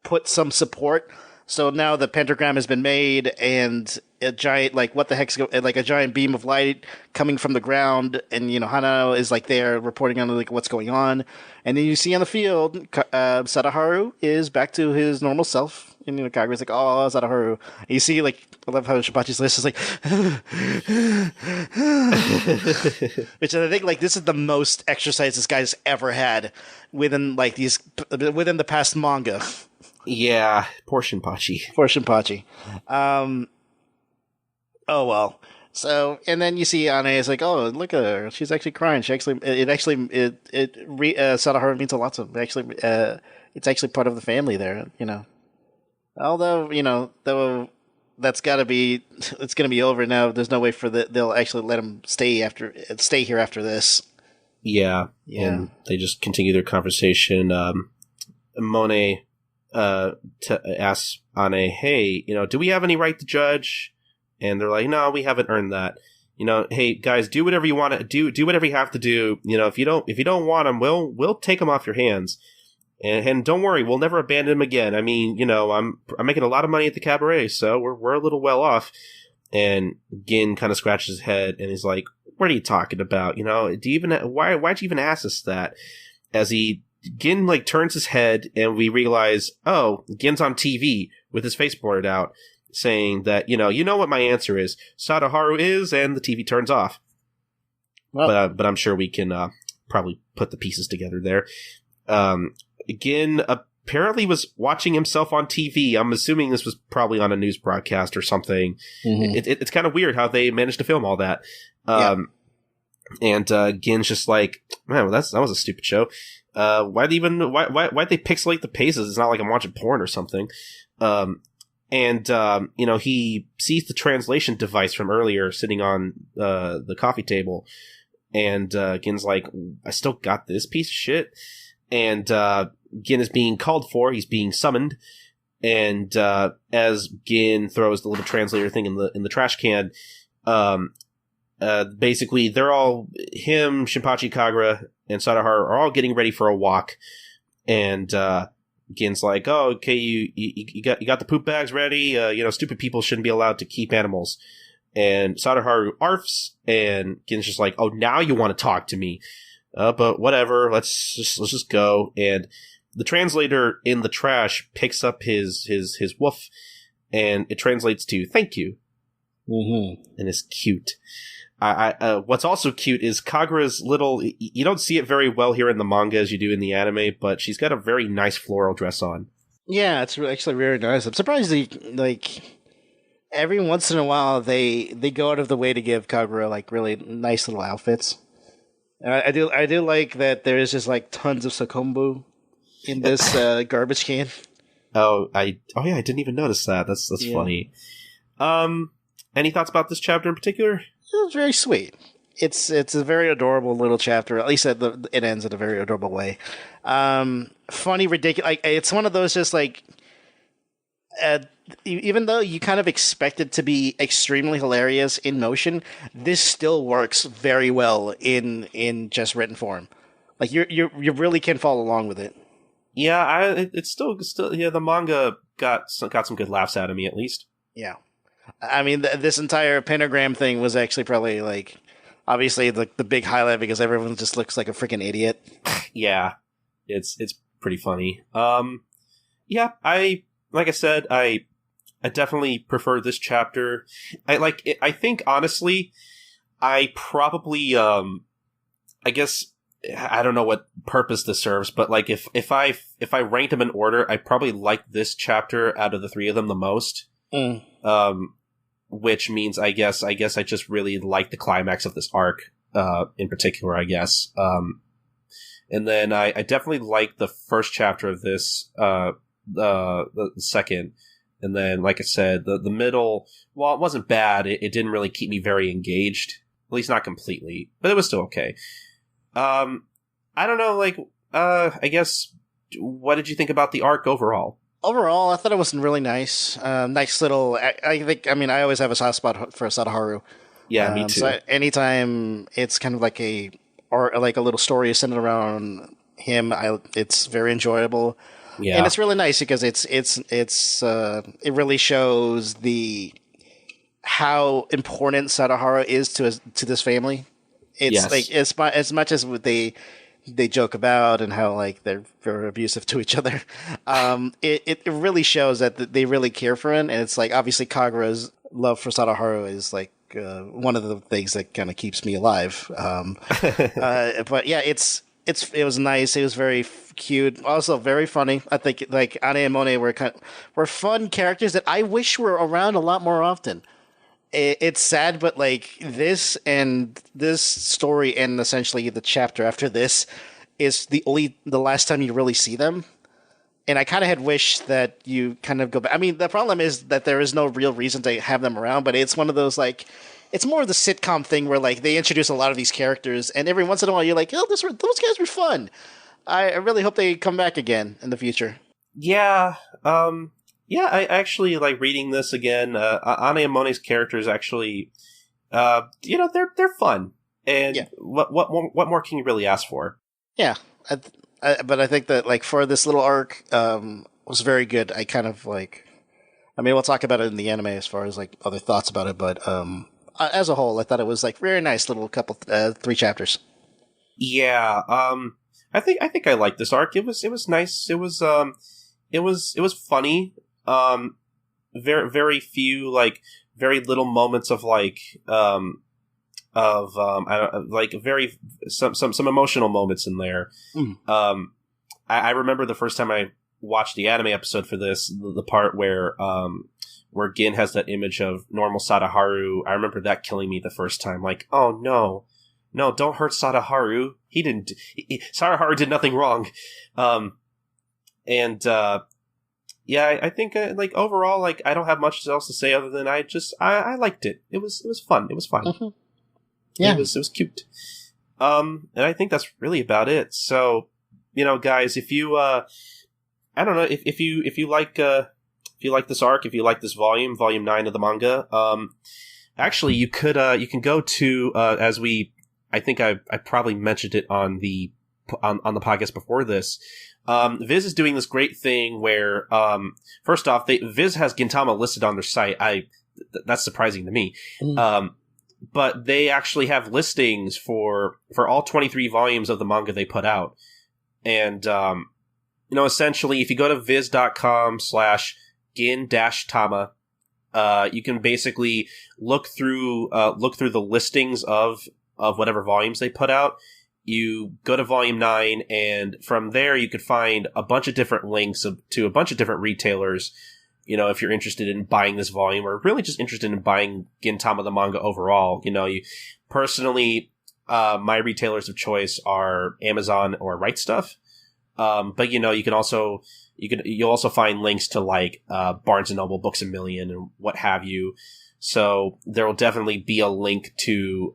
[SPEAKER 2] put some support. So now the pentagram has been made, and a giant, what the heck's a giant beam of light coming from the ground, and, Hanao is, there reporting on, what's going on. And then you see on the field, Sadaharu is back to his normal self, and, Kagura's oh, Sadaharu. And you see, I love how Shibachi's list is which I think, this is the most exercise this guy's ever had within, within the past manga.
[SPEAKER 1] Yeah, poor Shinpachi.
[SPEAKER 2] Poor Shinpachi. Oh well. So, and then you see Ane is oh, look at her. She's actually crying. Sadaharu means a lot to him. It's actually part of the family there, Although, though it's going to be over now. There's no way they'll actually let him stay here after this.
[SPEAKER 1] Yeah. And they just continue their conversation. Monet asks Ane, "Hey, do we have any right to judge?" And they're like, "No, we haven't earned that. Hey guys, do whatever you want to do whatever you have to do. If you don't want him, we'll take him off your hands. And don't worry, we'll never abandon him again. I mean, I'm making a lot of money at the cabaret, so we're a little well off." And Gin kind of scratches his head and he's like, "What are you talking about? Do you even why'd you even ask us that?" As Gin turns his head and we realize, oh, Gin's on TV with his face blurred out, saying that, you know what my answer is. Sadaharu is, and the TV turns off. Well, but I'm sure we can probably put the pieces together there. Gin apparently was watching himself on TV. I'm assuming this was probably on a news broadcast or something. Mm-hmm. It's kind of weird how they managed to film all that. And Gin's just like, man, that was a stupid show. Why'd they pixelate the paces? It's not like I'm watching porn or something. He sees the translation device from earlier sitting on the coffee table, and Gin's like, I still got this piece of shit. And Gin is being called for. He's being summoned. And as Gin throws the little translator thing in the trash can, basically they're all, him, Shinpachi, Kagura, and Sadaharu are all getting ready for a walk. And Gin's like, oh, okay, you got the poop bags ready. Stupid people shouldn't be allowed to keep animals. And Sadaharu arfs, and Gin's just like, oh, now you want to talk to me. But whatever, let's just go. And the translator in the trash picks up his woof, and it translates to thank you.
[SPEAKER 2] Mm-hmm.
[SPEAKER 1] And it's cute. What's also cute is Kagura's little, you don't see it very well here in the manga as you do in the anime, but she's got a very nice floral dress on.
[SPEAKER 2] Yeah, it's actually very nice. I'm surprised every once in a while they go out of the way to give Kagura like really nice little outfits. I do like that there is just like tons of Sakombu in this garbage can.
[SPEAKER 1] Yeah, I didn't even notice that. That's funny. Any thoughts about this chapter in particular?
[SPEAKER 2] It's very sweet. It's a very adorable little chapter. At least it ends in a very adorable way. Funny, ridiculous. Like, it's one of those just like, even though you kind of expect it to be extremely hilarious in motion, this still works very well in just written form. Like you really can follow along with it.
[SPEAKER 1] Yeah, it's still the manga got some good laughs out of me at least.
[SPEAKER 2] Yeah. I mean, this entire pentagram thing was actually probably, like, obviously the big highlight because everyone just looks like a freaking idiot.
[SPEAKER 1] Yeah, it's pretty funny. Yeah, like I said, I definitely prefer this chapter. I think, honestly, I probably, I guess, I don't know what purpose this serves, but, like, if I ranked them in order, I probably like this chapter out of the three of them the most. Which means I guess I just really like the climax of this arc, in particular, I guess. And then I definitely like the first chapter of this, the second. And then, like I said, the middle, well, it wasn't bad. It didn't really keep me very engaged. At least not completely, but it was still okay. I don't know, like, I guess, what did you think about the arc overall?
[SPEAKER 2] Overall, I thought it was really nice. Nice little. I always have a soft spot for Sadaharu.
[SPEAKER 1] Yeah, me too.
[SPEAKER 2] So anytime it's kind of like a little story centered around him, it's very enjoyable.
[SPEAKER 1] Yeah,
[SPEAKER 2] and it's really nice because it really shows how important Sadaharu is to this family. It's like as much as they joke about and how like they're very abusive to each other. It really shows that they really care for him, and it's like obviously Kagura's love for Sadaharu is like one of the things that kind of keeps me alive. But yeah, it was nice. It was very cute, also very funny. I think like Ane and Mone were fun characters that I wish were around a lot more often. It's sad, but like this story and essentially the chapter after this is the last time you really see them. And I kind of had wished that you kind of go back. I mean, the problem is that there is no real reason to have them around, but it's one of those like, it's more of the sitcom thing where like they introduce a lot of these characters, and every once in a while you're like, oh, those guys were fun. I really hope they come back again in the future.
[SPEAKER 1] Yeah. Yeah, I actually like reading this again. Ane and Mone's characters actually, they're fun, and yeah. What more can you really ask for?
[SPEAKER 2] Yeah, but I think that like for this little arc, was very good. I kind of like, I mean, we'll talk about it in the anime as far as like other thoughts about it, but as a whole, I thought it was like very nice little couple 3 chapters.
[SPEAKER 1] Yeah, I think I liked this arc. It was nice. It was funny. Very, very few, like, very little moments of, like, some emotional moments in there. Mm. I remember the first time I watched the anime episode for this, the part where Gin has that image of normal Sadaharu. I remember that killing me the first time. Like, oh no, no, don't hurt Sadaharu. Sadaharu did nothing wrong. Yeah, I think like overall, like I don't have much else to say other than I liked it. It was fun. It was fun.
[SPEAKER 2] Mm-hmm. Yeah,
[SPEAKER 1] it was cute. And I think that's really about it. So, guys, if you I don't know if you like this arc, if you like this volume 9 of the manga, actually you can go to I think I probably mentioned it on the podcast before this. Viz is doing this great thing where, first off, Viz has Gintama listed on their site. That's surprising to me. But they actually have listings for all 23 volumes of the manga they put out. And, essentially, if you go to viz.com/gin-tama, you can basically look through the listings of whatever volumes they put out. You go to volume 9, and from there you could find a bunch of different links to a bunch of different retailers. If you're interested in buying this volume, or really just interested in buying Gintama the manga overall, personally, my retailers of choice are Amazon or Right Stuff. But you'll also find links to like Barnes and Noble, Books A Million, and what have you. So there will definitely be a link to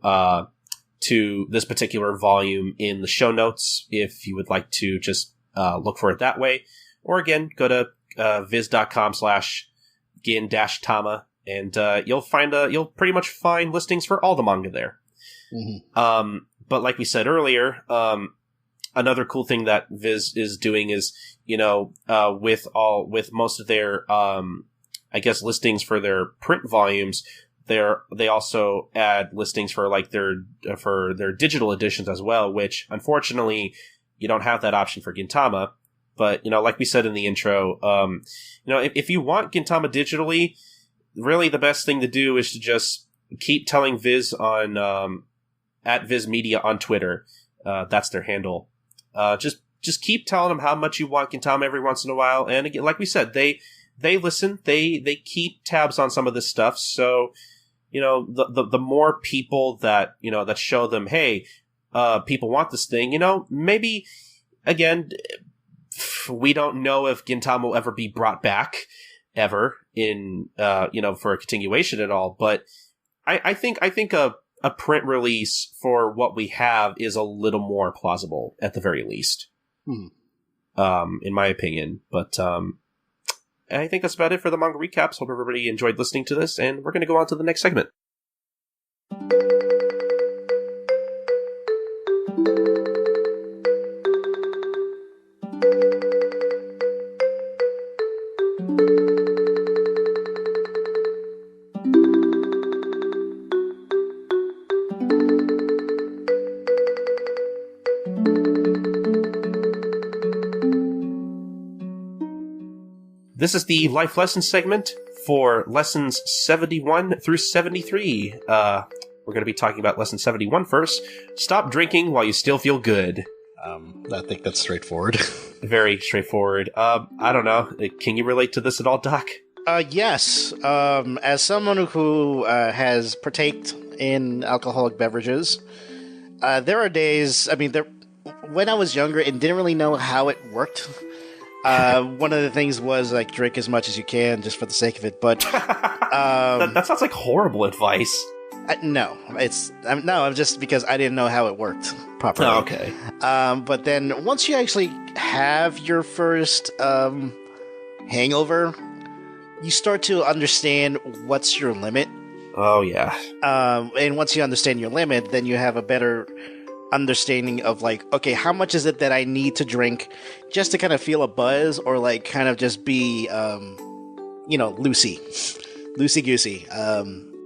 [SPEAKER 1] this particular volume in the show notes if you would like to just look for it that way. Or again, go to viz.com/gin-tama and you'll pretty much find listings for all the manga there. Mm-hmm. But like we said earlier, another cool thing that Viz is doing is, with most of their listings for their print volumes, they also add listings for like their digital editions as well, which unfortunately you don't have that option for Gintama. But like we said in the intro, if you want Gintama digitally, really the best thing to do is to just keep telling Viz on at Viz Media on Twitter. That's their handle. Just keep telling them how much you want Gintama every once in a while. And again, like we said, they listen, they keep tabs on some of this stuff. So, the more people that show them, hey, people want this thing, maybe, again, we don't know if Gintama will ever be brought back ever in, for a continuation at all. But I think a print release for what we have is a little more plausible at the very least, in my opinion. But, I think that's about it for the manga recaps. Hope everybody enjoyed listening to this, and we're going to go on to the next segment. This is the life lesson segment for lessons 71 through 73. We're going to be talking about lesson 71 first. Stop drinking while you still feel good.
[SPEAKER 2] I think that's straightforward.
[SPEAKER 1] Very straightforward. I don't know. Can you relate to this at all, Doc?
[SPEAKER 2] Yes. As someone who has partaked in alcoholic beverages, there are days, when I was younger and didn't really know how it worked, one of the things was like drink as much as you can just for the sake of it, but
[SPEAKER 1] that sounds like horrible advice.
[SPEAKER 2] No, I'm just because I didn't know how it worked properly.
[SPEAKER 1] Oh, okay.
[SPEAKER 2] But then once you actually have your first hangover, you start to understand what's your limit.
[SPEAKER 1] Oh yeah.
[SPEAKER 2] And once you understand your limit, then you have a better understanding of like, okay, how much is it that I need to drink just to kind of feel a buzz, or like kind of just be loosey goosey.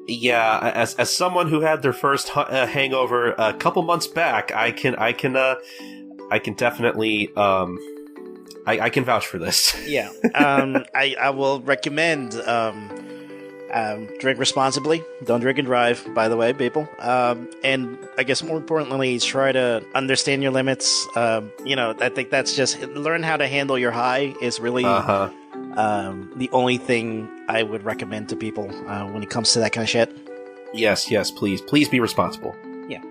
[SPEAKER 1] Yeah, as someone who had their first hangover a couple months back, I can definitely I can vouch for this.
[SPEAKER 2] Yeah. I will recommend drink responsibly. Don't drink and drive, by the way, people. And I guess more importantly, try to understand your limits. I think that's just learn how to handle your high is really the only thing I would recommend to people when it comes to that kind of shit.
[SPEAKER 1] Yes, please be responsible.
[SPEAKER 2] Yeah.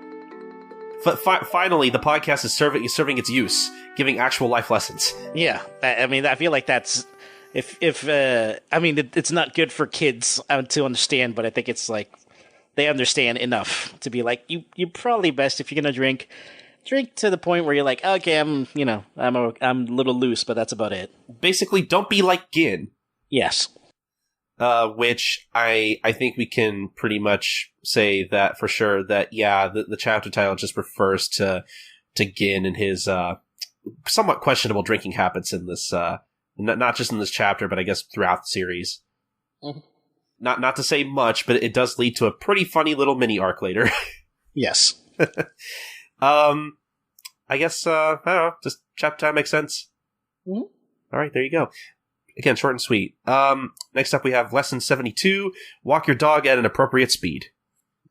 [SPEAKER 1] Finally, the podcast is serving its use, giving actual life lessons.
[SPEAKER 2] Yeah, I mean, I feel like that's I mean, it's not good for kids to understand, but I think it's like they understand enough to be like, you probably best if you're gonna drink to the point where you're like, okay, I'm a little loose, but that's about it.
[SPEAKER 1] Basically, don't be like Gin.
[SPEAKER 2] Yes.
[SPEAKER 1] Which I think we can pretty much say that for sure that, yeah, the chapter title just refers to Gin and his, somewhat questionable drinking habits in this, not just in this chapter, but I guess throughout the series. Mm-hmm. Not to say much, but it does lead to a pretty funny little mini arc later.
[SPEAKER 2] Yes.
[SPEAKER 1] I guess, I don't know, just chapter time makes sense. Mm-hmm. All right, there you go. Again, short and sweet. Next up we have Lesson 72, walk your dog at an appropriate speed.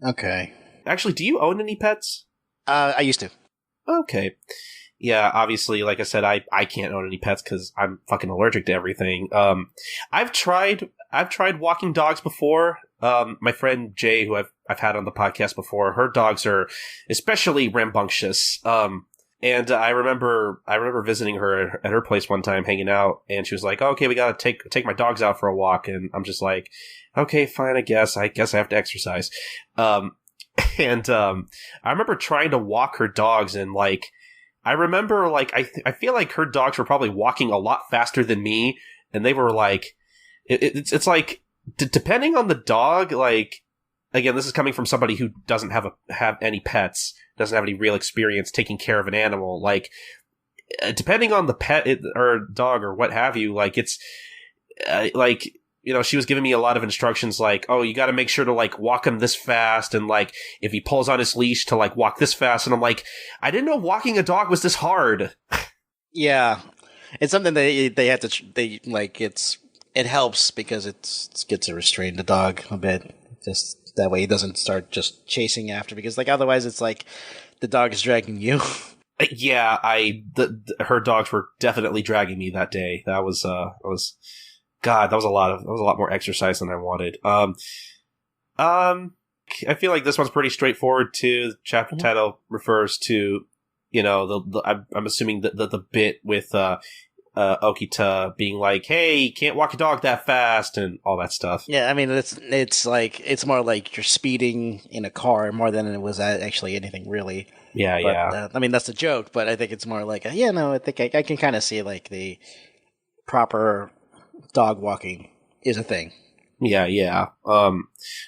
[SPEAKER 1] Okay. Actually, do you own any pets?
[SPEAKER 2] I used to.
[SPEAKER 1] Okay. Yeah, obviously, like I said, I can't own any pets because I'm fucking allergic to everything. I've tried walking dogs before. My friend Jay, who I've had on the podcast before, her dogs are especially rambunctious. And I remember visiting her at her place one time, hanging out, and she was like, oh, "Okay, we gotta take my dogs out for a walk." And I'm just like, "Okay, fine, I guess I have to exercise." I remember trying to walk her dogs, and like, I remember like I feel like her dogs were probably walking a lot faster than me, and they were like, it's like depending on the dog, like. Again, this is coming from somebody who doesn't have any pets, doesn't have any real experience taking care of an animal. Like, depending on the pet or dog or what have you, like it's like, you know, she was giving me a lot of instructions, like, oh, you got to make sure to like walk him this fast, and like if he pulls on his leash to like walk this fast, and I'm like, I didn't know walking a dog was this hard.
[SPEAKER 2] Yeah, it's something they have to like it helps because it gets to restrain the dog a bit, just. That way he doesn't start just chasing after, because like otherwise it's like the dog is dragging you.
[SPEAKER 1] Yeah, her dogs were definitely dragging me that day. That was God, that was a lot more exercise than I wanted. I feel like this one's pretty straightforward too. The chapter title refers to, you know, I'm assuming the bit with Okita being like, "Hey, you can't walk a dog that fast," and all that stuff.
[SPEAKER 2] Yeah, I mean, it's like it's more like you're speeding in a car more than it was actually anything really.
[SPEAKER 1] Yeah, but, yeah.
[SPEAKER 2] I mean, that's a joke, but I think it's more like, I think I can kind of see like the proper dog walking is a thing.
[SPEAKER 1] Yeah, yeah.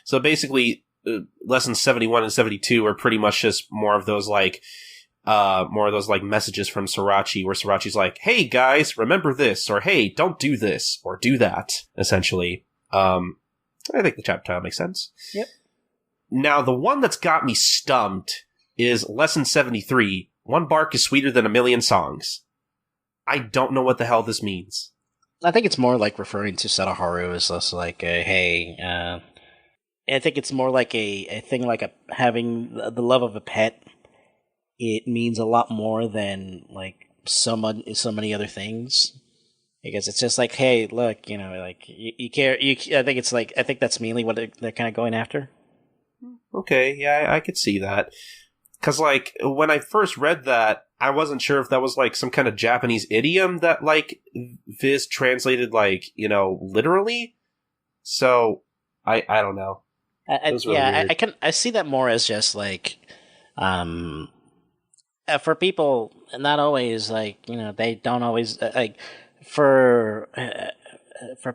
[SPEAKER 1] So basically, lessons 71 and 72 are pretty much just more of those like messages from Sorachi, where Sorachi's like, "Hey guys, remember this," or "Hey, don't do this," or "Do that." Essentially, I think the chapter title makes sense.
[SPEAKER 2] Yep.
[SPEAKER 1] Now, the one that's got me stumped is lesson 73. One bark is sweeter than a million songs. I don't know what the hell this means.
[SPEAKER 2] I think it's more like referring to Sadaharu as less like I think it's more like a thing like having the love of a pet. It means a lot more than like so many other things. I guess it's just like, hey, look, you know, like you care. I think that's mainly what they're kind of going after.
[SPEAKER 1] Okay, yeah, I could see that. Because like when I first read that, I wasn't sure if that was like some kind of Japanese idiom that like Viz translated like, you know, literally. So I don't know.
[SPEAKER 2] I see that more as just like. For people, not always like, you know, they don't always like for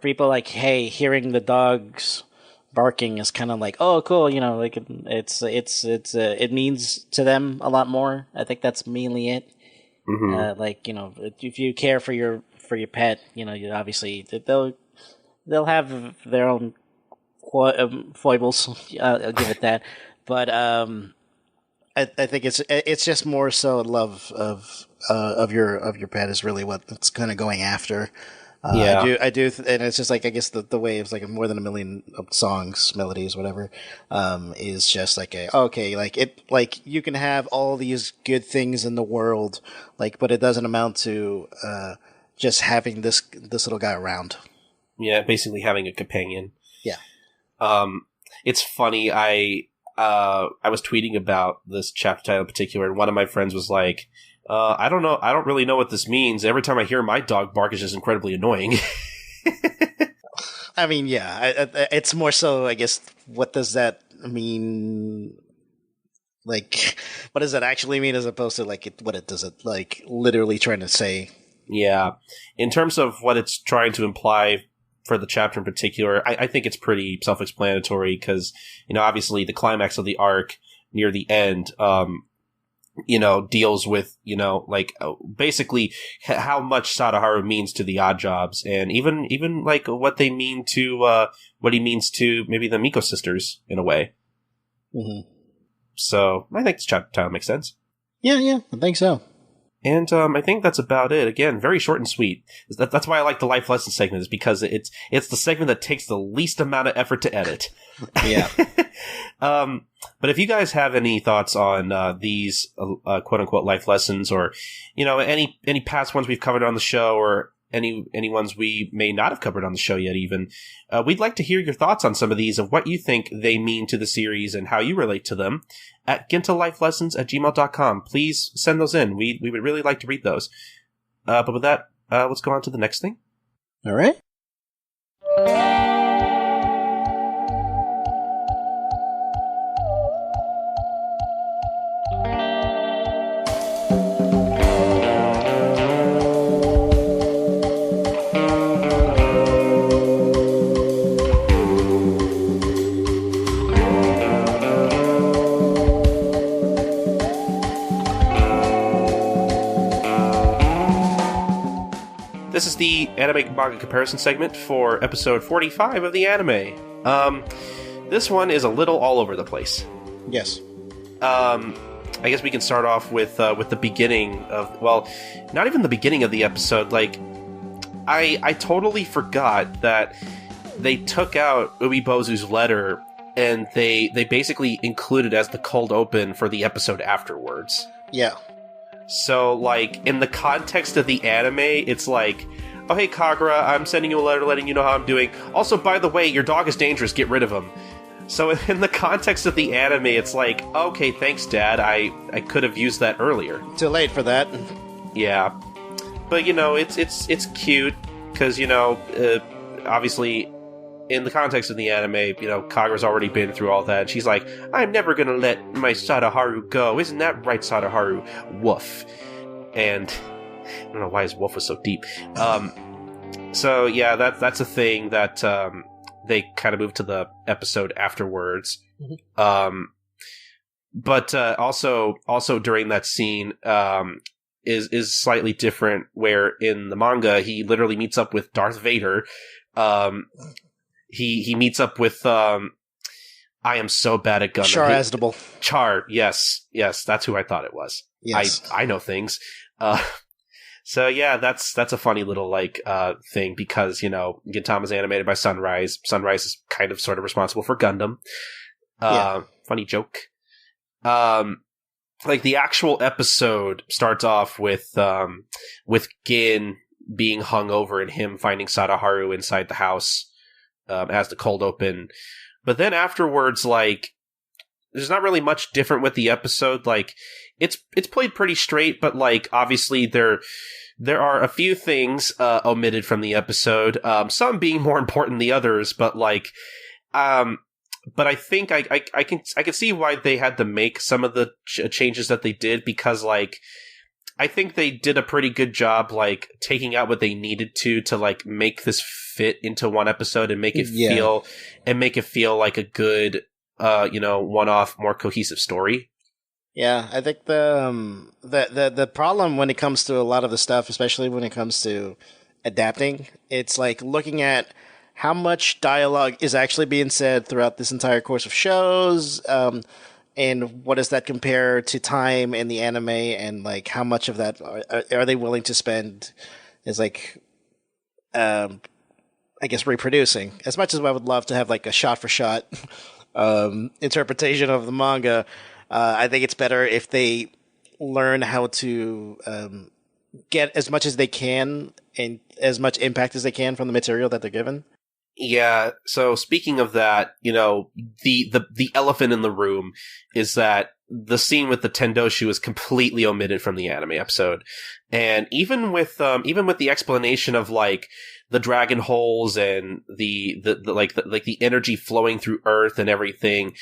[SPEAKER 2] people like, hey, hearing the dogs barking is kind of like, oh, cool, you know, like it means to them a lot more. I think that's mainly it. Mm-hmm. Like, you know, if you care for your pet, you know, you obviously they'll have their own foibles. I'll give it that, but I think it's just more so love of your pet is really what it's kind of going after.
[SPEAKER 1] Yeah,
[SPEAKER 2] I do, and it's just like, I guess the way it's like more than a million songs, melodies, whatever, is just like like you can have all these good things in the world, like, but it doesn't amount to just having this little guy around.
[SPEAKER 1] Yeah, basically having a companion.
[SPEAKER 2] Yeah.
[SPEAKER 1] It's funny. I was tweeting about this chapter title in particular, and one of my friends was like, I don't know. I don't really know what this means. Every time I hear my dog bark, it's just incredibly annoying.
[SPEAKER 2] I mean, yeah, it's more so, I guess, what does that mean? Like, what does that actually mean as opposed to, like, does it, like, literally trying to say?
[SPEAKER 1] Yeah. In terms of what it's trying to imply for the chapter in particular, I think it's pretty self-explanatory because, obviously the climax of the arc near the end, deals with, basically how much Sadaharu means to the Odd Jobs, and even like what they mean to, what he means to maybe the Miko sisters in a way.
[SPEAKER 2] Mm-hmm.
[SPEAKER 1] So I think this chapter title makes sense.
[SPEAKER 2] Yeah, I think so.
[SPEAKER 1] And I think that's about it. Again, very short and sweet. That's why I like the life lesson segment, is because it's the segment that takes the least amount of effort to edit.
[SPEAKER 2] Yeah.
[SPEAKER 1] But if you guys have any thoughts on these quote unquote life lessons, or any past ones we've covered on the show, or any ones we may not have covered on the show yet, even we'd like to hear your thoughts on some of these, of what you think they mean to the series and how you relate to them, at gintalifelessons@gmail.com. Please send those in. We would really like to read those. But with that, let's go on to the next thing.
[SPEAKER 2] All right.
[SPEAKER 1] This is the Anime Manga Comparison segment for episode 45 of the anime. This one is a little all over the place.
[SPEAKER 2] Yes.
[SPEAKER 1] I guess we can start off with the beginning of, well, not even the beginning of the episode. Like, I totally forgot that they took out Ubibozu's letter and they basically included as the cold open for the episode afterwards.
[SPEAKER 2] Yeah.
[SPEAKER 1] So, like, in the context of the anime, it's like, oh, hey, Kagura, I'm sending you a letter letting you know how I'm doing. Also, by the way, your dog is dangerous, get rid of him. So, in the context of the anime, it's like, okay, thanks, Dad, I could have used that earlier.
[SPEAKER 2] Too late for that.
[SPEAKER 1] Yeah. But, it's cute, because, obviously, in the context of the anime, Kagura's already been through all that. She's like, I'm never gonna let my Sadaharu go. Isn't that right, Sadaharu? Woof. And I don't know why his woof was so deep. So yeah, that's a thing that they kind of moved to the episode afterwards. Mm-hmm. But also during that scene is slightly different, where in the manga he literally meets up with Darth Vader. He meets up with I am so bad at Gundam.
[SPEAKER 2] Char Aznable.
[SPEAKER 1] Char, yes, that's who I thought it was.
[SPEAKER 2] Yes.
[SPEAKER 1] I know things. So yeah, that's a funny little thing, because Gintama's animated by Sunrise. Sunrise is kind of sort of responsible for Gundam. Funny joke. Like, the actual episode starts off with Gin being hung over and him finding Sadaharu inside the house. As the cold open. But then afterwards, there's not really much different with the episode. Like, it's played pretty straight, but obviously there are a few things omitted from the episode. Some being more important than the others, but but I think I can see why they had to make some of the changes that they did, because I think they did a pretty good job, taking out what they needed to make this fit into one episode and make it feel like a good, one-off, more cohesive story.
[SPEAKER 2] Yeah, I think the problem when it comes to a lot of the stuff, especially when it comes to adapting, it's looking at how much dialogue is actually being said throughout this entire course of shows, and what does that compare to time in the anime, and how much of that are they willing to spend is I guess reproducing. As much as I would love to have a shot for shot interpretation of the manga, I think it's better if they learn how to get as much as they can and as much impact as they can from the material that they're given.
[SPEAKER 1] Yeah, so speaking of that, the elephant in the room is that the scene with the Tendoshu is completely omitted from the anime episode. And even with the explanation of like the dragon holes and the energy flowing through Earth and everything,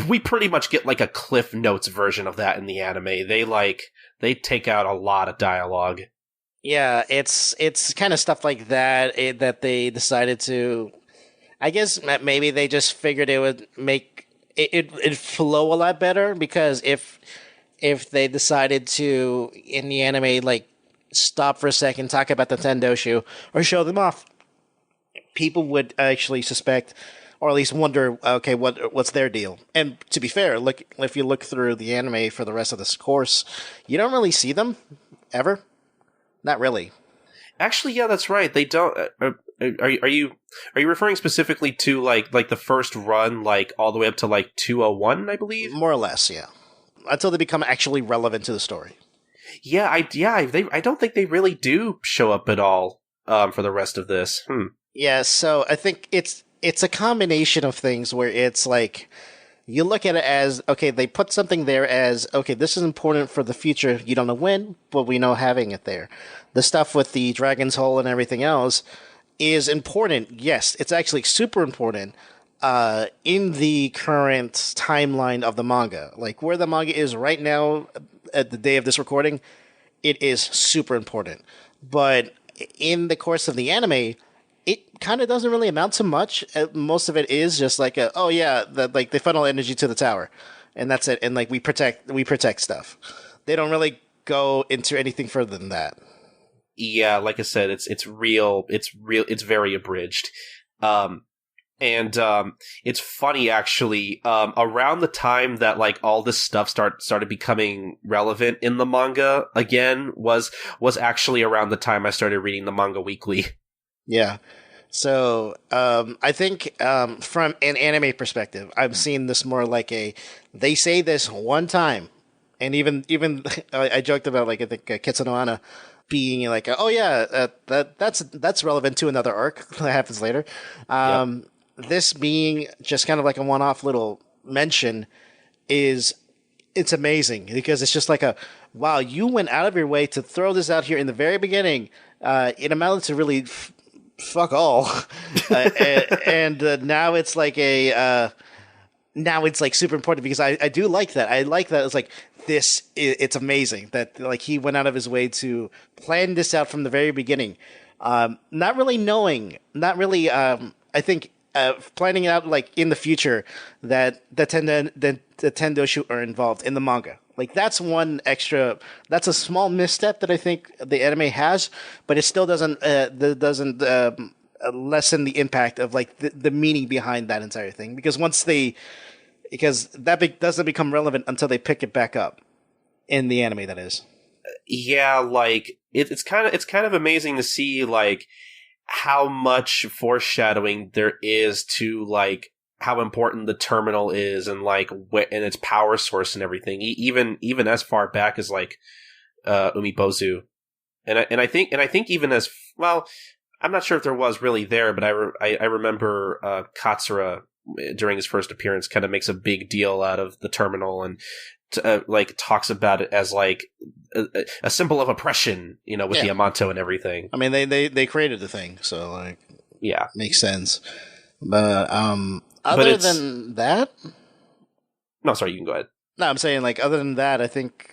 [SPEAKER 1] we pretty much get like a Cliff Notes version of that in the anime. They take out a lot of dialogue.
[SPEAKER 2] Yeah, it's kind of stuff like that that they decided to. I guess maybe they just figured it would make it flow a lot better, because if they decided to in the anime like stop for a second, talk about the Tendoshu or show them off, people would actually suspect, or at least wonder, okay, what's their deal? And to be fair, if you look through the anime for the rest of this course, you don't really see them ever. Not really.
[SPEAKER 1] Actually, yeah, that's right. They don't. Are you referring specifically to like the first run, like all the way up to like 201, I believe?
[SPEAKER 2] More or less, yeah. Until they become actually relevant to the story.
[SPEAKER 1] Yeah, I don't think they really do show up at all for the rest of this.
[SPEAKER 2] Yeah, so I think it's a combination of things where it's like, you look at it as, okay, they put something there as, okay, this is important for the future. You don't know when, but we know having it there. The stuff with the Dragon's Hole and everything else is important. Yes, it's actually super important in the current timeline of the manga. Like, where the manga is right now, at the day of this recording, it is super important. But in the course of the anime, it kind of doesn't really amount to much. Most of it is just like they funnel energy to the tower, and that's it. And like we protect stuff. They don't really go into anything further than that.
[SPEAKER 1] Yeah, like I said, it's real. It's very abridged. And it's funny actually. Around the time that like all this stuff started becoming relevant in the manga again was actually around the time I started reading the manga weekly.
[SPEAKER 2] Yeah. So, I think, from an anime perspective, I'm seeing this more like they say this one time, and even I joked about, like, I think Kitsuno Ana being like, oh yeah, that's relevant to another arc that happens later. Yep. This being just kind of like a one-off little mention it's amazing, because it's just like wow, you went out of your way to throw this out here in the very beginning. It amounted to really fuck all, and now it's like now it's like super important, because I do like that. I like that it's like it's amazing that like he went out of his way to plan this out from the very beginning, not really I think planning it out like in the future that the Tendoshu are involved in the manga. Like, that's a small misstep that I think the anime has, but it still doesn't lessen the impact of like the meaning behind that entire thing, because doesn't become relevant until they pick it back up in the anime, that is.
[SPEAKER 1] Yeah, like it's kind of amazing to see like how much foreshadowing there is to like how important the terminal is, and like and its power source and everything, even as far back as like Umibozu, and I think even as well, I'm not sure if there was really there, but I remember Katsura during his first appearance kind of makes a big deal out of the terminal, and like talks about it as like a symbol of oppression, with the Yamato and everything.
[SPEAKER 2] I mean, they created the thing, so like,
[SPEAKER 1] yeah,
[SPEAKER 2] makes sense. But other than that,
[SPEAKER 1] no, sorry, you can go ahead.
[SPEAKER 2] No, I'm saying, like, other than that, I think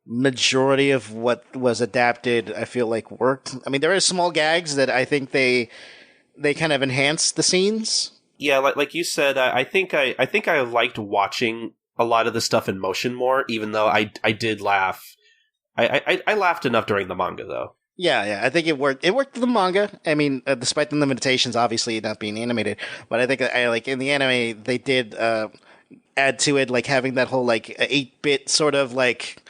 [SPEAKER 2] majority of what was adapted, I feel like, worked. I mean, there are small gags that I think they kind of enhanced the scenes.
[SPEAKER 1] Yeah, like you said, I think I liked watching a lot of the stuff in motion more, even though I did laugh. I laughed enough during the manga, though.
[SPEAKER 2] Yeah, I think it worked. It worked for the manga. I mean, despite the limitations, obviously not being animated. But I think like in the anime, they did add to it, like having that whole like 8-bit sort of like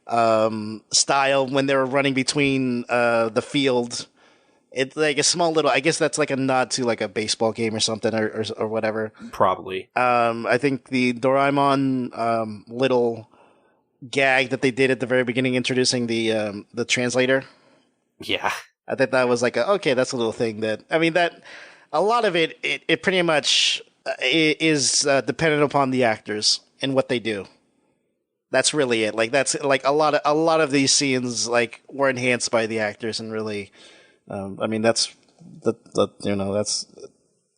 [SPEAKER 2] style when they were running between the field. It's like a small little. I guess that's like a nod to like a baseball game or something or whatever.
[SPEAKER 1] Probably.
[SPEAKER 2] I think the Doraemon little gag that they did at the very beginning, introducing the translator.
[SPEAKER 1] Yeah.
[SPEAKER 2] I think that was like okay, that's a little thing that, I mean, that a lot of it pretty much is dependent upon the actors and what they do. That's really it. Like that's like a lot of these scenes like were enhanced by the actors, and really, I mean that's that's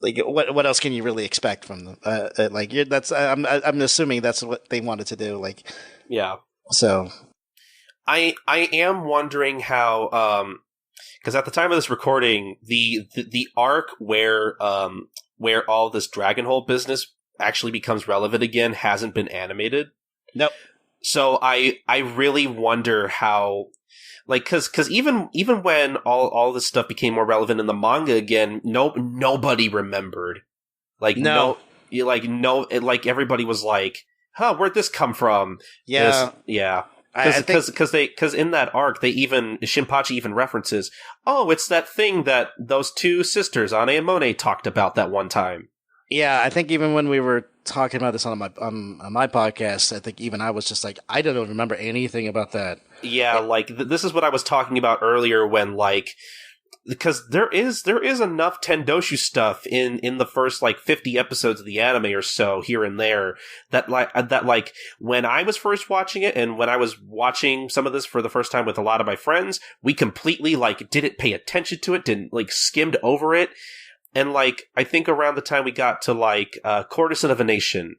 [SPEAKER 2] like what else can you really expect from them? I'm assuming that's what they wanted to do. Like
[SPEAKER 1] yeah.
[SPEAKER 2] So
[SPEAKER 1] I am wondering how because at the time of this recording, the arc where all this dragon hole business actually becomes relevant again hasn't been animated.
[SPEAKER 2] Nope.
[SPEAKER 1] So I really wonder how, like, because even when all this stuff became more relevant in the manga again, nobody remembered. Like like everybody was like, "Huh, where'd this come from?"
[SPEAKER 2] Yeah,
[SPEAKER 1] yeah. Because in that arc, Shinpachi even references, "Oh, it's that thing that those two sisters, Ane and Monet, talked about that one time."
[SPEAKER 2] Yeah, I think even when we were talking about this on my podcast, I think even I was just like, I don't remember anything about that.
[SPEAKER 1] Yeah, like this is what I was talking about earlier when like, because there is enough Tendoshu stuff in the first like 50 episodes of the anime or so here and there that when I was first watching it and when I was watching some of this for the first time with a lot of my friends, we completely like didn't pay attention to it, didn't like skimmed over it. And, like, I think around the time we got to, like, Courtesan of a Nation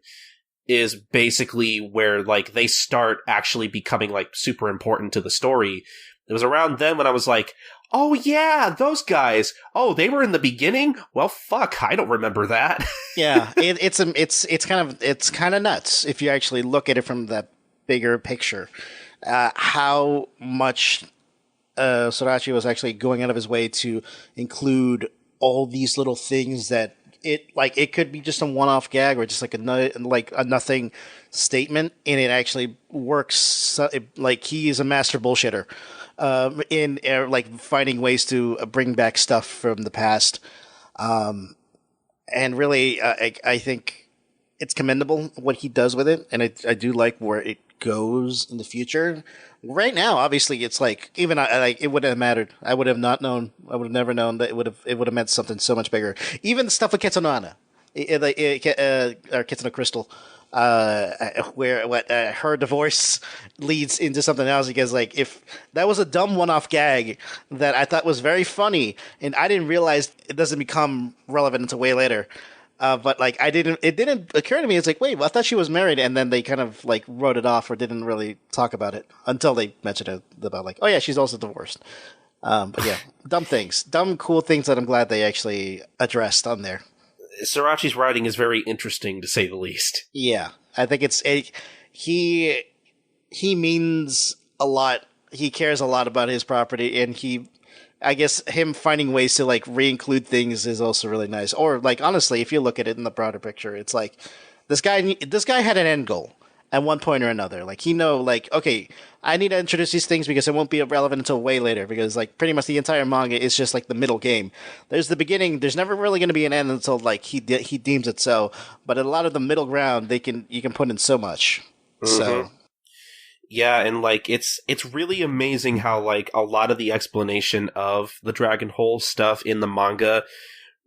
[SPEAKER 1] is basically where, like, they start actually becoming, like, super important to the story. It was around then when I was like, oh, yeah, those guys. Oh, they were in the beginning? Well, fuck, I don't remember that.
[SPEAKER 2] Yeah, it's kind of nuts if you actually look at it from the bigger picture. How much Sorachi was actually going out of his way to include all these little things that it could be just a one-off gag or just like a nothing statement, and it actually works. Like he is a master bullshitter in like finding ways to bring back stuff from the past, and really, I think it's commendable what he does with it, and I do like where it goes in the future. Right now, obviously, it's like even like it wouldn't have mattered. I would have not known. I would have never known that it would have meant something so much bigger. Even the stuff with Ketsunana, or Kitsuna Crystal, where her divorce leads into something else. Because like if that was a dumb one-off gag that I thought was very funny, and I didn't realize it doesn't become relevant until way later. But like it didn't occur to me. It's like, wait, well, I thought she was married, and then they kind of like wrote it off or didn't really talk about it until they mentioned it about like, oh yeah, she's also divorced. But yeah, dumb cool things that I'm glad they actually addressed on there.
[SPEAKER 1] Sorachi's writing is very interesting to say the least.
[SPEAKER 2] Yeah, I think he means a lot. He cares a lot about his property, and I guess him finding ways to like re-include things is also really nice. Or like honestly, if you look at it in the broader picture, it's like this guy had an end goal at one point or another. Like like okay, I need to introduce these things because it won't be relevant until way later. Because like pretty much the entire manga is just like the middle game. There's the beginning. There's never really going to be an end until like he deems it so. But a lot of the middle ground, you can put in so much. Mm-hmm. So.
[SPEAKER 1] Yeah, and like it's really amazing how like a lot of the explanation of the Dragon Hole stuff in the manga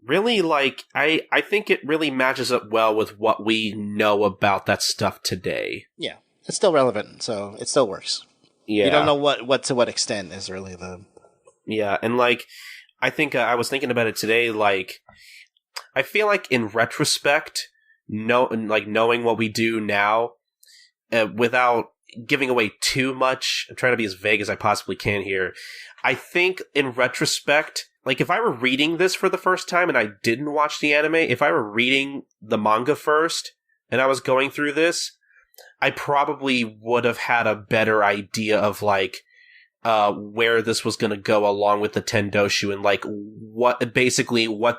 [SPEAKER 1] really like I think it really matches up well with what we know about that stuff today.
[SPEAKER 2] Yeah, it's still relevant, so it still works. Yeah, you don't know what to what extent is really the.
[SPEAKER 1] Yeah, and like I think I was thinking about it today. Like I feel like in retrospect, knowing what we do now, without giving away too much, I'm trying to be as vague as I possibly can here. I think in retrospect, like if I were reading this for the first time and I didn't watch the anime, if I were reading the manga first and I was going through this, I probably would have had a better idea of like where this was going to go along with the Tendoshu and like what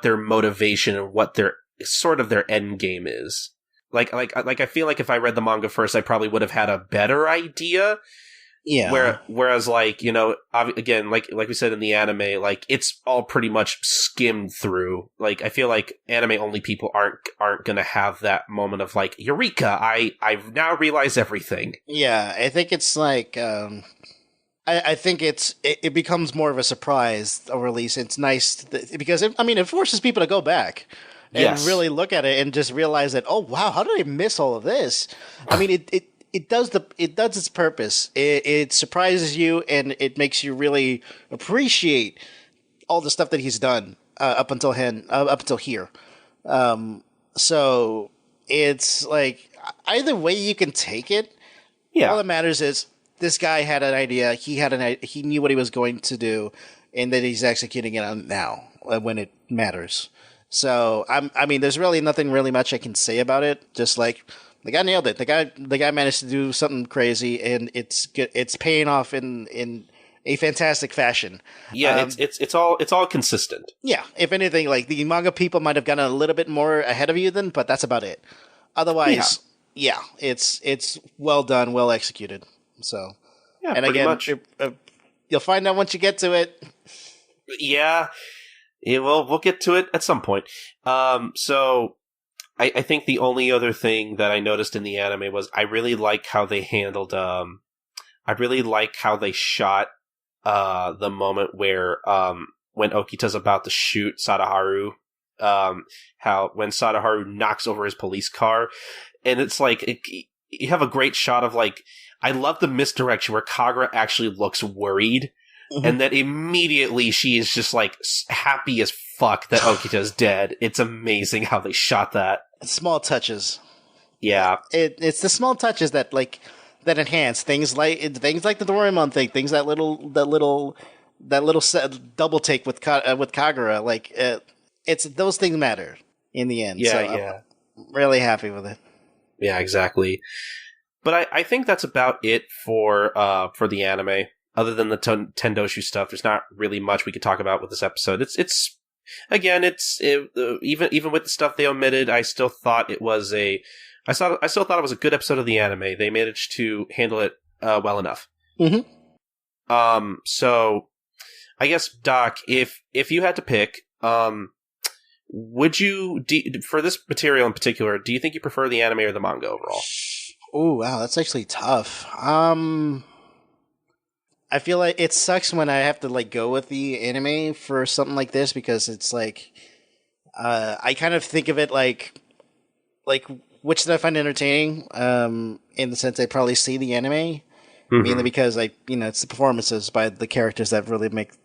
[SPEAKER 1] their motivation and what their sort of their end game is. Like I feel like if I read the manga first, I probably would have had a better idea.
[SPEAKER 2] Yeah.
[SPEAKER 1] Whereas, like, you know, again, like we said in the anime, like it's all pretty much skimmed through. Like I feel like anime only people aren't gonna have that moment of like, Eureka! I've now realized everything.
[SPEAKER 2] Yeah, I think it's like I I think it becomes more of a surprise a release. It's nice because it forces people to go back and really look at it and just realize that, oh wow, how did I miss all of this? I mean, it does its purpose. It surprises you and it makes you really appreciate all the stuff that he's done up until here. So it's like either way you can take it. Yeah. All that matters is this guy had an idea. He knew what he was going to do, and that he's executing it on now when it matters. So there's really nothing really much I can say about it. Just like the guy nailed it. The guy managed to do something crazy, and it's paying off in a fantastic fashion.
[SPEAKER 1] Yeah, it's all consistent.
[SPEAKER 2] Yeah, if anything, like the manga people might have gotten a little bit more ahead of you but that's about it. Otherwise, yeah it's well done, well executed. So, yeah, and again, you'll find out once you get to it.
[SPEAKER 1] Yeah, we'll get to it at some point. So I think the only other thing that I noticed in the anime was I really like how they handled. I really like how they shot the moment where when Okita's about to shoot Sadaharu. How when Sadaharu knocks over his police car, and it's like you have a great shot of like. I love the misdirection where Kagura actually looks worried, and that immediately she is just like happy as fuck that Okita's dead. It's amazing how they shot that.
[SPEAKER 2] Small touches.
[SPEAKER 1] Yeah,
[SPEAKER 2] it's the small touches that enhance things like the Doraemon thing, things that little double take with Kagura. Like it's those things matter in the end.
[SPEAKER 1] Yeah,
[SPEAKER 2] so
[SPEAKER 1] yeah.
[SPEAKER 2] I'm really happy with it.
[SPEAKER 1] Yeah, exactly. But I think that's about it for the anime. Other than the Tendoshu stuff, there's not really much we could talk about with this episode. Even with the stuff they omitted, I still thought it was a good episode of the anime. They managed to handle it well enough. Mm-hmm. So I guess, Doc, if you had to pick, would you for this material in particular, do you think you prefer the anime or the manga overall?
[SPEAKER 2] Oh, wow, that's actually tough. I feel like it sucks when I have to like go with the anime for something like this because it's like I kind of think of it like which did I find entertaining in the sense I probably see the anime mainly because it's the performances by the characters that really makes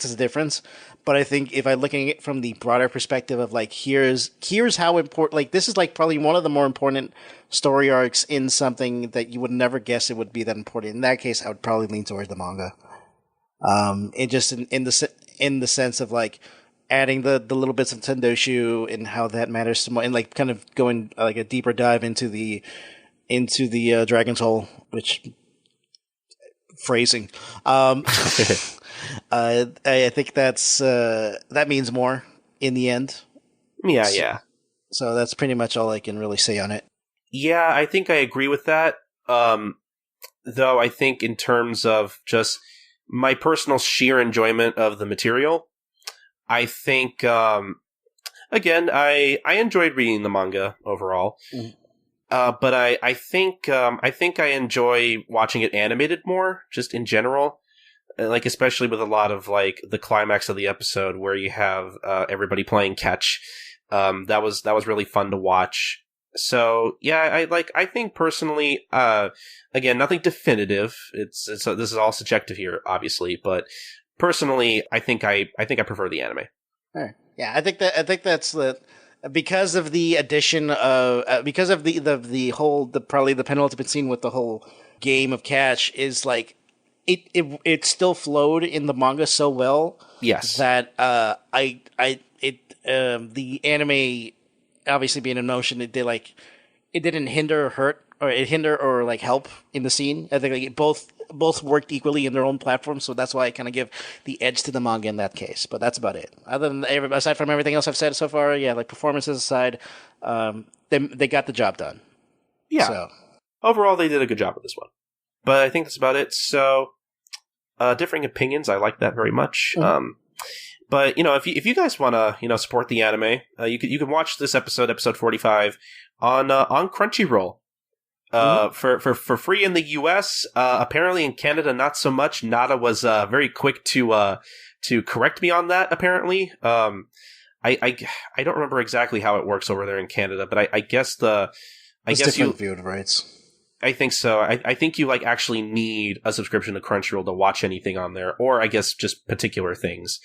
[SPEAKER 2] a difference. But I think if I'm looking at it from the broader perspective of like here's how important, like this is like probably one of the more important story arcs in something that you would never guess it would be that important. In that case, I would probably lean towards the manga. It just in the sense of like adding the little bits of Tendoshu and how that matters to more, and like kind of going like a deeper dive into the Dragon's Hole, which phrasing. I think that means more in the end.
[SPEAKER 1] Yeah, yeah.
[SPEAKER 2] So that's pretty much all I can really say on it.
[SPEAKER 1] Yeah, I think I agree with that. Though I think in terms of just my personal sheer enjoyment of the material, I think again I enjoyed reading the manga overall. But I think I enjoy watching it animated more, just in general. Like, especially with a lot of, like, the climax of the episode where you have everybody playing catch. That was really fun to watch. So, yeah, I think personally, again, nothing definitive. This is all subjective here, obviously, but personally, I think I prefer the anime.
[SPEAKER 2] Yeah, I think that's the... Because of the addition of... because of the whole... probably the penultimate scene with the whole game of catch is, like... It still flowed in the manga so well,
[SPEAKER 1] yes,
[SPEAKER 2] that the anime obviously being in motion, it didn't hinder or hurt, or it hinder or like help in the scene. I think like both worked equally in their own platform, so that's why I kind of give the edge to the manga in that case. But that's about it. Aside from everything else I've said so far, yeah, like performances aside, they got the job done.
[SPEAKER 1] Yeah, so overall they did a good job with this one. But I think that's about it. So, differing opinions, I like that very much. Mm-hmm. But if you guys want to support the anime, you can watch this episode 45 on Crunchyroll. For free in the U.S. Apparently in Canada, not so much. Nada was very quick to correct me on that. Apparently, I don't remember exactly how it works over there in Canada, but I guess
[SPEAKER 2] different viewed rights.
[SPEAKER 1] I think so. I think you actually need a subscription to Crunchyroll to watch anything on there, or I guess just particular things.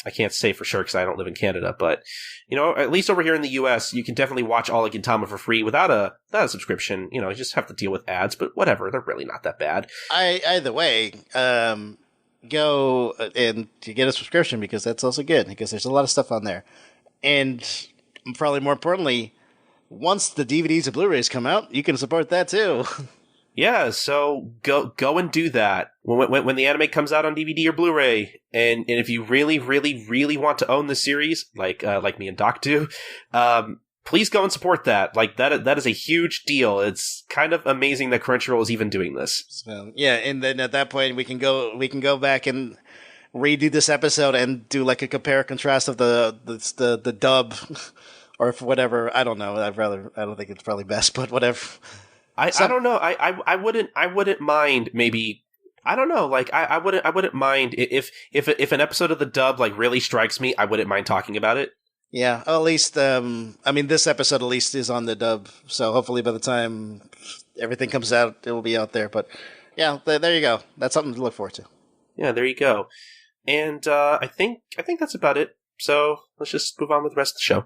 [SPEAKER 1] I can't say for sure because I don't live in Canada, but at least over here in the U.S., you can definitely watch all of Gintama for free without a subscription. You just have to deal with ads, but whatever, they're really not that bad.
[SPEAKER 2] Either way, go and to get a subscription because that's also good because there's a lot of stuff on there, and probably more importantly, once the DVDs and Blu Rays come out, you can support that too.
[SPEAKER 1] Yeah, so go and do that when the anime comes out on DVD or Blu-ray, and if you really, really, really want to own the series, like me and Doc do, please go and support that. That is a huge deal. It's kind of amazing that Crunchyroll is even doing this. So,
[SPEAKER 2] yeah, and then at that point we can go back and redo this episode and do a compare contrast of the dub or whatever. I don't know. I don't think it's probably best, but whatever.
[SPEAKER 1] I don't know. I wouldn't mind maybe. I don't know. I wouldn't mind if an episode of the dub really strikes me. I wouldn't mind talking about it.
[SPEAKER 2] Yeah, at least this episode at least is on the dub, so hopefully by the time everything comes out, it will be out there. But yeah, there you go. That's something to look forward to.
[SPEAKER 1] Yeah, there you go. And I think that's about it. So let's just move on with the rest of the show.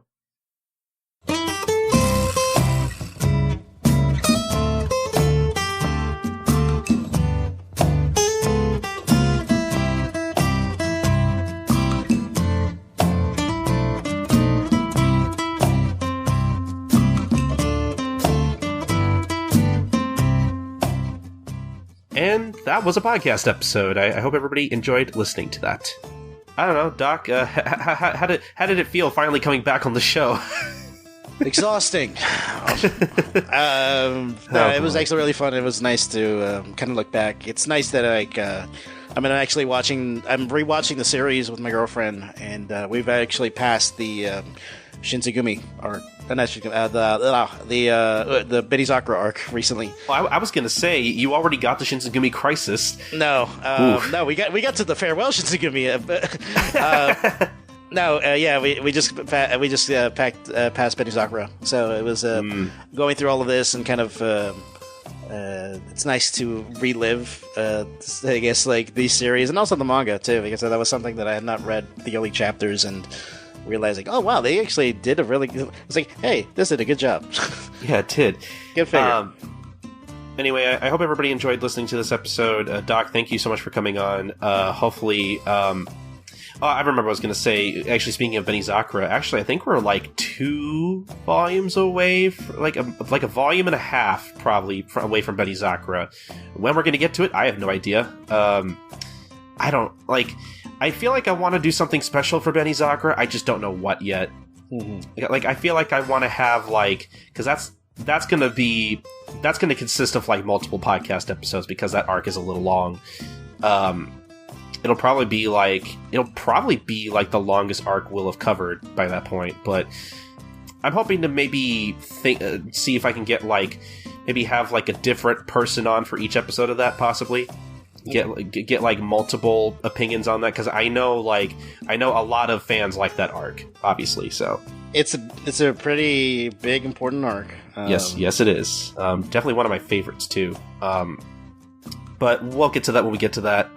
[SPEAKER 1] And that was a podcast episode. I hope everybody enjoyed listening to that. I don't know, Doc, how did it feel finally coming back on the show? Exhausting.
[SPEAKER 2] It was actually really fun. It was nice to kind of look back. It's nice that I'm rewatching the series with my girlfriend, and we've actually passed the Shinsengumi arc. The Betty Sakura arc recently.
[SPEAKER 1] Well, I was going to say you already got the Shinsengumi crisis.
[SPEAKER 2] No, we got to the farewell Shinsengumi. We just passed Betty Sakura. So it was going through all of this and kind of it's nice to relive I guess these series and also the manga too, because that was something that I had not read the early chapters and realizing, oh wow, they actually did a really good. It's like, hey, this did a good job.
[SPEAKER 1] Yeah, it did.
[SPEAKER 2] Good figure.
[SPEAKER 1] Anyway, I hope everybody enjoyed listening to this episode. Doc, thank you so much for coming on. Hopefully, I remember what I was going to say. Actually, speaking of Benny Sakura, actually, I think we're 2 volumes away, a volume and a half, probably, away from Benny Sakura. When we're going to get to it, I have no idea. I don't, I feel like I want to do something special for Benny Sakura. I just don't know what yet. Mm-hmm. I feel like I want to have, because that's going to consist of, multiple podcast episodes, because that arc is a little long. It'll probably be the longest arc we'll have covered by that point, but I'm hoping to maybe see if I can get maybe have a different person on for each episode of that, possibly get multiple opinions on that, because I know a lot of fans like that arc, obviously. So
[SPEAKER 2] it's a pretty big, important arc.
[SPEAKER 1] Yes, it is. Definitely one of my favorites too. But we'll get to that when we get to that.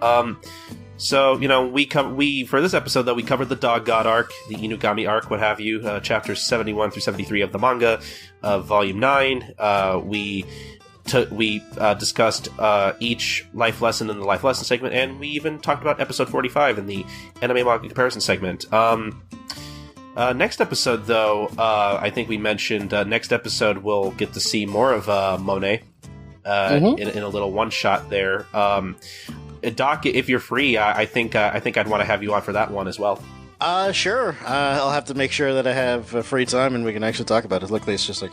[SPEAKER 1] So, we for this episode, though, we covered the Dog God arc, the Inugami arc, what have you, chapters 71 through 73 of the manga, volume 9. We discussed each life lesson in the life lesson segment, and we even talked about episode 45 in the anime manga comparison segment. Next episode, though, I think we mentioned next episode we'll get to see more of Monet in a little one-shot there. Doc, if you're free, I think I'd want to have you on for that one as well.
[SPEAKER 2] Sure. I'll have to make sure that I have free time and we can actually talk about it. Luckily, it's just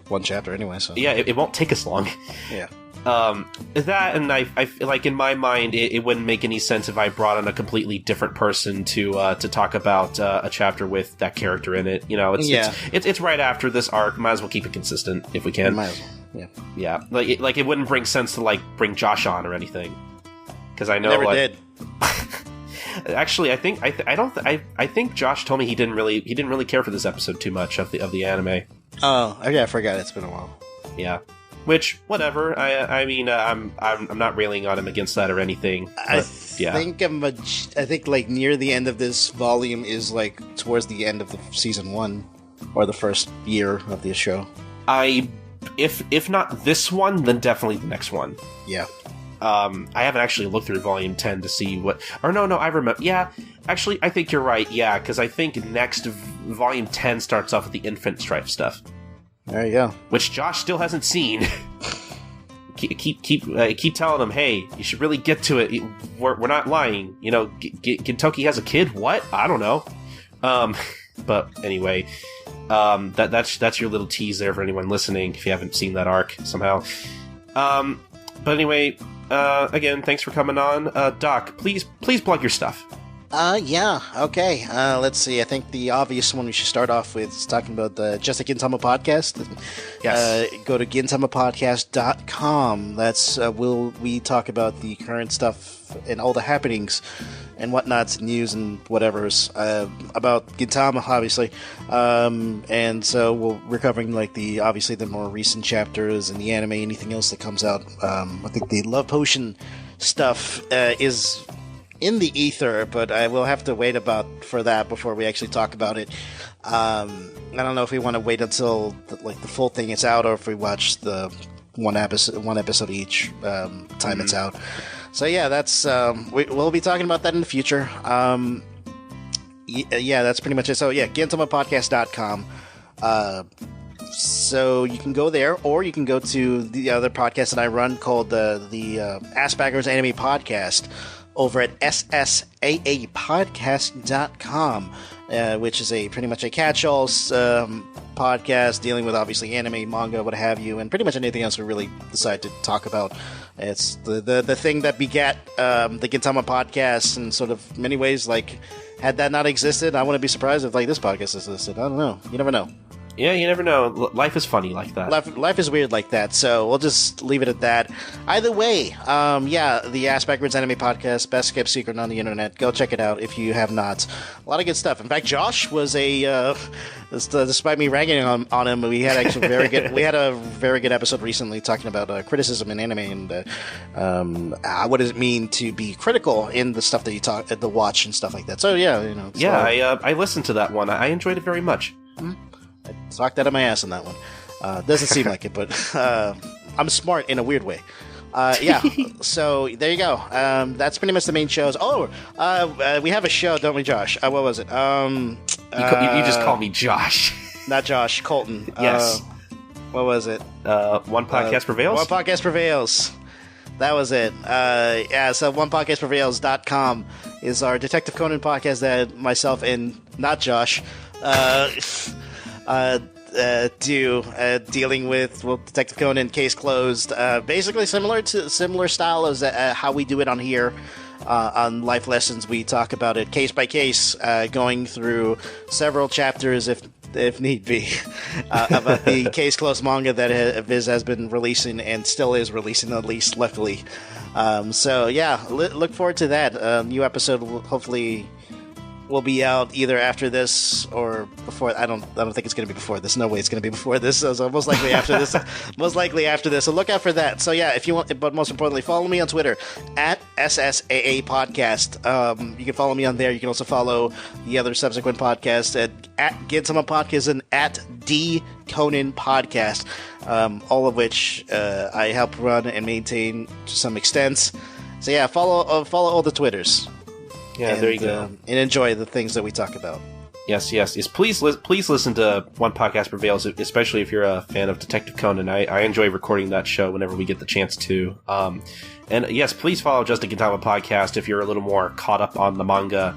[SPEAKER 2] one chapter anyway. So
[SPEAKER 1] yeah, it won't take us long.
[SPEAKER 2] Yeah.
[SPEAKER 1] That, and I feel like in my mind, it wouldn't make any sense if I brought in a completely different person to talk about a chapter with that character in it. You know, it's right after this arc. Might as well keep it consistent if we can.
[SPEAKER 2] Might as well.
[SPEAKER 1] Yeah. Like it wouldn't bring sense to like bring Josh on or anything, because I know
[SPEAKER 2] never did.
[SPEAKER 1] Actually, I think Josh told me he didn't really care for this episode too much of the anime.
[SPEAKER 2] Oh, yeah, I forgot. It's been a while.
[SPEAKER 1] Yeah. Which, whatever. I mean, I'm not railing on him against that or anything.
[SPEAKER 2] I think like near the end of this volume is like towards the end of the season 1 or the first year of the show.
[SPEAKER 1] If not this one, then definitely the next one.
[SPEAKER 2] Yeah.
[SPEAKER 1] I haven't actually looked through volume 10 to see what. Or no, I remember. Yeah, actually, I think you're right. Yeah, because I think next volume 10 starts off with the infant strife stuff.
[SPEAKER 2] There you go.
[SPEAKER 1] Which Josh still hasn't seen. keep telling him, hey, you should really get to it. We're not lying. You know, Gintoki has a kid. What? I don't know. But anyway, that's your little tease there for anyone listening if you haven't seen that arc somehow. But anyway, again, thanks for coming on, Doc. Please plug your stuff.
[SPEAKER 2] Yeah, okay. Let's see. I think the obvious one we should start off with is talking about the Just a Gintama Podcast.
[SPEAKER 1] Yes.
[SPEAKER 2] Go to GintamaPodcast.com. That's we talk about the current stuff and all the happenings and whatnots, news and whatever's about Gintama, obviously. And so we're covering like the more recent chapters and the anime, anything else that comes out. I think the Love Potion stuff is in the ether, but I will have to wait for that before we actually talk about it. I don't know if we want to wait until the full thing is out, or if we watch the one episode each time it's out. So yeah, that's we'll be talking about that in the future. Yeah, that's pretty much it. So yeah, GintamaPodcast.com. So you can go there, or you can go to the other podcast that I run called the Asperger's Anime Podcast over at SSAA Podcast.com, which is pretty much a catch-all podcast dealing with obviously anime, manga, what have you, and pretty much anything else we really decide to talk about. It's the thing that begat the Gintama Podcast, in sort of many ways. Like, had that not existed, I wouldn't be surprised if like this podcast existed. I don't know. You never know.
[SPEAKER 1] Yeah, you never know. Life is funny like that.
[SPEAKER 2] Life is weird like that, so we'll just leave it at that. Either way, the Asperger's Anime Podcast, best kept secret on the internet. Go check it out if you have not. A lot of good stuff. In fact, Josh was despite me ragging on him, we had actually we had a very good episode recently talking about criticism in anime and what does it mean to be critical in the stuff that you watch and stuff like that. So yeah, you know.
[SPEAKER 1] I listened to that one. I enjoyed it very much.
[SPEAKER 2] Mm-hmm. I talked out of my ass on that one. Doesn't seem like it, but I'm smart in a weird way. Yeah, so there you go. That's pretty much the main shows. Oh, we have a show, don't we, Josh? What was it?
[SPEAKER 1] You just call me Josh.
[SPEAKER 2] Not Josh, Colton.
[SPEAKER 1] Yes.
[SPEAKER 2] What was it?
[SPEAKER 1] One Podcast Prevails?
[SPEAKER 2] One Podcast Prevails. That was it. So onepodcastprevails.com is our Detective Conan podcast that myself and not Josh dealing with Detective Conan, Case Closed, basically similar style as how we do it on here. On Life Lessons, we talk about it case by case, going through several chapters if need be, about the Case Closed manga that Viz has been releasing and still is releasing, at least luckily. So yeah, look forward to that. New episode hopefully will be out either after this or before. I don't think it's going to be before this. No way it's going to be before this. So most likely after this. Most likely after this. So look out for that. So yeah, if you want, but most importantly, follow me on Twitter at SSAA Podcast. You can follow me on there. You can also follow the other subsequent podcasts at Gintama Podcast and at D Conan Podcast. All of which I help run and maintain to some extent. So yeah, follow all the Twitters.
[SPEAKER 1] Yeah, there you go.
[SPEAKER 2] And enjoy the things that we talk about.
[SPEAKER 1] Yes. Please listen to One Podcast Prevails, especially if you're a fan of Detective Conan. I enjoy recording that show whenever we get the chance to. And yes, please follow Just a Gintama Podcast if you're a little more caught up on the manga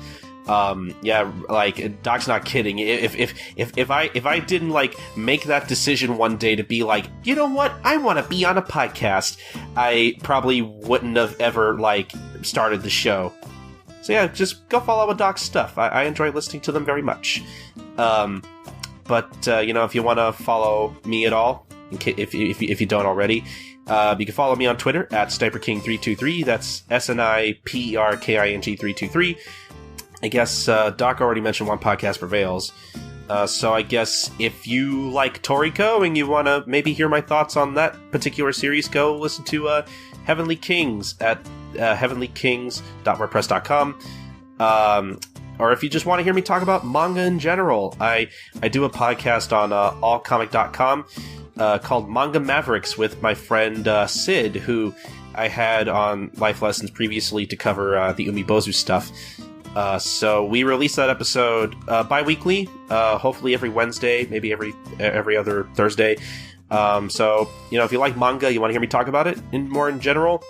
[SPEAKER 1] Yeah, like Doc's not kidding. If I didn't like make that decision one day to be like, you know what, I want to be on a podcast, I probably wouldn't have ever like started the show. So yeah, just go follow Doc's stuff. I enjoy listening to them very much. But you know, if you want to follow me at all, if you don't already, you can follow me on Twitter at SniperKing323. That's SNIPERKING323. I guess Doc already mentioned One Podcast Prevails. So I guess if you like Toriko and you want to maybe hear my thoughts on that particular series, go listen to Heavenly Kings at heavenlykings.wordpress.com. Or if you just want to hear me talk about manga in general, I do a podcast on allcomic.com called Manga Mavericks with my friend Sid, who I had on Life Lessons previously to cover the Umibozu stuff. So we release that episode bi-weekly, hopefully every Wednesday, maybe every other Thursday. So, you know, if you like manga, you want to hear me talk about it more in general,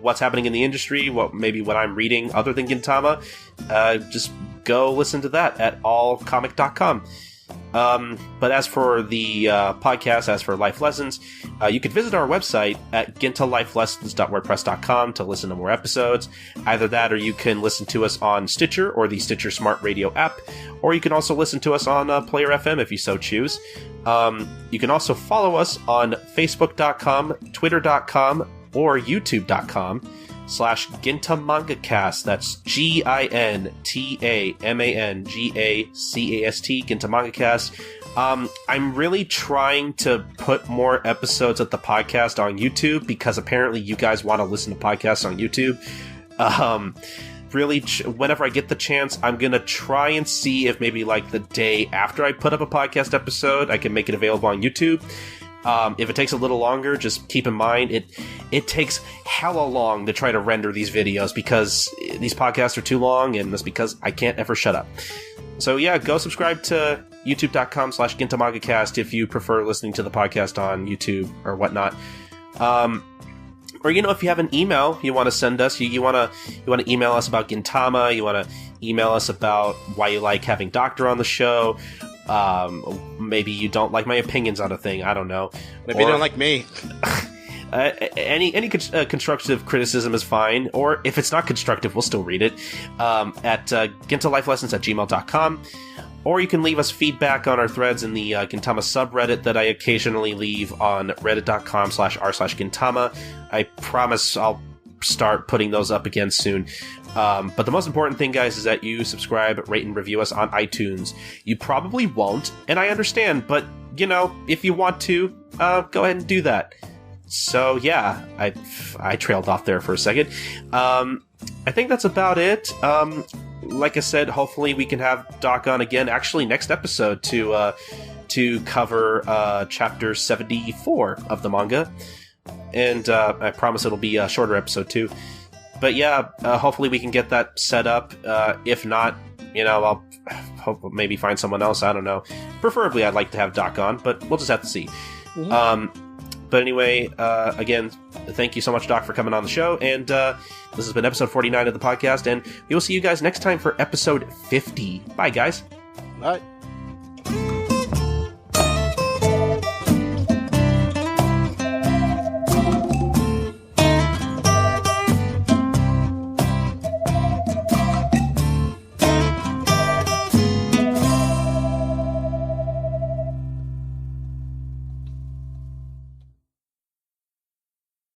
[SPEAKER 1] what's happening in the industry, what I'm reading other than Gintama, just go listen to that at allcomic.com. But as for the podcast, as for Life Lessons, you can visit our website at gintalifelessons.wordpress.com to listen to more episodes. Either that, or you can listen to us on Stitcher or the Stitcher Smart Radio app, or you can also listen to us on Player FM if you so choose. You can also follow us on Facebook.com, Twitter.com, or YouTube.com/GintaMangaCast. That's GINTAMANGACAST, GintaMangaCast. I'm really trying to put more episodes of the podcast on YouTube because apparently you guys want to listen to podcasts on YouTube. Really, whenever I get the chance, I'm going to try and see if maybe like the day after I put up a podcast episode, I can make it available on YouTube. If it takes a little longer, just keep in mind it takes hella long to try to render these videos because these podcasts are too long, and that's because I can't ever shut up. So yeah, go subscribe to youtube.com/GintaMangaCast if you prefer listening to the podcast on YouTube or whatnot. Or, you know, if you have an email you want to send us, you want to email us about Gintama, you want to email us about why you like having Doctor on the show. Maybe you don't like my opinions on a thing. I don't know.
[SPEAKER 2] Maybe you don't like me.
[SPEAKER 1] Any constructive criticism is fine. Or if it's not constructive, we'll still read it. At gintalifelessons@gmail.com. Or you can leave us feedback on our threads in the Gintama subreddit that I occasionally leave on reddit.com/r/Gintama. I promise I'll start putting those up again soon. But the most important thing, guys, is that you subscribe, rate, and review us on iTunes. You probably won't, and I understand, but, you know, if you want to, go ahead and do that. So, yeah, I trailed off there for a second. I think that's about it. Like I said, hopefully we can have Doc on again, actually next episode, to cover chapter 74 of the manga. And I promise it'll be a shorter episode, too. But yeah, hopefully we can get that set up. If not, you know, I'll hope maybe find someone else. I don't know. Preferably, I'd like to have Doc on, but we'll just have to see. Mm-hmm. But anyway, again, thank you so much, Doc, for coming on the show. And this has been episode 49 of the podcast. And we will see you guys next time for episode 50. Bye, guys.
[SPEAKER 2] Bye.